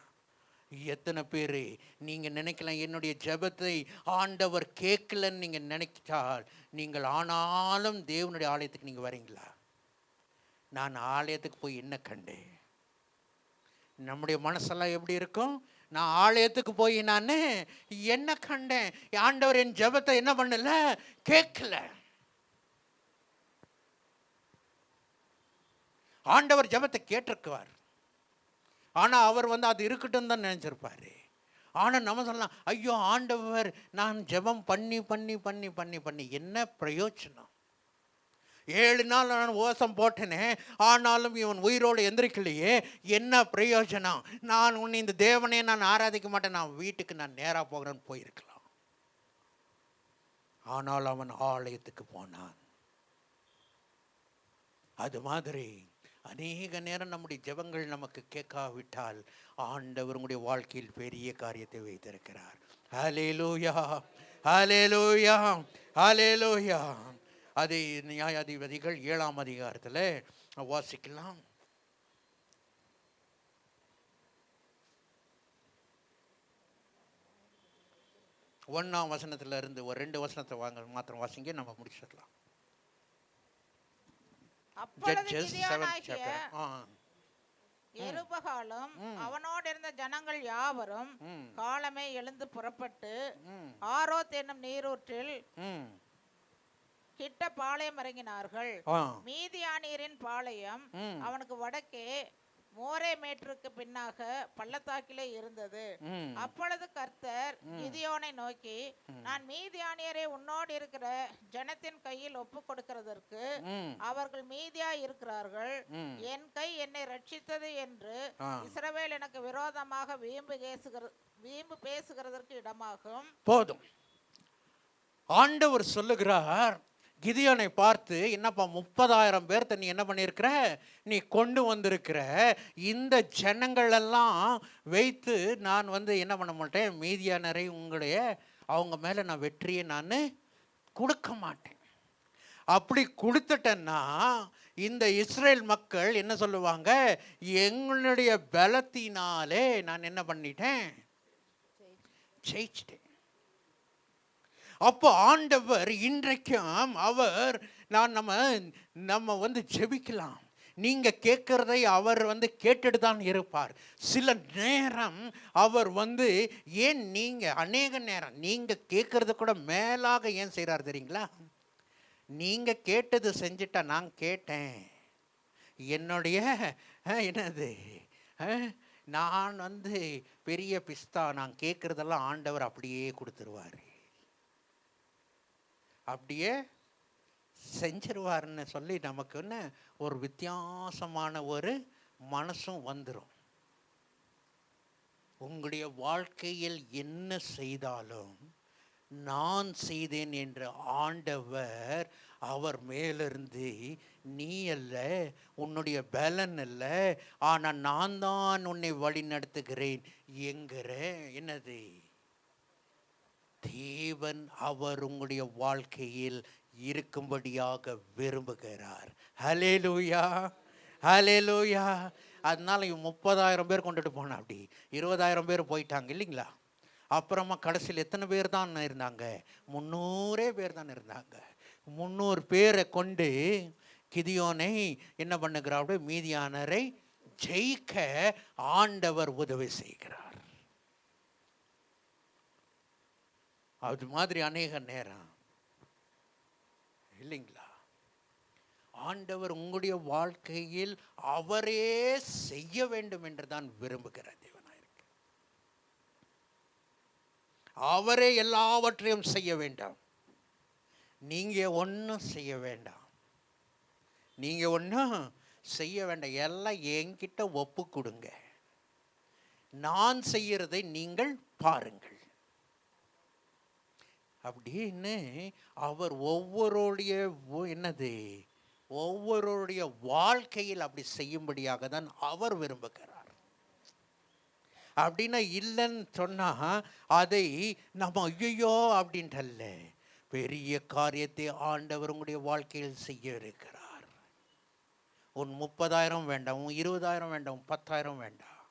[SPEAKER 1] எத்தனை பேர் நீங்கள் நினைக்கலாம் என்னுடைய ஜெபத்தை ஆண்டவர் கேட்கலன்னு நீங்கள் நினைச்சால் நீங்கள் ஆனாலும் தேவனுடைய ஆலயத்துக்கு நீங்கள் வரீங்களா? நான் ஆலயத்துக்கு போய் என்ன கண்டேன்? நம்முடைய மனசெல்லாம் எப்படி இருக்கும்? நான் ஆலயத்துக்கு போய் நான் என்ன கண்டேன்? ஆண்டவர் என் ஜெபத்தை என்ன பண்ணல? கேட்கல. ஆண்டவர் ஜெபத்தை கேட்டிருக்குவார். ஆனால் அவர் அது இருக்கட்டும் தான் நினச்சிருப்பாரு. ஆனால் நம்ம சொல்லலாம், ஐயோ ஆண்டவர் நான் ஜெபம் பண்ணி பண்ணி பண்ணி பண்ணி பண்ணி என்ன பிரயோஜனம்? 7 நாள் நான் உபவாசம் போட்டேனே, ஆனாலும் இவன் உயிரோடு எந்திரிக்கலையே, என்ன பிரயோஜனம்? நான் உன்னை இந்த தேவனே நான் ஆராதிக்க மாட்டேன், நான் வீட்டுக்கு நான் நேராக போகிறேன்னு போயிருக்கலாம். ஆனால் அவன் ஆலயத்துக்கு போனான். அது மாதிரி அநேக நேரம் நம்முடைய ஜெபங்கள் நமக்கு கேட்காவிட்டால் ஆண்டவர் உங்களுடைய வாழ்க்கையில் பெரிய காரியத்தை வைத்திருக்கிறார். ஹல்லேலூயா, ஹல்லேலூயா, ஹல்லேலூயா. அதை நியாயாதிபதிகள் 7ஆம் அதிகாரத்தில் வாசிக்கலாம். 1ஆம் வசனத்துல இருந்து ஒரு 2 வசனத்தை மாத்திரம் வாசிங்க, நம்ம முடிச்சிடலாம்.
[SPEAKER 5] அப்பொழுது
[SPEAKER 1] Judges 7th
[SPEAKER 5] கிதியோனாகிய
[SPEAKER 1] chapter.
[SPEAKER 5] யெருபகாலும் அவனோடு இருந்த ஜனங்கள் யாவரும் காலமே எழுந்து புறப்பட்டு ஆரோத் என்னும் நீரூற்றில் கிட்ட பாளையம் இறங்கினார்கள். மீதியானியரின் பாளையம் அவனுக்கு வடக்கே மோரே மேட்டிற்கு பின்னாக பள்ளத்தாக்கிலே இருந்தது. அப்பொழுது கர்த்தர் கிதியோனை நோக்கி, நான் மீதியானியரை உன்னோடு இருக்கிற ஜனத்தின் கையில் ஒப்பு கொடுக்கிறதற்கு அவர்கள் மீதியா இருக்கிறார்கள். என் கை என்னை ரட்சித்தது என்று இஸ்ரவேல் எனக்கு விரோதமாக வீம்பு பேசுகிறதற்கு இடமாகும்.
[SPEAKER 1] போதும். ஆண்டவர் சொல்லுகிறார் கிதியோனை பார்த்து, என்னப்பா 30,000 பேர்த்த நீ என்ன பண்ணியிருக்கிற? நீ கொண்டு வந்திருக்கிற. இந்த ஜனங்களெல்லாம் வைத்து நான் என்ன பண்ண மாட்டேன்? மீதியானரை அவங்க மேலே நான் வெற்றியை நான் கொடுக்க மாட்டேன். அப்படி கொடுத்துட்டேன்னா இந்த இஸ்ரேல் மக்கள் என்ன சொல்லுவாங்க? எங்களுடைய பலத்தினாலே நான் என்ன பண்ணிட்டேன்? ஜெயிச்சிட்டேன். அப்போ ஆண்டவர் இன்றைக்கும் அவர் நம்ம ஜெபிக்கலாம். நீங்கள் கேட்குறதை அவர் கேட்டுட்டு தான் இருப்பார். சில நேரம் அவர் ஏன் நீங்கள் அநேக நேரம் நீங்கள் கேட்குறது கூட மேலாக ஏன் செய்கிறார் தெரியுங்களா? நீங்கள் கேட்டது செஞ்சுட்டா, நான் கேட்டேன் என்னுடைய என்னது நான் பெரிய பிஸ்தா, நான் கேட்குறதெல்லாம் ஆண்டவர் அப்படியே கொடுத்துருவார், அப்படியே செஞ்சிருவாருன்னு சொல்லி நமக்கு ஒரு வித்தியாசமான ஒரு மனசும் வந்துடும். உங்களுடைய வாழ்க்கையில் என்ன செய்தாலும் நான் செய்தேன் என்ற ஆண்டவர் அவர் மேலிருந்து, நீ அல்ல, உன்னுடைய பலன் அல்ல, ஆனால் நான் தான் உன்னை வழி நடத்துகிறேன் என்கிற என்னது தேவன் அவர் உங்களுடைய வாழ்க்கையில் இருக்கும்படியாக விரும்புகிறார். ஹல்லேலூயா, ஹல்லேலூயா. அதனால 30,000 பேர் கொண்டுட்டு போனா, அப்படி 20,000 பேர் போயிட்டாங்க இல்லைங்களா? அப்புறமா கடைசியில் எத்தனை பேர் தான் இருந்தாங்க? 300 பேர் தான் இருந்தாங்க. 300 பேரை கொண்டு கிதியோனை என்ன பண்ணுகிறார்? மீதியானரை ஜெயிக்க ஆண்டவர் உதவி செய்கிறார். அது மாதிரி அநேக நேரம் இல்லைங்களா, ஆண்டவர் உங்களுடைய வாழ்க்கையில் அவரே செய்ய வேண்டும் என்று தான் விரும்புகிற தேவனாயிருக்கு. அவரே எல்லாவற்றையும் செய்ய வேண்டாம். நீங்க ஒன்றும் செய்ய வேண்டாம், நீங்க ஒன்றும் செய்ய வேண்டாம். எல்லாம் என்கிட்ட ஒப்பு கொடுங்க, நான் செய்யறதை நீங்கள் பாருங்கள் அப்படின்னு அவர் ஒவ்வொருடைய ஒவ்வொருடைய வாழ்க்கையில் அப்படி செய்யும்படியாக தான் அவர் விரும்புகிறார். அப்படின்னா இல்லைன்னு சொன்னா அதை நம்ம ஐயோ அப்படின்ட்டு பெரிய காரியத்தை ஆண்டவர் உங்களுடைய வாழ்க்கையில் செய்ய இருக்கிறார். உன் 30,000 வேண்டாம், உன் 20,000 வேண்டாம், 10,000 வேண்டாம்.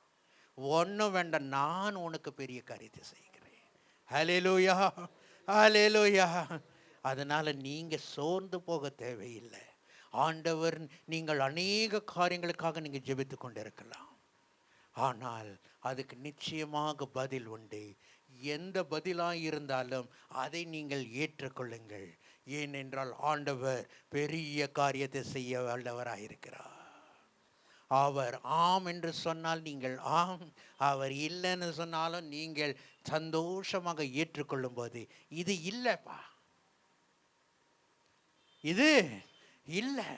[SPEAKER 1] ஒன்றும் வேண்டாம், நான் உனக்கு பெரிய காரியத்தை செய்கிறேன். ஹல்லேலூயா, ஹல்லேலூயா. அதனால் நீங்கள் சோர்ந்து போக தேவையில்லை. ஆண்டவர், நீங்கள் அநேக காரியங்களுக்காக நீங்கள் ஜெபித்து கொண்டு இருக்கலாம், ஆனால் அதுக்கு நிச்சயமாக பதில் உண்டு. எந்த பதிலாக இருந்தாலும் அதை நீங்கள் ஏற்றுக்கொள்ளுங்கள். ஏனென்றால் ஆண்டவர் பெரிய காரியத்தை செய்ய வல்லவராக இருக்கிறார். அவர் ஆம் என்று சொன்னால் நீங்கள் ஆம், அவர் இல்லைன்னு சொன்னாலும் நீங்கள் சந்தோஷமாக ஏற்றுக்கொள்ளும் போது, இது இல்லைப்பா, இது இல்லை,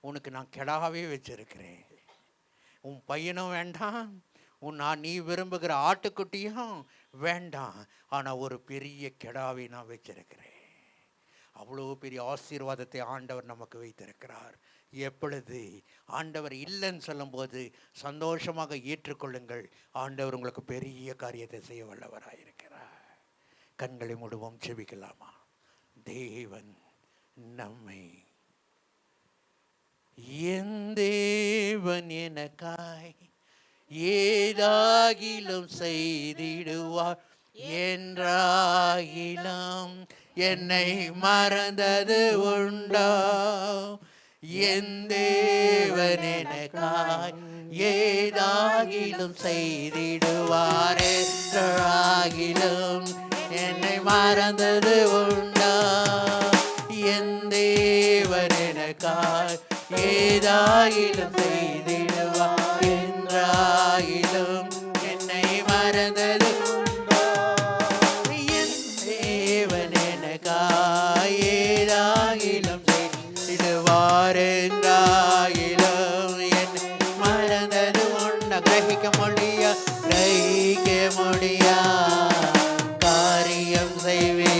[SPEAKER 1] உனக்கு நான் கெடாவே வச்சிருக்கிறேன், உன் பையனும் வேண்டாம், நீ விரும்புகிற ஆட்டுக்குட்டியும் வேண்டாம், ஆனால் ஒரு பெரிய கெடாவை நான் வச்சிருக்கிறேன். அவ்வளோ பெரிய ஆசீர்வாதத்தை ஆண்டவர் நமக்கு வைத்திருக்கிறார். எப்பொழுது ஆண்டவர் இல்லைன்னு சொல்லும்போது சந்தோஷமாக ஏற்றுக்கொள்ளுங்கள். ஆண்டவர் உங்களுக்கு பெரிய காரியத்தை செய்ய வல்லவராயிருக்கிறார். கண்களை மூடுவோம், ஜெபிக்கலாமா? தேவன் நம்மை, என் தேவன் எனக்காய் ஏதாகிலும் செய்திடுவார் என்றாகிலும் என்னை மறந்தது உண்டோ? என் தேவன் எனக்காய் ஏதாகிலும் செய்திடுவார் என்றாகிலும் என்னை மறந்தது உண்டோ? என் தேவன் எனக்காய் ஏதாகிலும் செய்திடுவார் என்றாகிலும் என்னை மறந்தது உண்டோ? என் தேவன் எனக்காய் ஏதாகிலும் செய்திடுவார் என்றாகிலும் என்னை மறந்தது உண்டோ? கிரகிக்க முடியா காரியம் செய்வே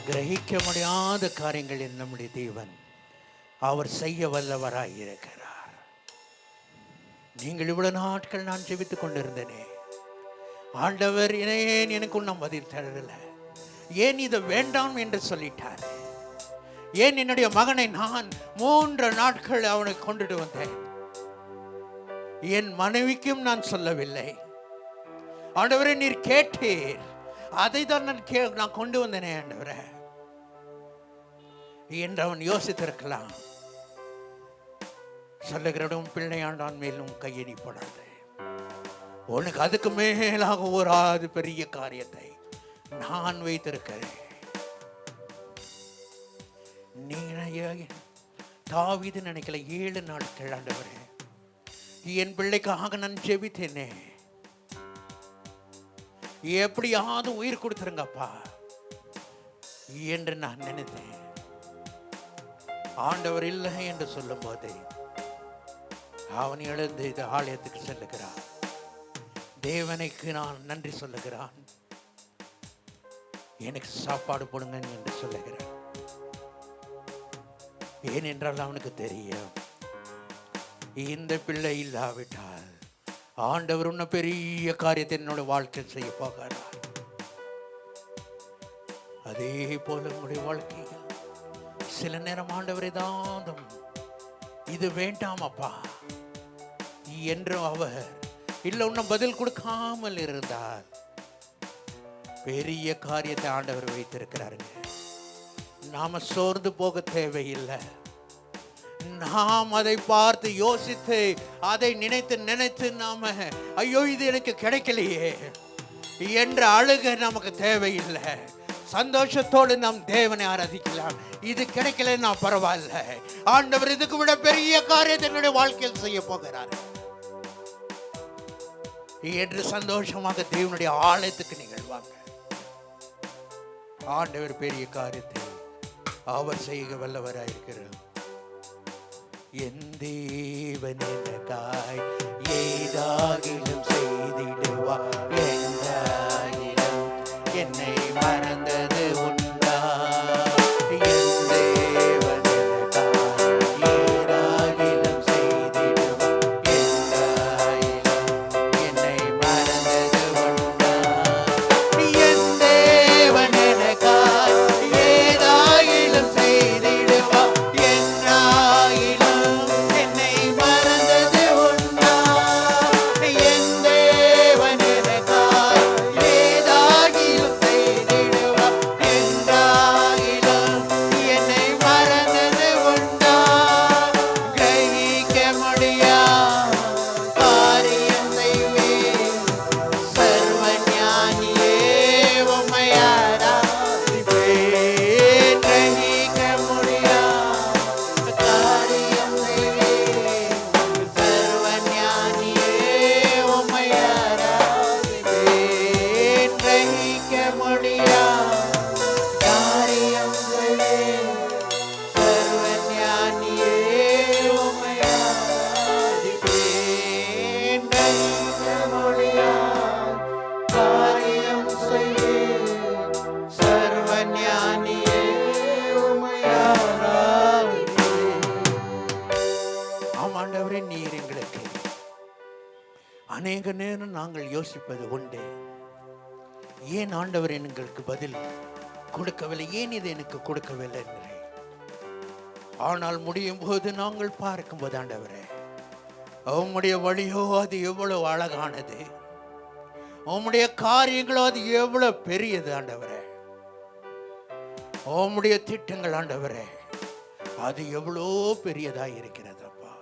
[SPEAKER 1] கிரகிக்க முடியாத காரியங்கள் நம்முடைய தேவன் அவர் செய்ய வல்லவராய் இருக்கிறார். நீங்கள் இவ்வளவு நாட்கள் நான் ஜெபித்துக் கொண்டிருந்தேனே, ஆண்டவர் ஏன் எனக்கு இன்னும் பதில் தரல, ஏன் இதை வேண்டாம் என்று சொல்லிட்டார், ஏன் என்னுடைய மகனை நான் 3 நாட்கள் அவனை கொண்டுட்டு வந்தேன், என் மனைவிக்கும் நான் சொல்லவில்லை, ஆண்டவரே நீர் கேட்டீர், அதை தான் நான் கொண்டு வந்தேனே ஆண்டவரே என்று அவன் யோசித்திருக்கலாம். சொல்லுகிறடும் பிள்ளையாண்டான் மேலும் கையெறி போடாது, உனக்கு அதுக்கு மேலாக ஒரு பெரிய காரியத்தை நான் வைத்திருக்கிறேன். நீ தாவீது நினைக்கல, 7 நாட்கள் ஆண்டவரே என் பிள்ளைக்காக நான் ஜெபித்தேனே, எப்படியாவது உயிர் கொடுத்துருங்கப்பா என்று நான் நினைத்தேன். ஆண்டவர் இல்லை என்று சொல்லும் போது அவன் எழுந்து இந்த ஆலயத்துக்கு செல்லுகிறான், தேவனுக்கு நான் நன்றி சொல்லுகிறான், எனக்கு சாப்பாடு போடுங்க என்று சொல்லுகிறான். ஏனென்றால் அவனுக்கு தெரியும், இந்த பிள்ளை இல்லாவிட்டால் ஆண்டவர் இன்னும் பெரிய காரியத்தை என்னோட வாழ்க்கை செய்ய போகிறார். அதே போல உங்களுடைய வாழ்க்கையில் சில நேரம் ஆண்டவரே தாந்தம் இது வேண்டாம் அப்பா என்றும் அவர் இல்லை இன்னும் பதில் கொடுக்காமல் இருந்தால் பெரிய காரியத்தை ஆண்டவர் வைத்திருக்கிறாருங்க. நாம சோர்ந்து போக தேவையில்லை. நாம் அதை பார்த்து யோசித்து அதை நினைத்து நாம ஐயோ இது எனக்கு கிடைக்கலையே என்ற அழுக நமக்கு தேவையில்லை. சந்தோஷத்தோடு நாம் தேவனை ஆராதிக்கலாம். இது கிடைக்கலன்னா பரவாயில்ல, ஆண்டவர் இதுக்கு விட பெரிய காரியத்தை என்னுடைய வாழ்க்கையில் செய்ய போகிறார் என்று சந்தோஷமாக தேவனுடைய ஆலயத்துக்கு நீங்கள் வாங்க. ஆண்டவர் பெரிய காரியத்தை அவர் செய்ய வல்லவராயிருக்கிறார். என் தேவன் எனக்காய் ஏதாகிலும் செய்திடுவார் என்றாயிரம் என்னை மறந்தது உண்டா என் தேவன் எனக்காய் ஏதாகிலும் செய்திடுவார் என்றாயிரம் என்னை மறந்தது உண்டா என் தேவன் எனக்காய் ஏதாகிலும் செய்திடுவார் என்றாயிரம் என்னை மறந்தது உண்டா என் தேவன் எனக்காய் ஏதாகிலும் செய்திடுவார் என்றாயிரம் என்னை மறந்தது உண்டா கிரகிக்க முடியா காரியம் செய்வேன் சர்வஞானியே உம்மை ஆராதிப்பேன் கிரகிக்க முடியா காரியம் செய்வேன் சர்வஞானியே உம்மை ஆராதிப்பேன் கிரகிக்க முடியா காரியம் செய்வேன் சர்வஞானியே உம்மை ஆராதிப்பேன் கிரகிக்க முடியா காரியம் செய்வேன் சர்வஞானியே உம்மை ஆராதிப்பேன். ஆமாண்டவரே, நீர் எங்களுக்கு அநேக நேரம் நாங்கள் யோசிப்பது உண்டு. ஏன் ஆண்டவர் எங்களுக்கு பதில் கொடுக்கவில்லை, ஏன் இது எனக்கு கொடுக்கவில்லை என்று. ஆனால் முடியும் போது நாங்கள் பார்க்கும்போது ஆண்டவரே, உம்முடைய வழியோ அது எவ்வளவு அழகானது, உம்முடைய காரியங்களோ அது எவ்வளவு பெரியது ஆண்டவரே. உம்முடைய திட்டங்கள் ஆண்டவரே அது எவ்வளோ பெரியதாக இருக்கிறது அப்பா.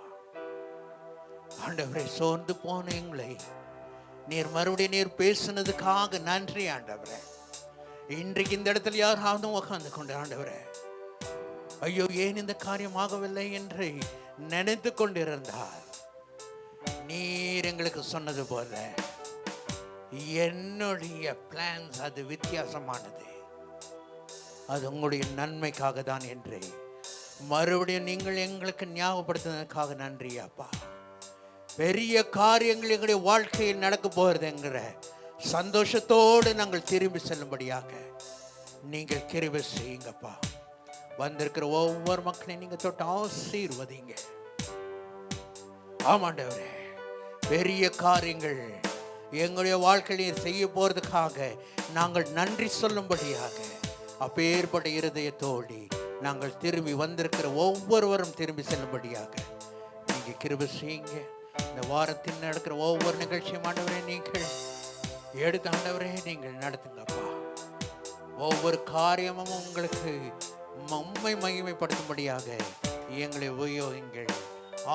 [SPEAKER 1] ஆண்டவரே, சோர்ந்து போன எங்களை நீர் மறுபடியும் நீர் பேசுனதுக்காக நன்றி ஆண்டவரே. இன்றைக்கு இந்த இடத்துல யாராவது உட்கார்ந்து கொண்டு ஆண்டவரே, ஐயோ ஏன் இந்த காரியம் ஆகவில்லை என்று நினைத்து கொண்டிருந்தார், நீர் எங்களுக்கு சொன்னது போல என்னுடைய பிளான்ஸ் அது வித்தியாசமானது, அது உங்களுடைய நன்மைக்காக தான் என்று மறுபடியும் நீங்கள் எங்களுக்கு ஞாபகப்படுத்தினதுக்காக நன்றி அப்பா. பெரிய காரியங்கள் எங்களுடைய வாழ்க்கையில் நடக்க போகிறதுங்கிற சந்தோஷத்தோடு நாங்கள் திரும்பி செல்லும்படியாக நீங்கள் கிருபை செய்யுங்கப்பா. வந்திருக்கிற ஒவ்வொரு மக்களையும் நீங்க தொட்டு ஆசீர்வதிங்க. ஆமாண்டவரே, பெரிய காரியங்கள் எங்களுடைய வாழ்க்கையில் செய்ய போறதுக்காக நாங்கள் நன்றி சொல்லும்படியாக அப்பேற்பட்ட இருதயத்தோடு நாங்கள் திரும்பி வந்திருக்கிற ஒவ்வொருவரும் திரும்பி செல்லும்படியாக நீங்க கிருபை செய்யுங்க. இந்த வாரத்தில் நடக்கிற ஒவ்வொரு நிகழ்ச்சியும் ஆண்டவரே நீங்கள் எடுத்து ஆண்டவரே நீங்கள் நடத்துங்கப்பா. ஒவ்வொரு காரியமும் உங்களுக்கு உம்மை மகிமைப்படுத்தும்படியாக எங்களை உபயோகிங்கள்,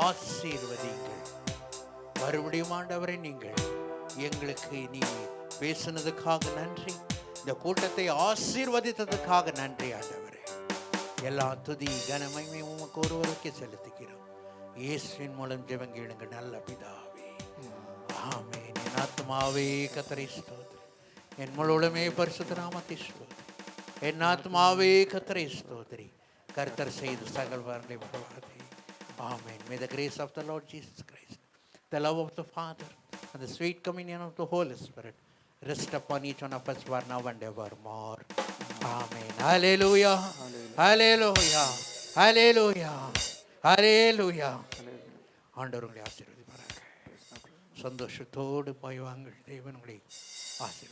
[SPEAKER 1] ஆசீர்வதிங்கள். மறுபடியும் ஆண்டவரே, நீங்கள் எங்களுக்கு நீ பேசுனதுக்காக நன்றி, இந்த கூட்டத்தை ஆசீர்வதித்ததுக்காக நன்றி ஆண்டவரே. எல்லா துதி கனமகிமை உமக்கு ஒருவருக்கே செலுத்துகிறோம். இயேசுவின் மூலம் ஜெபங்கேளுங்க நல்ல பிதாவே, ஆமென். என் ஆத்மாவே கர்த்தரை ஸ்தோத்திரி, என் முழுமே பரிசுத்த நாமத்தை ஸ்தோத்திரி. என் ஆத்மாவே கர்த்தரை ஸ்தோத்திரி, கர்த்தர் செய்து சகலவர்களை வாழ்வாதே. Amen. May the grace of the Lord Jesus Christ, the love of the Father, and the sweet communion of the Holy Spirit rest upon each one of us for now and evermore. Amen. Hallelujah. Hallelujah. Hallelujah. Hallelujah. ஆண்டவர் உங்களை ஆசீர்வதிப்பாராக. சந்தோஷத்தோடு போய் வாங்கள். தேவன் உங்களை ஆசீர்வதிப்பார்.